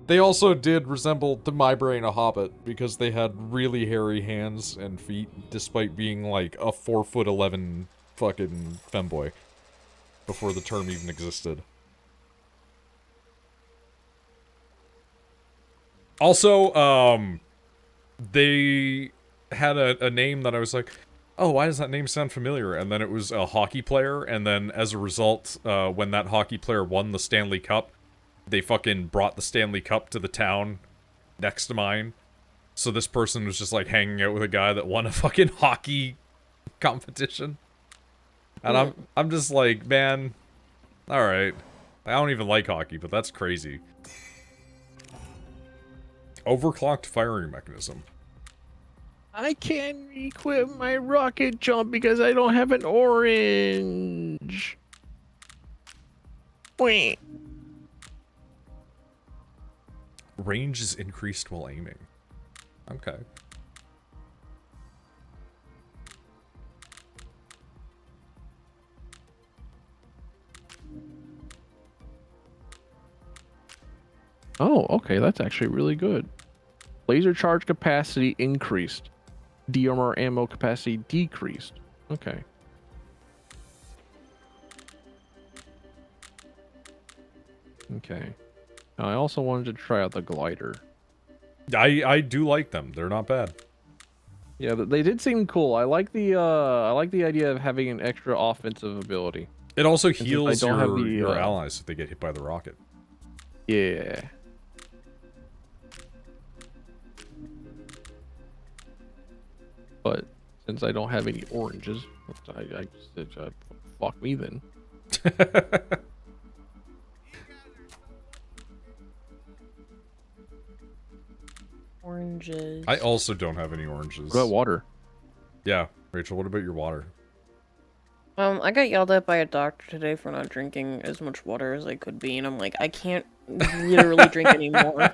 They also did resemble, to my brain, a hobbit because they had really hairy hands and feet, despite being like a 4'11" fucking femboy before the term even existed. Also, they had a name that I was like, oh, why does that name sound familiar? And then it was a hockey player, and then as a result, when that hockey player won the Stanley Cup, they fucking brought the Stanley Cup to the town next to mine. So this person was just like hanging out with a guy that won a fucking hockey competition. And I'm just like, man, alright. I don't even like hockey, but that's crazy. Overclocked firing mechanism. I can't equip my rocket jump because I don't have an orange. Wait. Range is increased while aiming. Okay. Oh, okay, that's actually really good. Laser charge capacity increased. DMR ammo capacity decreased. Okay. Okay. Now, I also wanted to try out the glider. I do like them. They're not bad. Yeah, they did seem cool. I like the idea of having an extra offensive ability. It also And since I heals don't have the, your allies if they get hit by the rocket. Yeah. But since I don't have any oranges, I just fuck me then. Oranges. I also don't have any oranges. What about water? Yeah, Rachel, what about your water? I got yelled at by a doctor today for not drinking as much water as I could be, and I'm like, I can't literally drink anymore.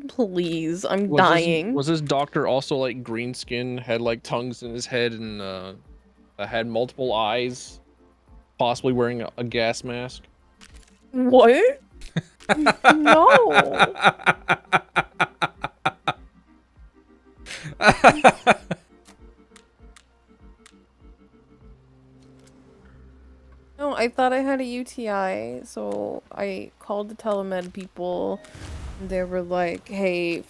Please, I'm dying. Was this doctor also like green skin, had like tongues in his head, and had multiple eyes, possibly wearing a gas mask? What? No. No, I thought I had a UTI, so I called the telemed people. They were like, hey,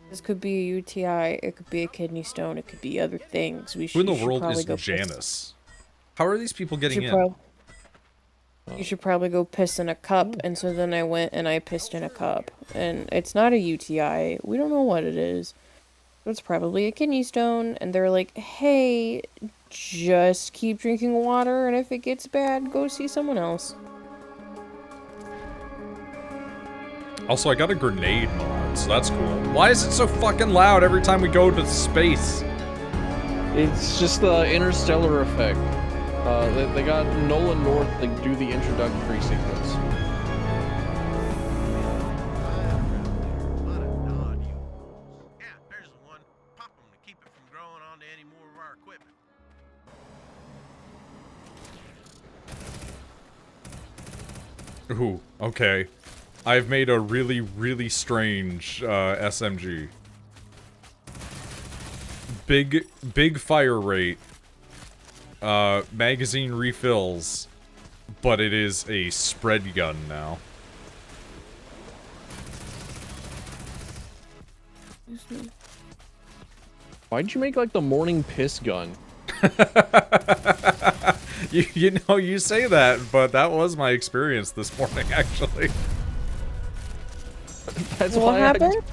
this could be a UTI, it could be a kidney stone, it could be other things. Who in the world is Janice? How are these people getting in? You should probably go piss in a cup. And so then I went and I pissed in a cup. And it's not a UTI. We don't know what it is. It's probably a kidney stone, and they're like, hey, just keep drinking water, and if it gets bad, go see someone else. Also, I got a grenade mod, so that's cool. Why is it so fucking loud every time we go to space? It's just the interstellar effect. They got Nolan North to do the introductory sequence. Yeah, there's the one. Pop them to keep it from growing onto any more of our equipment. Ooh, okay. I've made a really, really strange SMG. Big fire rate. Magazine refills. But it is a spread gun now. Why'd you make like the morning piss gun? You know, you say that, but that was my experience this morning, actually. That's What why happened?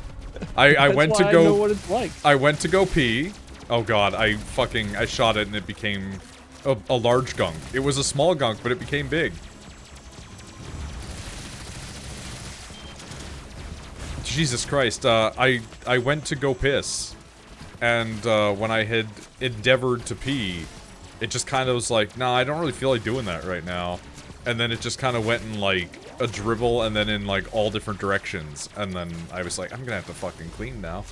I went to I go. know what it's like. I went to go pee. Oh god, I shot it and it became a large gunk. It was a small gunk, but it became big. Jesus Christ, I went to go piss. And, when I had endeavored to pee, it just kind of was like, nah, I don't really feel like doing that right now. And then it just kind of went in, like, a dribble and then in, like, all different directions. And then I was like, I'm gonna have to fucking clean now.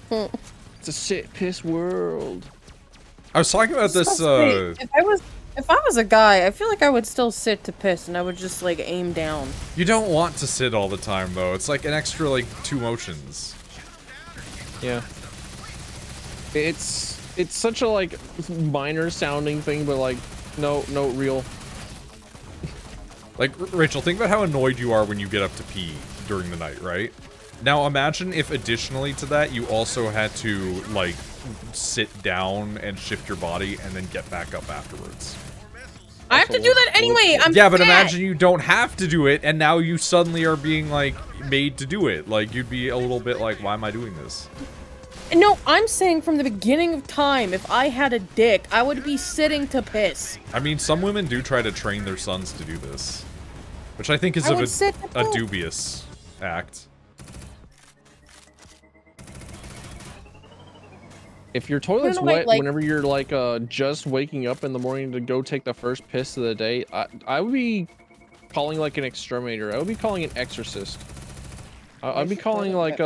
It's a shit piss world. I was talking about this, If I was a guy, I feel like I would still sit to piss and I would just like aim down. You don't want to sit all the time, though. It's like an extra, like, 2 motions. Yeah. It's such a like minor sounding thing, but like no real. Like, Rachel, think about how annoyed you are when you get up to pee during the night, right? Now imagine if additionally to that, you also had to, like, sit down and shift your body and then get back up afterwards. I have to do that anyway. I'm Yeah, but fat. imagine you don't have to do it, and now you suddenly are being, like, made to do it. Like, you'd be a little bit like, why am I doing this? No, I'm saying from the beginning of time, if I had a dick, I would be sitting to piss. I mean, some women do try to train their sons to do this. Which I think is I would sit to a piss. dubious act. If your toilet's like- wet like- whenever you're like just waking up in the morning to go take the first piss of the day, I would be calling like an exterminator. I would be calling an exorcist. I'd be calling like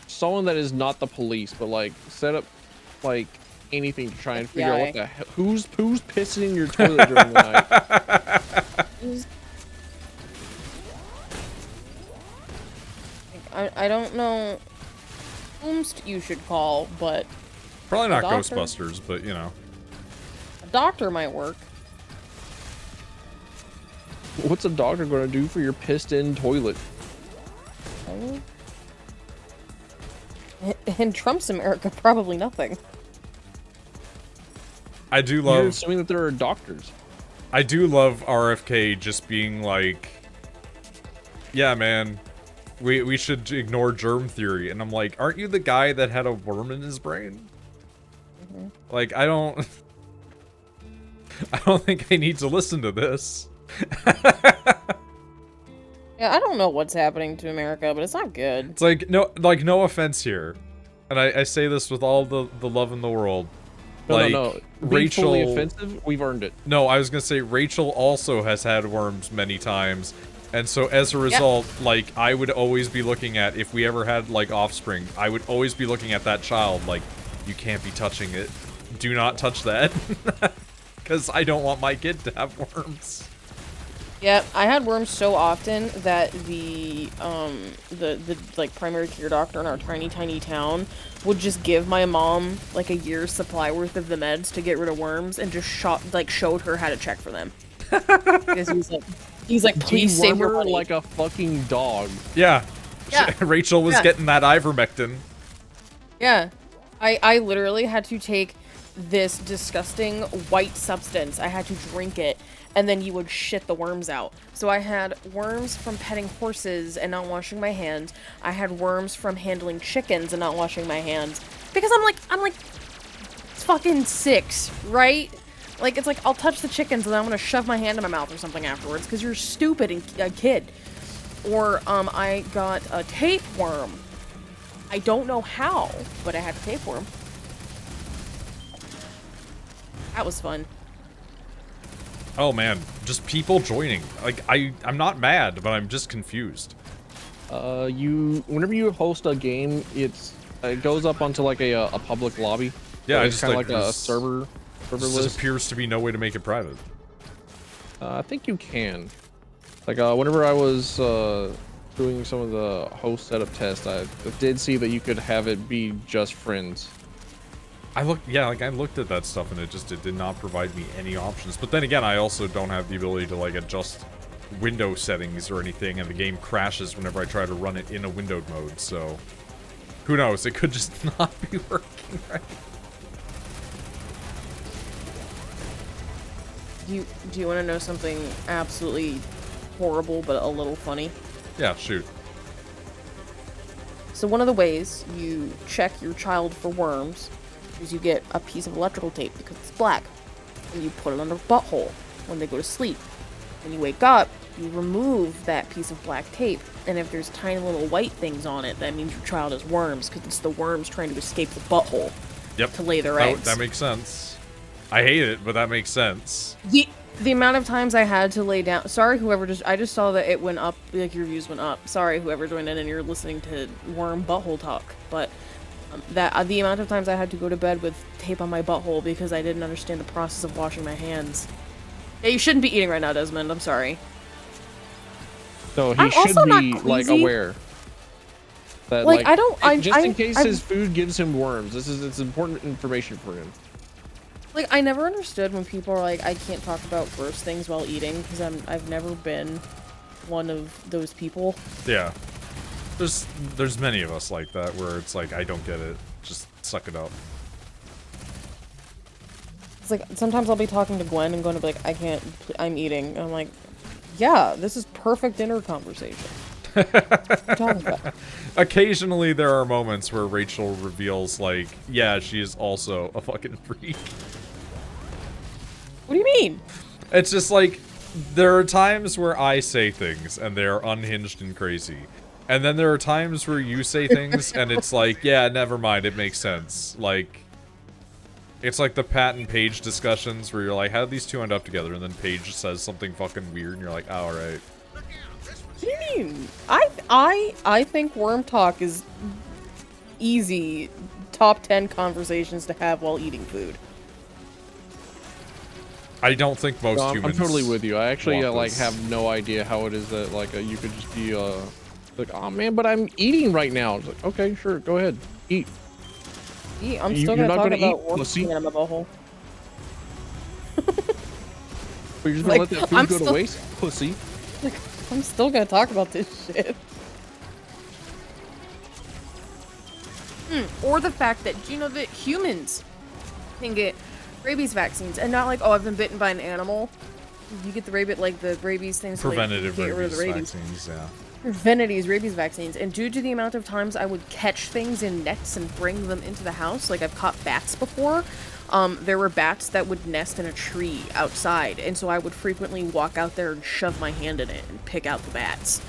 someone that is not the police, but like set up like anything to try and figure out what the hell, who's pissing in your toilet during the night. I don't know whom you should call, but Probably not doctor? Ghostbusters, but you know. a doctor might work. What's a doctor going to do for your pissed in toilet? In Trump's America, probably nothing. I do You're love assuming that there are doctors. I do love RFK just being like, yeah, man, we should ignore germ theory. And I'm like, aren't you the guy that had a worm in his brain? Mm-hmm. Like, I don't think I need to listen to this. Yeah, I don't know what's happening to America, but it's not good. It's like, no offense here. And I say this with all the love in the world. Like, No. Being Rachel... fully offensive, we've earned it. No, I was gonna say, Rachel also has had worms many times. And so, as a result, like, I would always be looking at, if we ever had, like, offspring, I would always be looking at that child like, you can't be touching it. Do not touch that. Because I don't want my kid to have worms. Yeah, I had worms so often that the like primary care doctor in our tiny town would just give my mom like a year's supply worth of the meds to get rid of worms and just showed her how to check for them. Because he's like please save your Dewormer money. like a fucking dog. Yeah. Yeah. Rachel was getting that ivermectin. Yeah. I literally had to take this disgusting white substance. I had to drink it and then you would shit the worms out. So I had worms from petting horses and not washing my hands. I had worms from handling chickens and not washing my hands. Because I'm like fucking 6, right? Like, it's like, I'll touch the chickens and then I'm gonna shove my hand in my mouth or something afterwards because you're stupid and a kid. Or, I got a tapeworm. I don't know how, but I had a tapeworm. That was fun. Oh man, just people joining. Like, I'm not mad, but I'm just confused. Whenever you host a game, it goes up onto like a public lobby. Yeah, so I it's just kind of like like a this- server There list. just appears to be no way to make it private. I think you can. Like, whenever I was doing some of the host setup tests, I did see that you could have it be just friends. I looked at that stuff and it did not provide me any options. But then again, I also don't have the ability to like adjust window settings or anything, and the game crashes whenever I try to run it in a windowed mode, so who knows, it could just not be working right. Do you want to know something absolutely horrible but a little funny? Yeah, shoot. So one of the ways you check your child for worms is you get a piece of electrical tape because it's black, and you put it on their butthole when they go to sleep. When you wake up, you remove that piece of black tape, and if there's tiny little white things on it, that means your child has worms because it's the worms trying to escape the butthole. Yep. To lay their eggs. That makes sense. I hate it, but that makes sense. The amount of times I had to lay down. Sorry, I just saw that it went up, like your views went up. Sorry, whoever joined in and you're listening to worm butthole talk. But the amount of times I had to go to bed with tape on my butthole because I didn't understand the process of washing my hands. Yeah, you shouldn't be eating right now, Desmond. I'm sorry. So he I'm should also not be like queasy. aware. That, Like, I don't- just in I- case I've- his food gives him worms. It's important information for him. Like, I never understood when people are like, I can't talk about gross things while eating because I've never been one of those people. Yeah. There's many of us like that where it's like, I don't get it. Just suck it up. It's like, sometimes I'll be talking to Gwen and going to be like, I'm eating. And I'm like, yeah, this is perfect dinner conversation. What are you talking about? Occasionally there are moments where Rachel reveals, like, yeah, she is also a fucking freak. What do you mean? It's just like, there are times where I say things and they're unhinged and crazy. And then there are times where you say things and it's like, yeah, never mind, it makes sense. Like, it's like the Pat and Paige discussions where you're like, how did these two end up together? And then Paige says something fucking weird and you're like, oh, alright. What do you mean? I think worm talk is easy top 10 conversations to have while eating food. I don't think most No, I'm humans totally with you. I actually want like this. have no idea how it is that like you could just be like, oh man, but I'm eating right now. It's like, okay, sure, go ahead, eat. I'm You- still you're gonna not talk gonna about eat, worm pussy? coming out of my butthole. But you're just Like, gonna let that food I'm go to still- waste, pussy. I'm still gonna talk about this shit. Or the fact that, do you know that humans can get rabies vaccines and not like, oh, I've been bitten by an animal. You get the rabies things. So, like, preventative you get rid of rabies the vaccines, yeah. Preventative rabies vaccines, and due to the amount of times I would catch things in nets and bring them into the house, like I've caught bats before, there were bats that would nest in a tree outside, and so I would frequently walk out there and shove my hand in it and pick out the bats.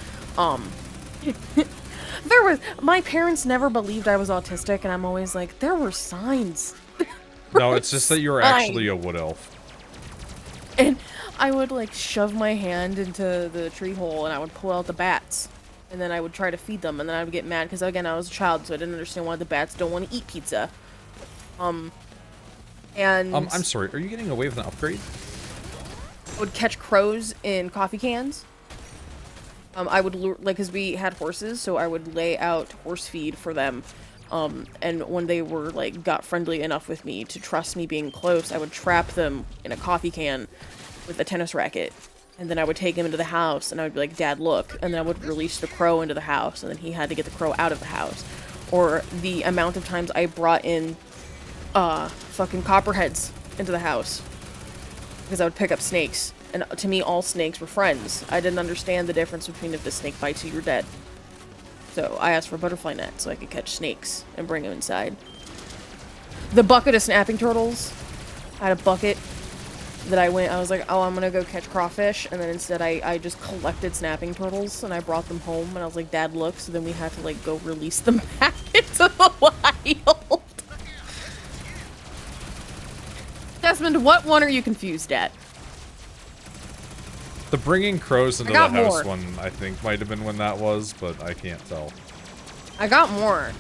My parents never believed I was autistic, and I'm always like, there were signs. No, it's just that you're actually a wood elf. And I would like shove my hand into the tree hole and I would pull out the bats. And then I would try to feed them, and then I would get mad because again I was a child, so I didn't understand why the bats don't want to eat pizza. And I'm sorry, are you getting away with an upgrade? I would catch crows in coffee cans. I would lure, like, because we had horses, so I would lay out horse feed for them. And when they were, like, got friendly enough with me to trust me being close, I would trap them in a coffee can with a tennis racket. And then I would take him into the house, and I would be like, Dad, look. And then I would release the crow into the house, and then he had to get the crow out of the house. Or the amount of times I brought in, fucking copperheads into the house. Because I would pick up snakes And to me, all snakes were friends. I didn't understand the difference between if the snake bites you, you're dead. So I asked for a butterfly net so I could catch snakes and bring them inside. The bucket of snapping turtles. I had a bucket that I was like, oh, I'm gonna go catch crawfish, and then instead I just collected snapping turtles, and I brought them home, and I was like, Dad, look, so then we had to, like, go release them back into the wild. Desmond, what one are you confused at? The bringing crows into the got house more. one, I think, might have been when that was, but I can't tell. I got more.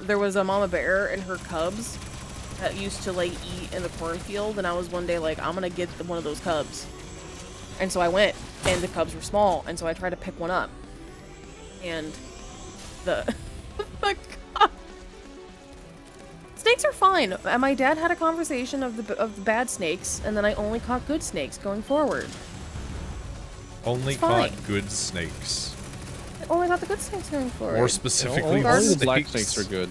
There was a mama bear and her cubs that used to, like, eat in the cornfield, and I was one day like, I'm gonna get one of those cubs. And so I went, and the cubs were small, and so I tried to pick one up. And the snakes are fine. And my dad had a conversation of the bad snakes, and then I only caught good snakes going forward. Only It's caught fine. good snakes. I only caught the good snakes going forward. More specifically, only snakes. the black snakes are good.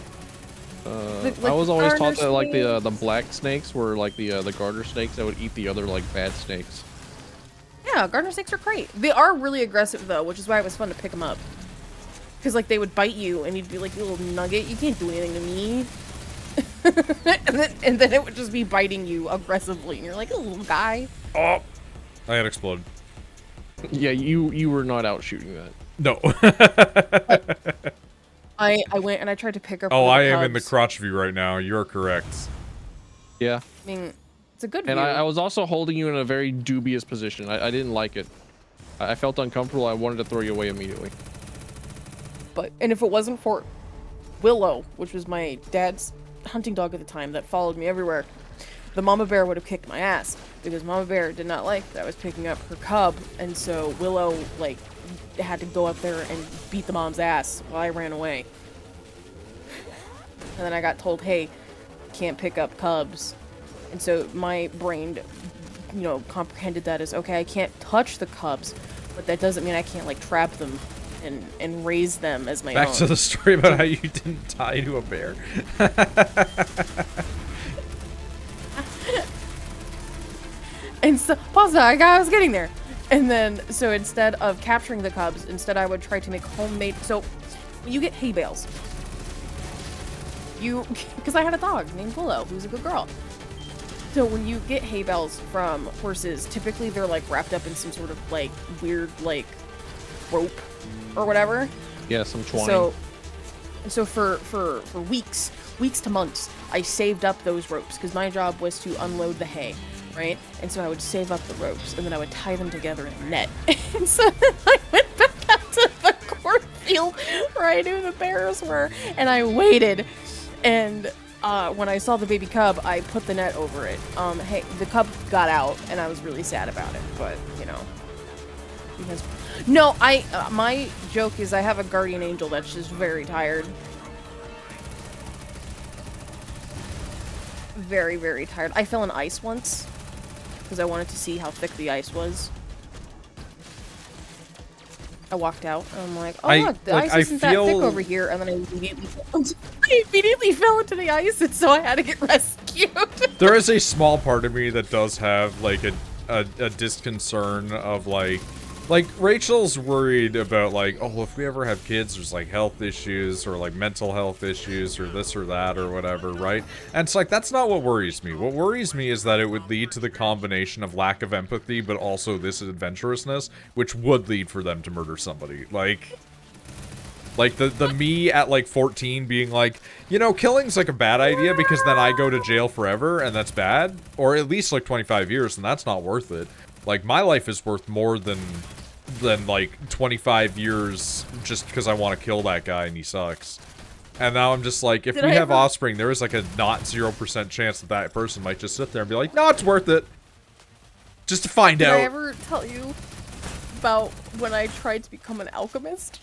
Like I was always taught that like garter the black snakes were like the garter snakes that would eat the other like bad snakes. Yeah, garter snakes are great. They are really aggressive though, which is why it was fun to pick them up. Because like they would bite you, and you'd be like, you little nugget, you can't do anything to me. and then it would just be biting you aggressively, and you're like, a little guy. Oh, I had exploded. Yeah, you were not out shooting that. No. I went and I tried to pick up. Oh, one of I the am in the cubs. crotch view right now. You're correct. Yeah. I mean, it's a good And view. I was also holding you in a very dubious position. I didn't like it. I felt uncomfortable. I wanted to throw you away immediately. And if it wasn't for Willow, which was my dad's hunting dog at the time that followed me everywhere, the mama bear would have kicked my ass, because mama bear did not like that I was picking up her cub, and so Willow like had to go up there and beat the mom's ass while I ran away. And then I got told, hey, can't pick up cubs. And so my brain, you know, comprehended that as, okay, I can't touch the cubs, but that doesn't mean I can't like trap them and raise them as my Back own. to the story about how you didn't tie to a bear. And so, pause that, I was getting there. And then, so instead of capturing the cubs, instead I would try to make homemade, so when you get hay bales, because I had a dog named Willow, who's a good girl. So when you get hay bales from horses, typically they're like wrapped up in some sort of like weird like rope or whatever. Yeah, some twine. So for weeks to months, I saved up those ropes because my job was to unload the hay, right? And so I would save up the ropes and then I would tie them together in a net. And so then I went back out to the cornfield where I knew the bears were, and I waited. And when I saw the baby cub, I put the net over it. Hey, the cub got out, and I was really sad about it. But you know, because no, my joke is I have a guardian angel that's just very tired, very, very tired. I fell in ice once because I wanted to see how thick the ice was. I walked out and I'm like, oh look, the ice isn't that thick over here, and then I immediately fell into the ice, and so I had to get rescued. There is a small part of me that does have like a disconcern of like Rachel's worried about like, oh, if we ever have kids, there's like health issues or like mental health issues or this or that or whatever, right? And it's like, that's not what worries me. What worries me is that it would lead to the combination of lack of empathy, but also this adventurousness, which would lead for them to murder somebody. Like the me at like 14 being like, you know, killing's like a bad idea because then I go to jail forever and that's bad, or at least like 25 years and that's not worth it. Like, my life is worth more than like 25 years just because I want to kill that guy and he sucks. And now I'm just like, if we have offspring, there is like a not 0% chance that that person might just sit there and be like, no, it's worth it. Just to find out. Did I ever tell you about when I tried to become an alchemist?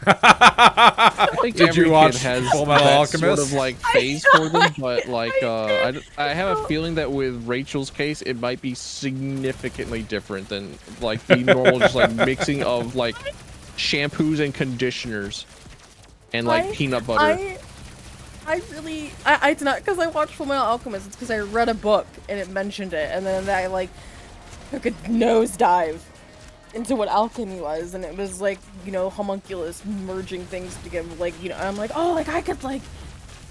I think Did every you watch kid has Full Metal that Alchemist? sort of like phase for them, but like I have a feeling that with Rachel's case, it might be significantly different than like the normal just like mixing of like shampoos and conditioners and like peanut butter. I did not, because I watched Full Metal Alchemist. It's because I read a book and it mentioned it, and then I like took a nosedive into what alchemy was, and it was like, you know, homunculus merging things together, like, you know, I'm like, oh, like, I could, like,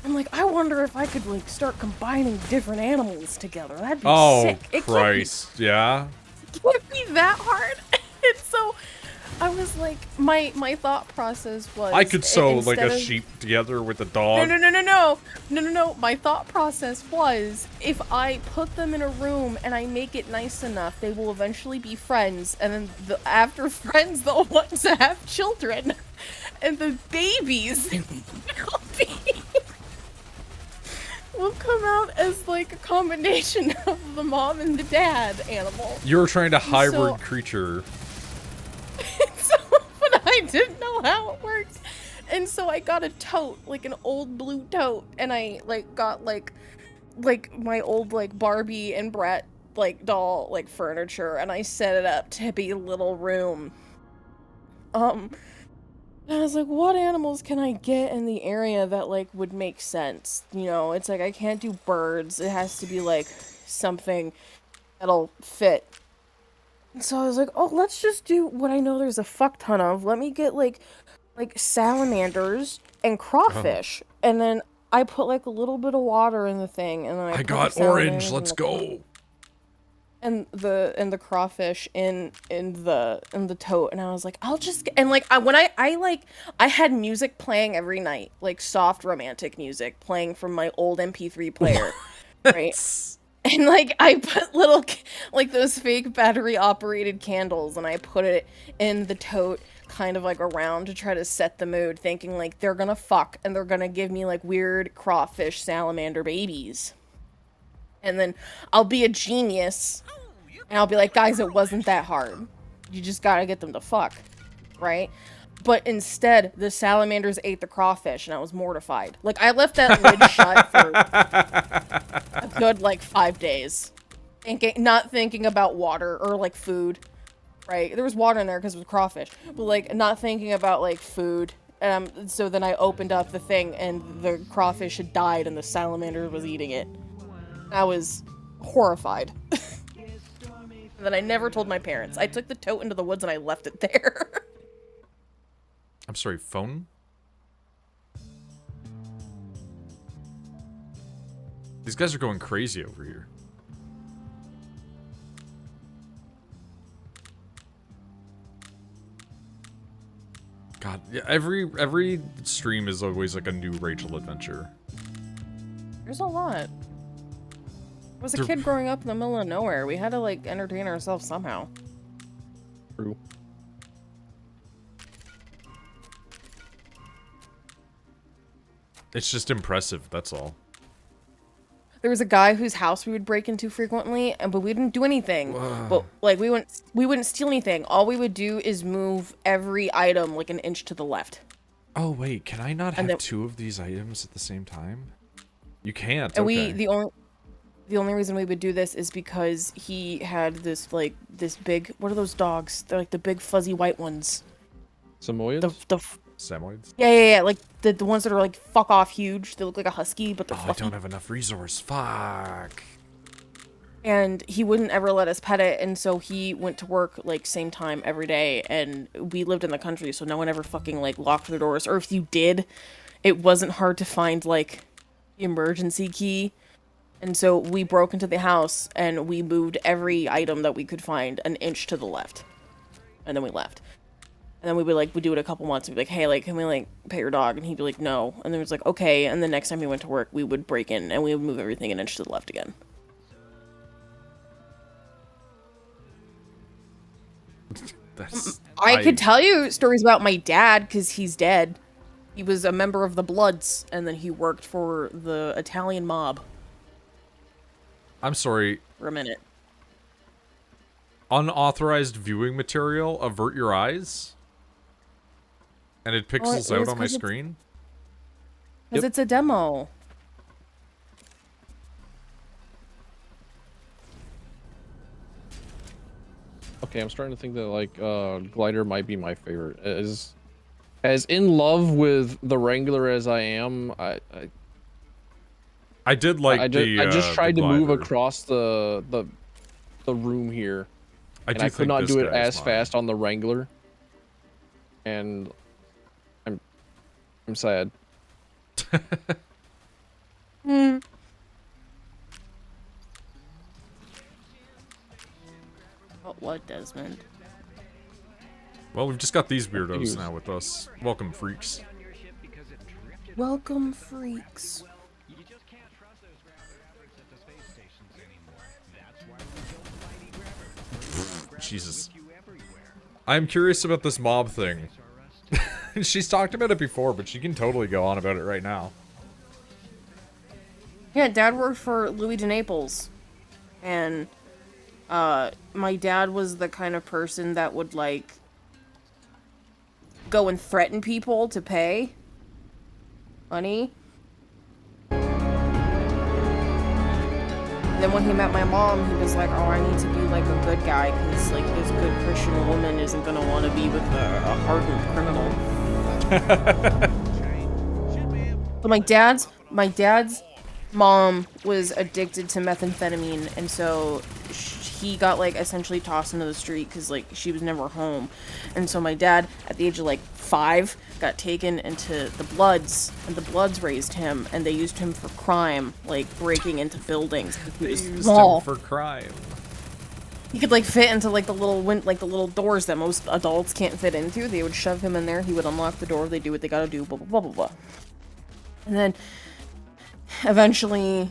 I'm like, I wonder if I could, like, start combining different animals together. That'd be sick. Oh, Christ, yeah? It can't be that hard. And so, I was like, my thought process was... I could sew, like, a instead of- sheep together with a dog. No. My thought process was, if I put them in a room and I make it nice enough, they will eventually be friends, and then after friends, they'll want to have children. And the babies will come out as, like, a combination of the mom and the dad animal. You were trying to hybrid creature. So, but I didn't know how it worked. And so I got a tote, like an old blue tote, and I, like, got, like my old, like, Barbie and Brett, like, doll, like, furniture, and I set it up to be a little room. And I was like, what animals can I get in the area that, like, would make sense? You know, it's like, I can't do birds. It has to be, like, something that'll fit. And so I was like, oh, let's just do what I know there's a fuck ton of. Let me get, like salamanders and crawfish. And then I put, like, a little bit of water in the thing, and then I put got the orange, salamanders let's go. and the crawfish in the tote, and I was like, I'll just and like I had music playing every night, like soft romantic music playing from my old MP3 player, right? And like I put little like those fake battery operated candles, and I put it in the tote kind of like around to try to set the mood, thinking like they're gonna fuck and they're gonna give me like weird crawfish salamander babies. And then I'll be a genius, and I'll be like, guys, it wasn't that hard. You just gotta get them to fuck, right? But instead, the salamanders ate the crawfish, and I was mortified. Like, I left that lid shut for a good, like, 5 days. Not thinking about water or, like, food, right? There was water in there because it was crawfish. But, like, not thinking about, like, food. So then I opened up the thing, and the crawfish had died, and the salamander was eating it. I was horrified. And then I never told my parents. I took the tote into the woods and I left it there. I'm sorry, phone? These guys are going crazy over here. God, yeah, every stream is always like a new Rachel adventure. There's a lot. I was a kid growing up in the middle of nowhere. We had to, like, entertain ourselves somehow. True. It's just impressive, that's all. There was a guy whose house we would break into frequently, but we didn't do anything. But, like, we wouldn't steal anything. All we would do is move every item, like, an inch to the left. Oh, wait, can I not have two of these items at the same time? You can't, and okay. The only reason we would do this is because he had this, like, this big... What are those dogs? They're, like, the big fuzzy white ones. Samoyeds? Samoyeds? Yeah. Like, the ones that are, like, fuck off huge. They look like a husky, but they're I fluffy. don't have enough resource. Fuck. And he wouldn't ever let us pet it, and so he went to work, like, same time every day, and we lived in the country, so no one ever fucking, like, locked their doors. Or if you did, it wasn't hard to find, like, the emergency key. And so we broke into the house, and we moved every item that we could find an inch to the left. And then we left. And then we would, like, we'd do it a couple months, and we'd be like, hey, like, can we, like, pet your dog? And he'd be like, no. And then it was like, okay. And the next time he went to work, we would break in, and we would move everything an inch to the left again. I could tell you stories about my dad, because he's dead. He was a member of the Bloods, and then he worked for the Italian mob. I'm sorry. For a minute. Unauthorized viewing material, avert your eyes? And it pixels out on my screen? Because it's a demo. Okay, I'm starting to think that, like, Glider might be my favorite. As in love with the Wrangler as I am, I did like I just tried to move glider. across the room here, And I could not do it as fast on the Wrangler. And I'm sad. What, Desmond? Well, we've just got these weirdos now with us. Welcome, freaks. Welcome, freaks. Jesus. I'm curious about this mob thing. She's talked about it before, but she can totally go on about it right now. Yeah, Dad worked for Louis de Naples. And, my dad was the kind of person that would, like, go and threaten people to pay money. And then when he met my mom, he was like, oh, I need to be, like, a good guy, because, like, this good Christian woman isn't gonna want to be with a hardened criminal. So my dad's mom was addicted to methamphetamine, and so he got, like, essentially tossed into the street because, like, she was never home. And so my dad, at the age of, like, 5, got taken into the Bloods, and the Bloods raised him, and they used him for crime, like, breaking into buildings. He was small. For crime. He could, like, fit into, like, the little doors that most adults can't fit into. They would shove him in there, he would unlock the door, they do what they gotta do, blah, blah, blah, blah, blah. And then, eventually,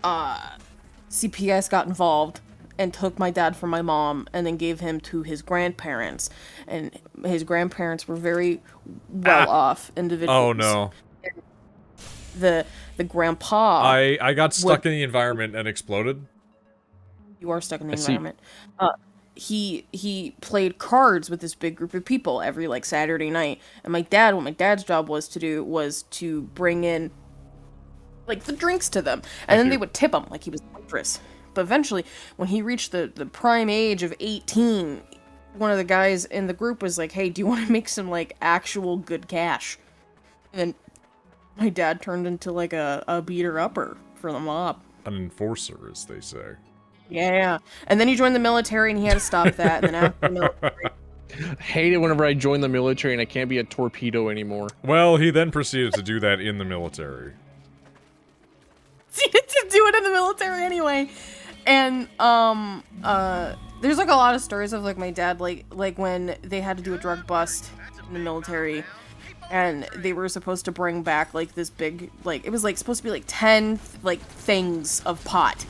CPS got involved and took my dad from my mom and then gave him to his grandparents. And his grandparents were very well-off individuals. Oh, no. The grandpa... I got stuck in the environment and exploded. You are stuck in the environment. He played cards with this big group of people every, like, Saturday night. And what my dad's job was to do was to bring in, like, the drinks to them. And then they would tip him like he was a waitress. But eventually, when he reached the prime age of 18, one of the guys in the group was like, hey, do you want to make some, like, actual good cash? And then my dad turned into, like, a beater-upper for the mob. An enforcer, as they say. Yeah. And then he joined the military, and he had to stop that. And then after the military... I hate it whenever I join the military and I can't be a torpedo anymore. Well, he then proceeded to do that in the military. To do it in the military anyway. And, there's, like, a lot of stories of, like, my dad, like when they had to do a drug bust in the military, and they were supposed to bring back, like, this big, like, it was, like, supposed to be, like, 10, like, things of pot,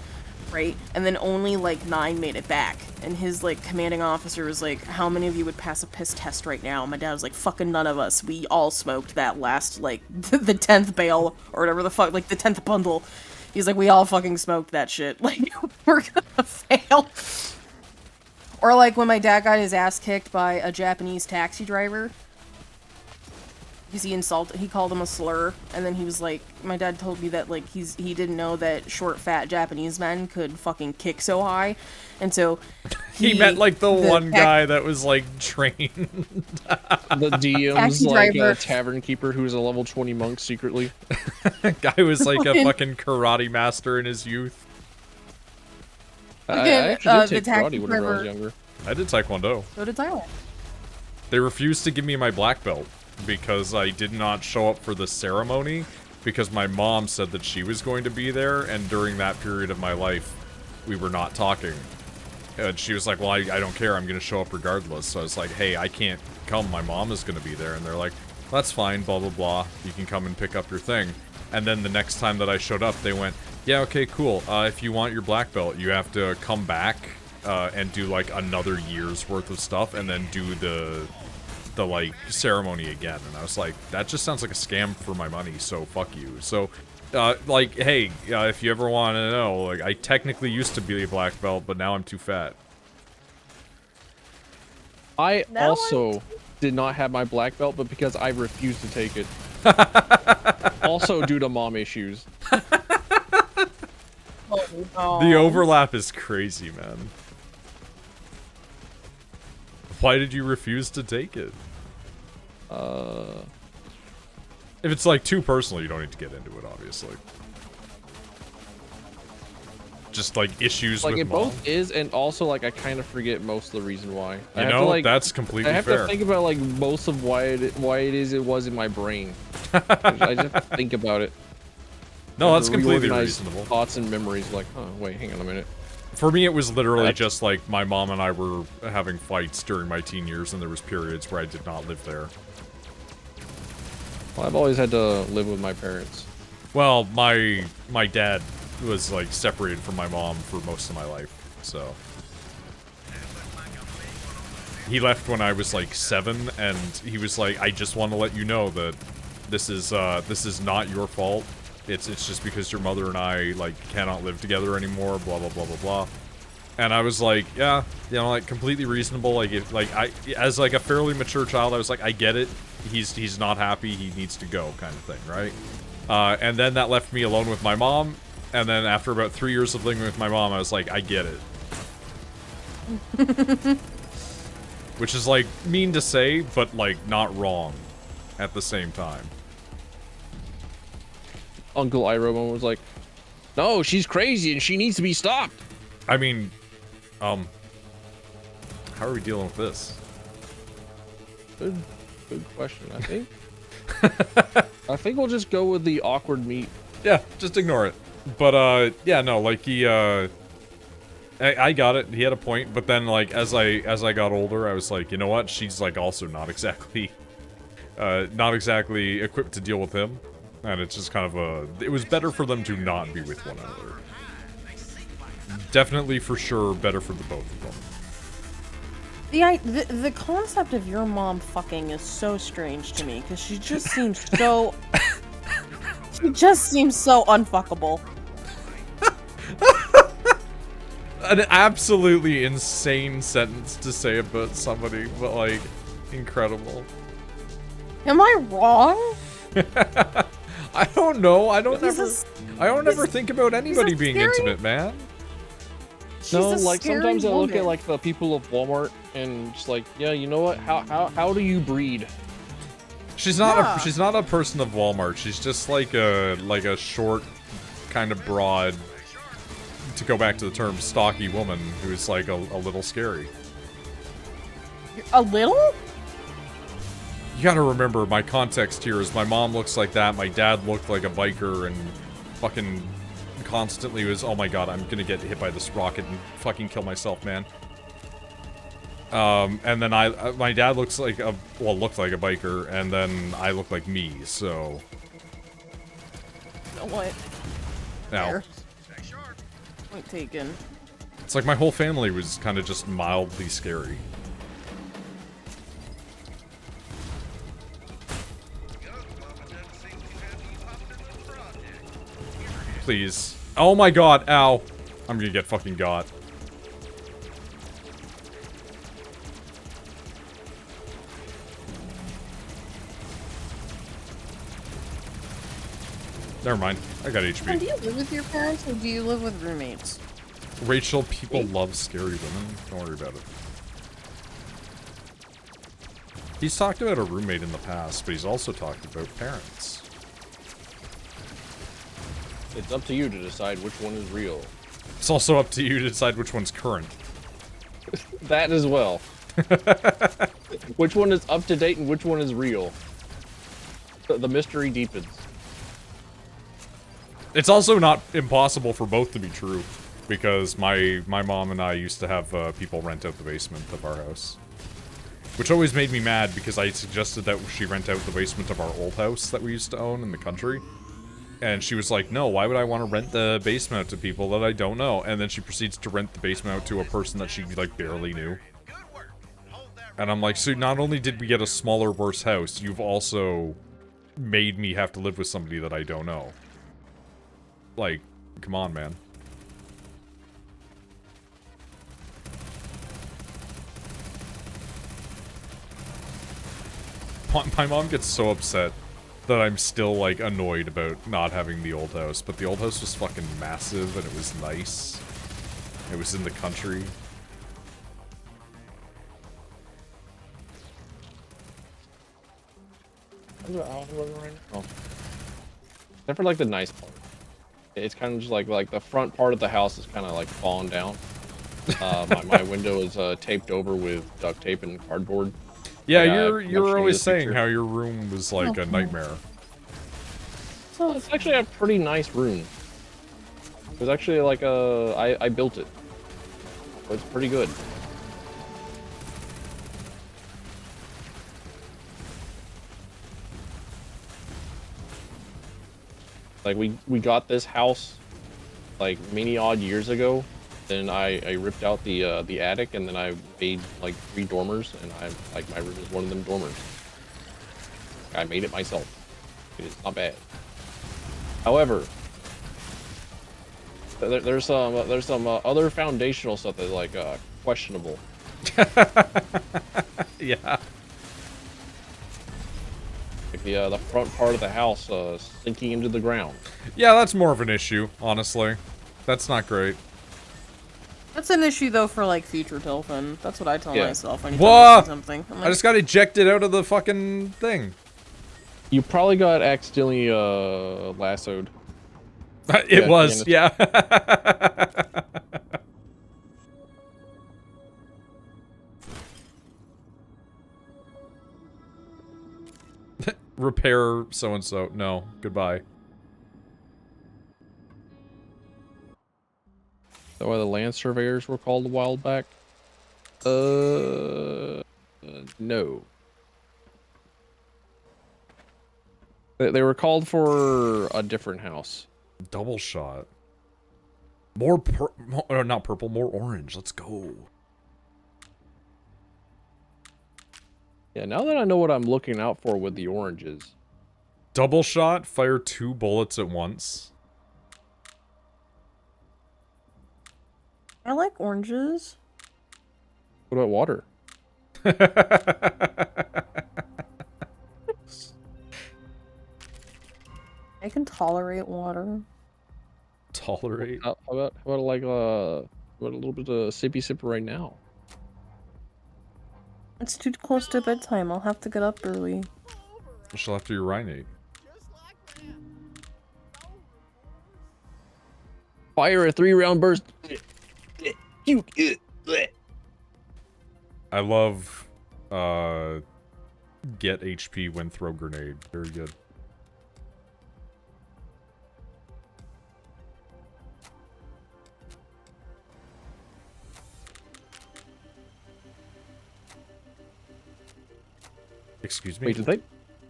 right? And then only, like, 9 made it back. And his, like, commanding officer was like, how many of you would pass a piss test right now? And my dad was like, fucking none of us. We all smoked that last, like, the 10th bale, or whatever the fuck, like, the 10th bundle. He's like, we all fucking smoked that shit. Like, we're gonna fail. Or, like, when my dad got his ass kicked by a Japanese taxi driver. Because he called him a slur. And then he was like, my dad told me that, like, he didn't know that short, fat Japanese men could fucking kick so high. And so... He met, like, the one guy that was, like, trained. The DM's, like, a tavern keeper who's a level 20 monk secretly. Guy was, like, a fucking karate master in his youth. I actually did take karate whenever I was younger. I did taekwondo. So did Tyler. They refused to give me my black belt because I did not show up for the ceremony because my mom said that she was going to be there, and during that period of my life, we were not talking. And she was like, well, I don't care, I'm going to show up regardless. So I was like, hey, I can't come, my mom is going to be there. And they're like, that's fine, blah, blah, blah, you can come and pick up your thing. And then the next time that I showed up, they went, yeah, okay, cool, if you want your black belt, you have to come back and do, like, another year's worth of stuff, and then do the like, ceremony again. And I was like, that just sounds like a scam for my money, so fuck you. So, like, hey, if you ever want to know, like, I technically used to be a black belt, but now I'm too fat. I also did not have my black belt, but because I refused to take it. Also due to mom issues. Oh, no. The overlap is crazy, man. Why did you refuse to take it? If it's, like, too personal, you don't need to get into it, obviously. just like issues Like with it mom. both is, and also like I kind of forget most of the reason why. I You have know, to, like, that's completely I have fair. to think about like most of why it was in my brain. I just have to think about it. No, I have that's to completely reorganize reasonable. thoughts and memories. Like, huh, wait, hang on a minute. For me, it was literally That's- just like my mom and I were having fights during my teen years, and there was periods where I did not live there. Well, I've always had to live with my parents. Well, my dad was like separated from my mom for most of my life, so he left when I was like 7, and he was like, "I just want to let you know that this is not your fault. It's just because your mother and I like cannot live together anymore." Blah blah blah blah blah. And I was like, yeah, you know, like completely reasonable. Like if like as like a fairly mature child, I was like, I get it. He's not happy. He needs to go, kind of thing, right? And then that left me alone with my mom. And then after about 3 years of living with my mom, I was like, I get it. Which is like mean to say, but like not wrong at the same time. Uncle Irobo was like, "No, she's crazy and she needs to be stopped." I mean, how are we dealing with this? Good question. I think. I think we'll just go with the awkward meat. Yeah, just ignore it. But yeah, no, like he I got it. He had a point, but then like as I got older, I was like, you know what? She's like also not exactly equipped to deal with him, and it's just kind of it was better for them to not be with one another. Definitely for sure better for the both of them. The concept of your mom fucking is so strange to me because she just seems so she just seems so unfuckable. An absolutely insane sentence to say about somebody, but like incredible. Am I wrong? I don't know. I don't He's ever think about anybody being scary- intimate, man. She's No, a like scary sometimes I look at woman. like the people of Walmart and just like, yeah, you know what? How do you breed? She's not Yeah. she's not a person of Walmart. She's just like a short, kind of broad, to go back to the term, stocky woman who's like a little scary. A little? You gotta remember, my context here is my mom looks like that, my dad looked like a biker, and fucking constantly was, oh my god, I'm gonna get hit by this rocket and fucking kill myself, man. And then my dad looks like looked like a biker, and then I look like me, so... You know what? Now, Fair. Point taken. it's like my whole family was kind of just mildly scary. Please. Oh my god, ow. I'm gonna get fucking got. Never mind. I got And HP. do you live with your parents or do you live with roommates? Rachel, people love scary women. Don't worry about it. He's talked about a roommate in the past, but he's also talked about parents. It's up to you to decide which one is real. It's also up to you to decide which one's current. That as well. Which one is up to date and which one is real? The mystery deepens. It's also not impossible for both to be true, because my mom and I used to have people rent out the basement of our house. Which always made me mad, because I suggested that she rent out the basement of our old house that we used to own in the country. And she was like, no, why would I want to rent the basement out to people that I don't know? And then she proceeds to rent the basement out to a person that she, like, barely knew. And I'm like, so not only did we get a smaller, worse house, you've also made me have to live with somebody that I don't know. Like, come on, man. My mom gets so upset that I'm still, like, annoyed about not having the old house. But the old house was fucking massive, and it was nice. It was in the country. Oh. Except for like the nice part. It's kind of just like the front part of the house is kind of like fallen down. My window is taped over with duct tape and cardboard. Yeah, Like, you I'm were showing you always this saying picture. how your room was like a nightmare. Well, it's actually a pretty nice room. It was actually like I built it. So it's pretty good. Like we got this house like many odd years ago. Then I ripped out the attic and then I made like 3 dormers and my room is one of them dormers. I made it myself. It's not bad. However, there's some other foundational stuff that's like questionable. Yeah. Like the front part of the house sinking into the ground. Yeah, that's more of an issue, honestly. That's not great. That's an issue though for like future Tilfin. That's what I tell myself anytime Whoa! I see something. I'm I like, just got ejected out of the fucking thing. You probably got accidentally lassoed. It was, yeah. Repair so-and-so. No, goodbye. Is that why the land surveyors were called a while back? No. They were called for a different house. Double shot. More not purple, more orange. Let's go. Yeah, now that I know what I'm looking out for with the oranges. Double shot, fire 2 bullets at once. I like oranges. What about water? I can tolerate water. Tolerate? How about like what a little bit of sippy sip right now? It's too close to bedtime. I'll have to get up early. She'll have to urinate. Fire a 3-round burst. I love get HP when throw grenade. Very good. Excuse me? Wait, is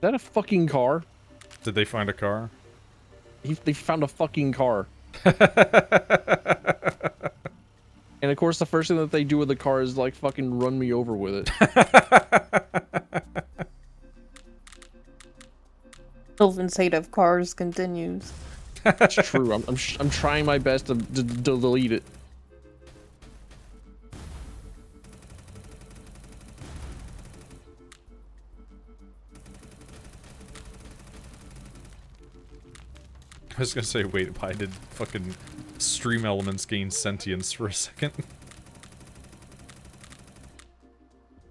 that a fucking car? Did they find a car? They found a fucking car. And of course, the first thing that they do with the car is like fucking run me over with it. Tilfin's hate of cars continues. It's true. I'm trying my best to delete it. I was gonna say, wait, why did fucking stream elements gain sentience for a second?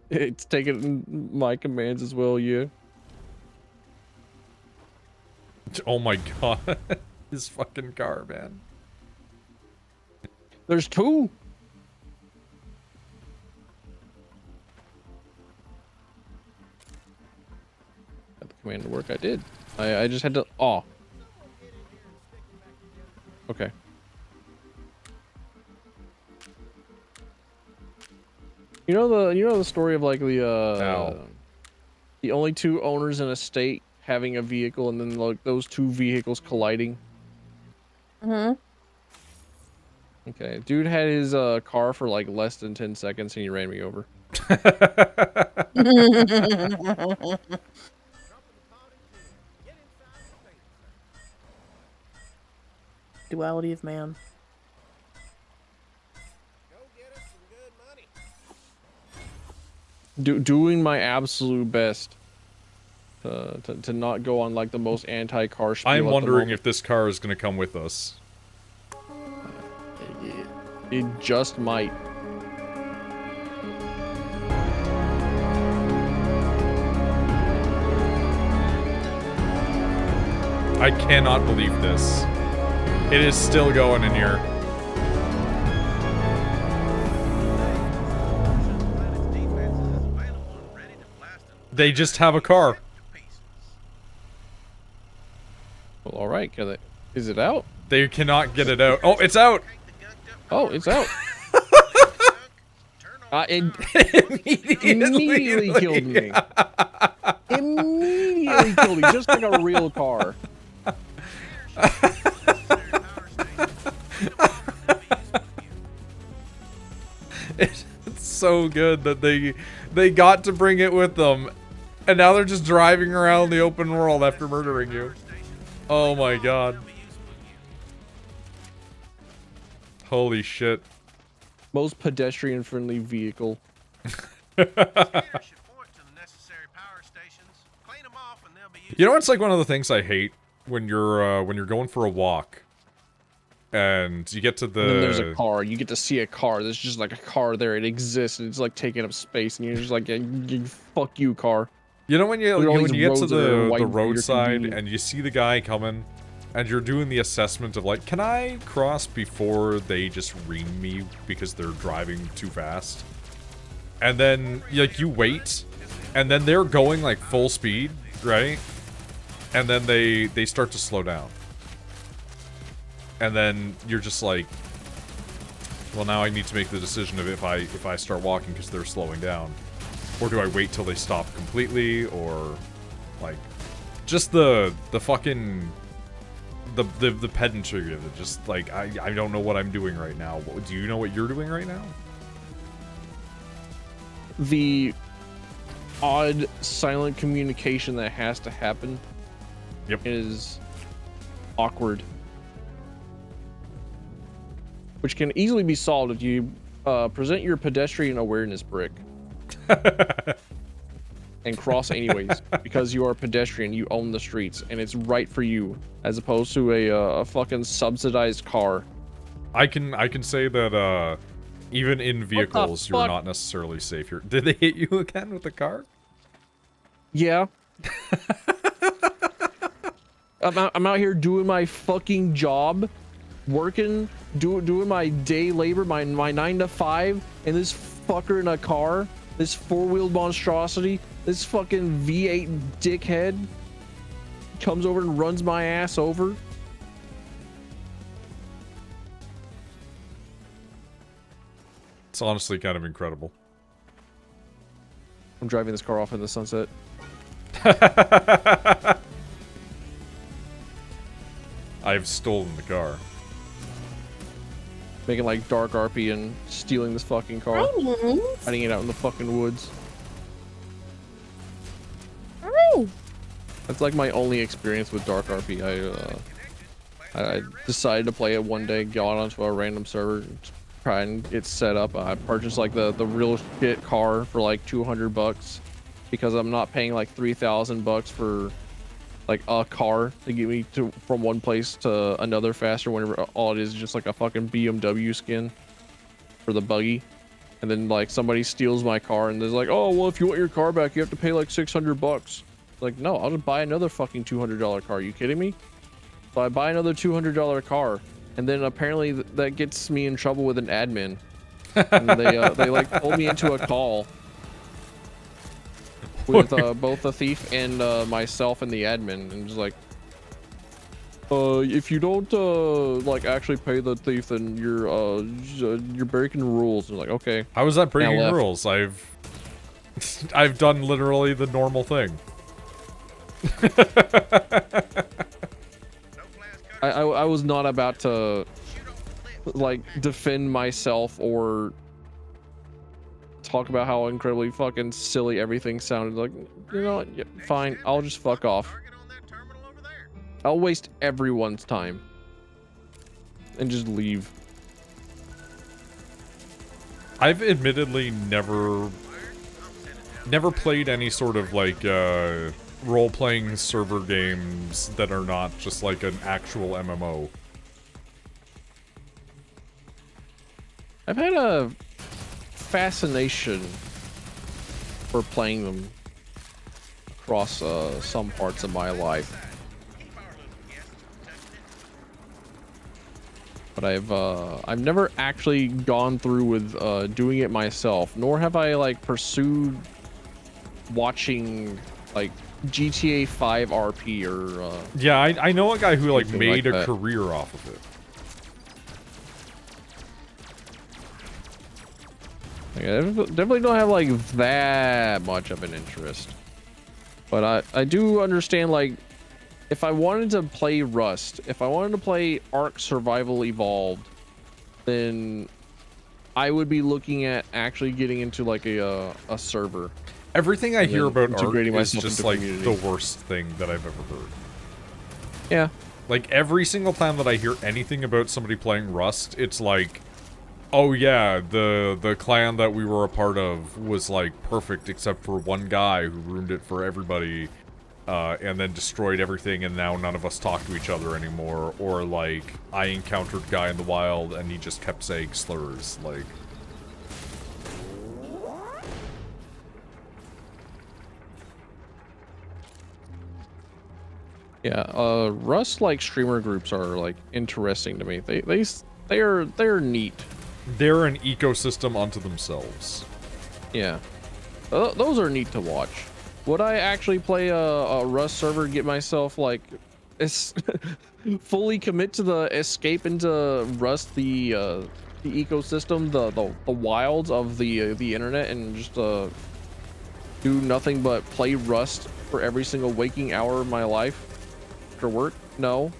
It's taking my commands as well, yeah. Oh my god. His fucking car, man. There's 2. Got the command to work. I did. I just had to. Oh. Okay. You know the story of like the only 2 owners in a state having a vehicle and then like those 2 vehicles colliding. Mm-hmm. Okay, dude had his car for like less than 10 seconds and he ran me over. Duality of man. Doing my absolute best to not go on like the most anti-car spiel. I'm wondering if this car is gonna come with us. It just might. I cannot believe this. It is still going in here. They just have a car. Well, all right. Can it? Is it out? They cannot get it out. Oh, it's out! Oh, it's out. It immediately killed me. Immediately killed me, just like a real car. It's so good that they got to bring it with them, and now they're just driving around the open world after murdering you. Oh my god. Holy shit. Most pedestrian-friendly vehicle. You know, it's like one of the things I hate when you're going for a walk, and you get to the. And then there's a car. You get to see a car. There's just like a car there. It exists. And it's like taking up space, and you're just like, yeah, fuck you, car. You know when you get to the roadside convenient. and you see the guy coming, and you're doing the assessment of like, can I cross before they just ream me because they're driving too fast? And then like you wait, and then they're going like full speed, right? And then they start to slow down. And then you're just like, well, now I need to make the decision of if I start walking because they're slowing down, or do I wait till they stop completely, or like just the fucking the pedantry of it. Just like I don't know what I'm doing right now. Do you know what you're doing right now? The odd silent communication that has to happen. Yep. Is awkward. Which can easily be solved if you present your pedestrian awareness brick. And cross anyways. Because you are a pedestrian, you own the streets, and it's right for you, as opposed to a fucking subsidized car. I can say that even in vehicles, you're not necessarily safe here. Did they hit you again with the car? Yeah. I'm out here doing my fucking job, working, doing my day labor, my 9 to 5, and this fucker in a car, this four-wheeled monstrosity, this fucking V8 dickhead comes over and runs my ass over. It's honestly kind of incredible. I'm driving this car off in the sunset. I've stolen the car. Making like dark RP and stealing this fucking car. Hiding it out in the fucking woods. That's like my only experience with dark RP. I decided to play it one day, got onto a random server, try and get set up. I purchased like the real shit car for like $200 because I'm not paying like $3,000 for like a car to get me to from one place to another faster, whenever all it is just like a fucking BMW skin for the buggy. And then like somebody steals my car and they're like, oh well, if you want your car back you have to pay like $600. Like, no, I'll just buy another fucking $200 car. You kidding me? So I buy another $200 car, and then apparently that gets me in trouble with an admin. And they like pulled me into a call with both the thief and myself and the admin, and just like, if you don't like actually pay the thief, then you're breaking the rules. And like, okay. How is that breaking rules? I've done literally the normal thing. I was not about to like defend myself or talk about how incredibly fucking silly everything sounded. Like, you know what? Yeah, fine, I'll just fuck off. I'll waste everyone's time and just leave. I've admittedly never played any sort of like role-playing server games that are not just like an actual MMO. I've had a fascination for playing them across some parts of my life. but I've never actually gone through with doing it myself, nor have I like pursued watching like GTA 5 RP or Yeah, I know a guy who like anything made like a that. career off of it. Like, I definitely don't have like that much of an interest, but I do understand, like, if I wanted to play Rust, if I wanted to play Ark Survival Evolved, then I would be looking at actually getting into like a server. Everything I And hear then about Ark integrating is myself just into like community. the worst thing that I've ever heard. Yeah. Like every single time that I hear anything about somebody playing Rust, it's like, oh yeah, the clan that we were a part of was like perfect except for one guy who ruined it for everybody, and then destroyed everything, and now none of us talk to each other anymore. Or like, I encountered a guy in the wild and he just kept saying slurs. Like, Yeah, Rust like streamer groups are like interesting to me. They're neat. they're an ecosystem unto themselves. Yeah, those are neat to watch. Would I actually play a Rust server, get myself like fully commit to the escape into Rust, the ecosystem, the wilds of the internet, and just do nothing but play Rust for every single waking hour of my life after work? No.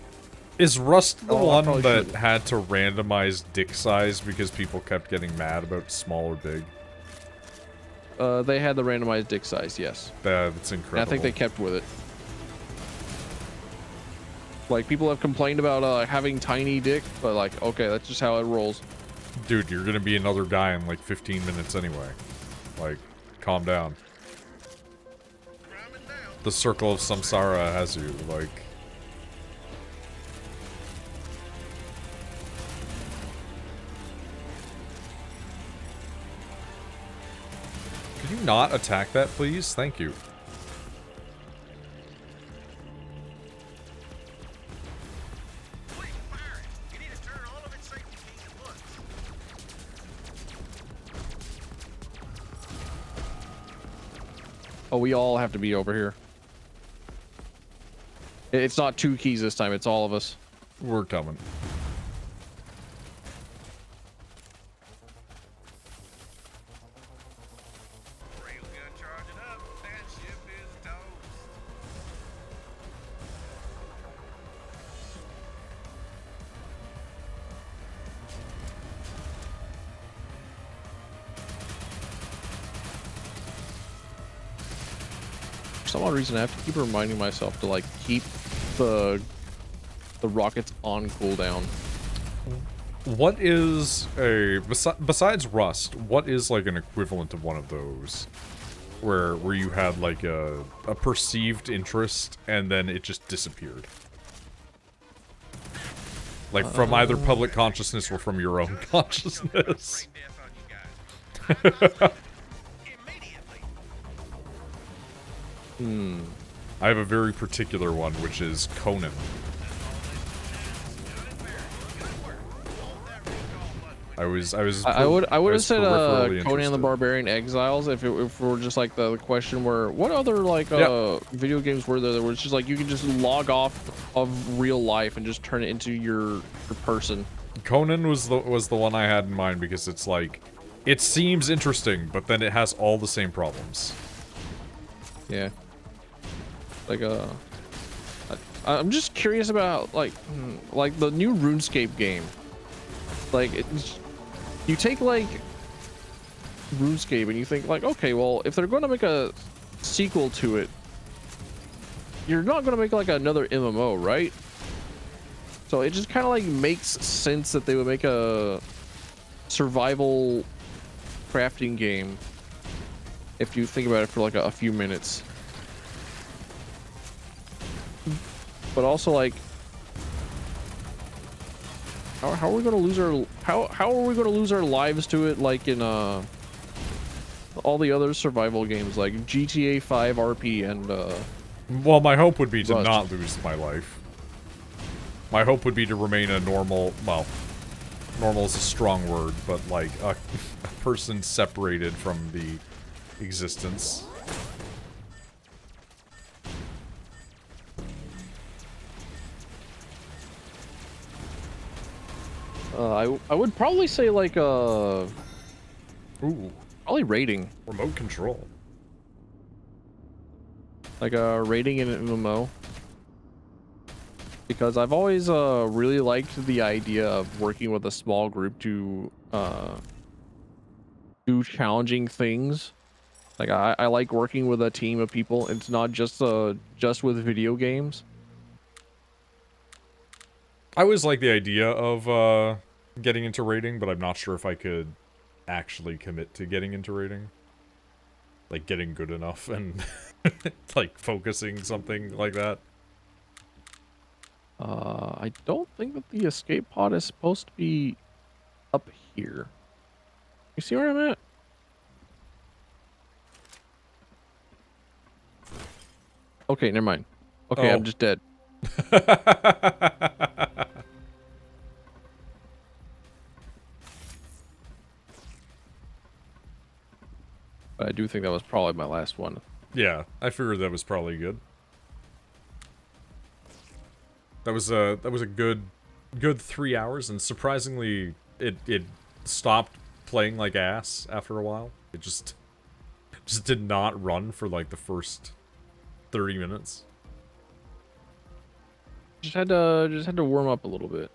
Is Rust the Oh, I one probably that shouldn't. had to randomize dick size because people kept getting mad about small or big? They had the randomized dick size, yes. That's And incredible. I think they kept with it. Like, people have complained about having tiny dick, but like, okay, that's just how it rolls. Dude, you're gonna be another guy in like 15 minutes anyway. Like, calm down. The circle of samsara has you, like... Could you not attack that, please? Thank you. Oh, we all have to be over here. It's not 2 keys this time, it's all of us. We're coming. Railgun charging up. That ship is toast. For some odd reason, I have to keep reminding myself to like keep the rockets on cooldown. What is a... Besides Rust, what is like an equivalent of one of those? Where you had like a perceived interest and then it just disappeared? Like from either public consciousness or from your own consciousness. Death on you guys. Immediately. I have a very particular one, which is Conan. I would have said peripherally Conan the interested. Barbarian Exiles if we're just like the question where what other like video games were there that was just like you can just log off of real life and just turn it into your person. Conan was the one I had in mind because it's like, it seems interesting, but then it has all the same problems. Yeah. Like I'm just curious about like the new RuneScape game. Like you take like RuneScape and you think like, okay, well, if they're going to make a sequel to it, you're not going to make like another MMO, right? So it just kind of like makes sense that they would make a survival crafting game if you think about it for like a few minutes. But also like, how are we gonna lose our how are we gonna lose our lives to it like in all the other survival games like GTA 5 RP and Well, my hope would be to Rust. not lose my life. My hope would be to remain a normal, well, normal is a strong word, but like a person separated from the existence. I would probably say like Ooh, probably rating, remote control. like a rating in an MMO, because I've always really liked the idea of working with a small group to do challenging things. Like I like working with a team of people. It's not just with video games. I always like the idea of getting into raiding, but I'm not sure if I could actually commit to getting into raiding. Like getting good enough and like focusing something like that. I don't think that the escape pod is supposed to be up here. You see where I'm at? Okay, never mind. Okay, Oh. I'm just dead. But I do think that was probably my last one. Yeah, I figured that was probably good. That was a good 3 hours, and surprisingly, it stopped playing like ass after a while. It just did not run for like the first 30 minutes. Just had to warm up a little bit.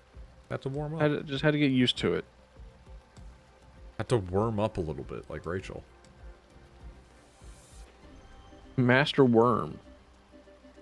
Had to warm up. Just had to get used to it. Had to warm up a little bit, like Rachel. Master Worm.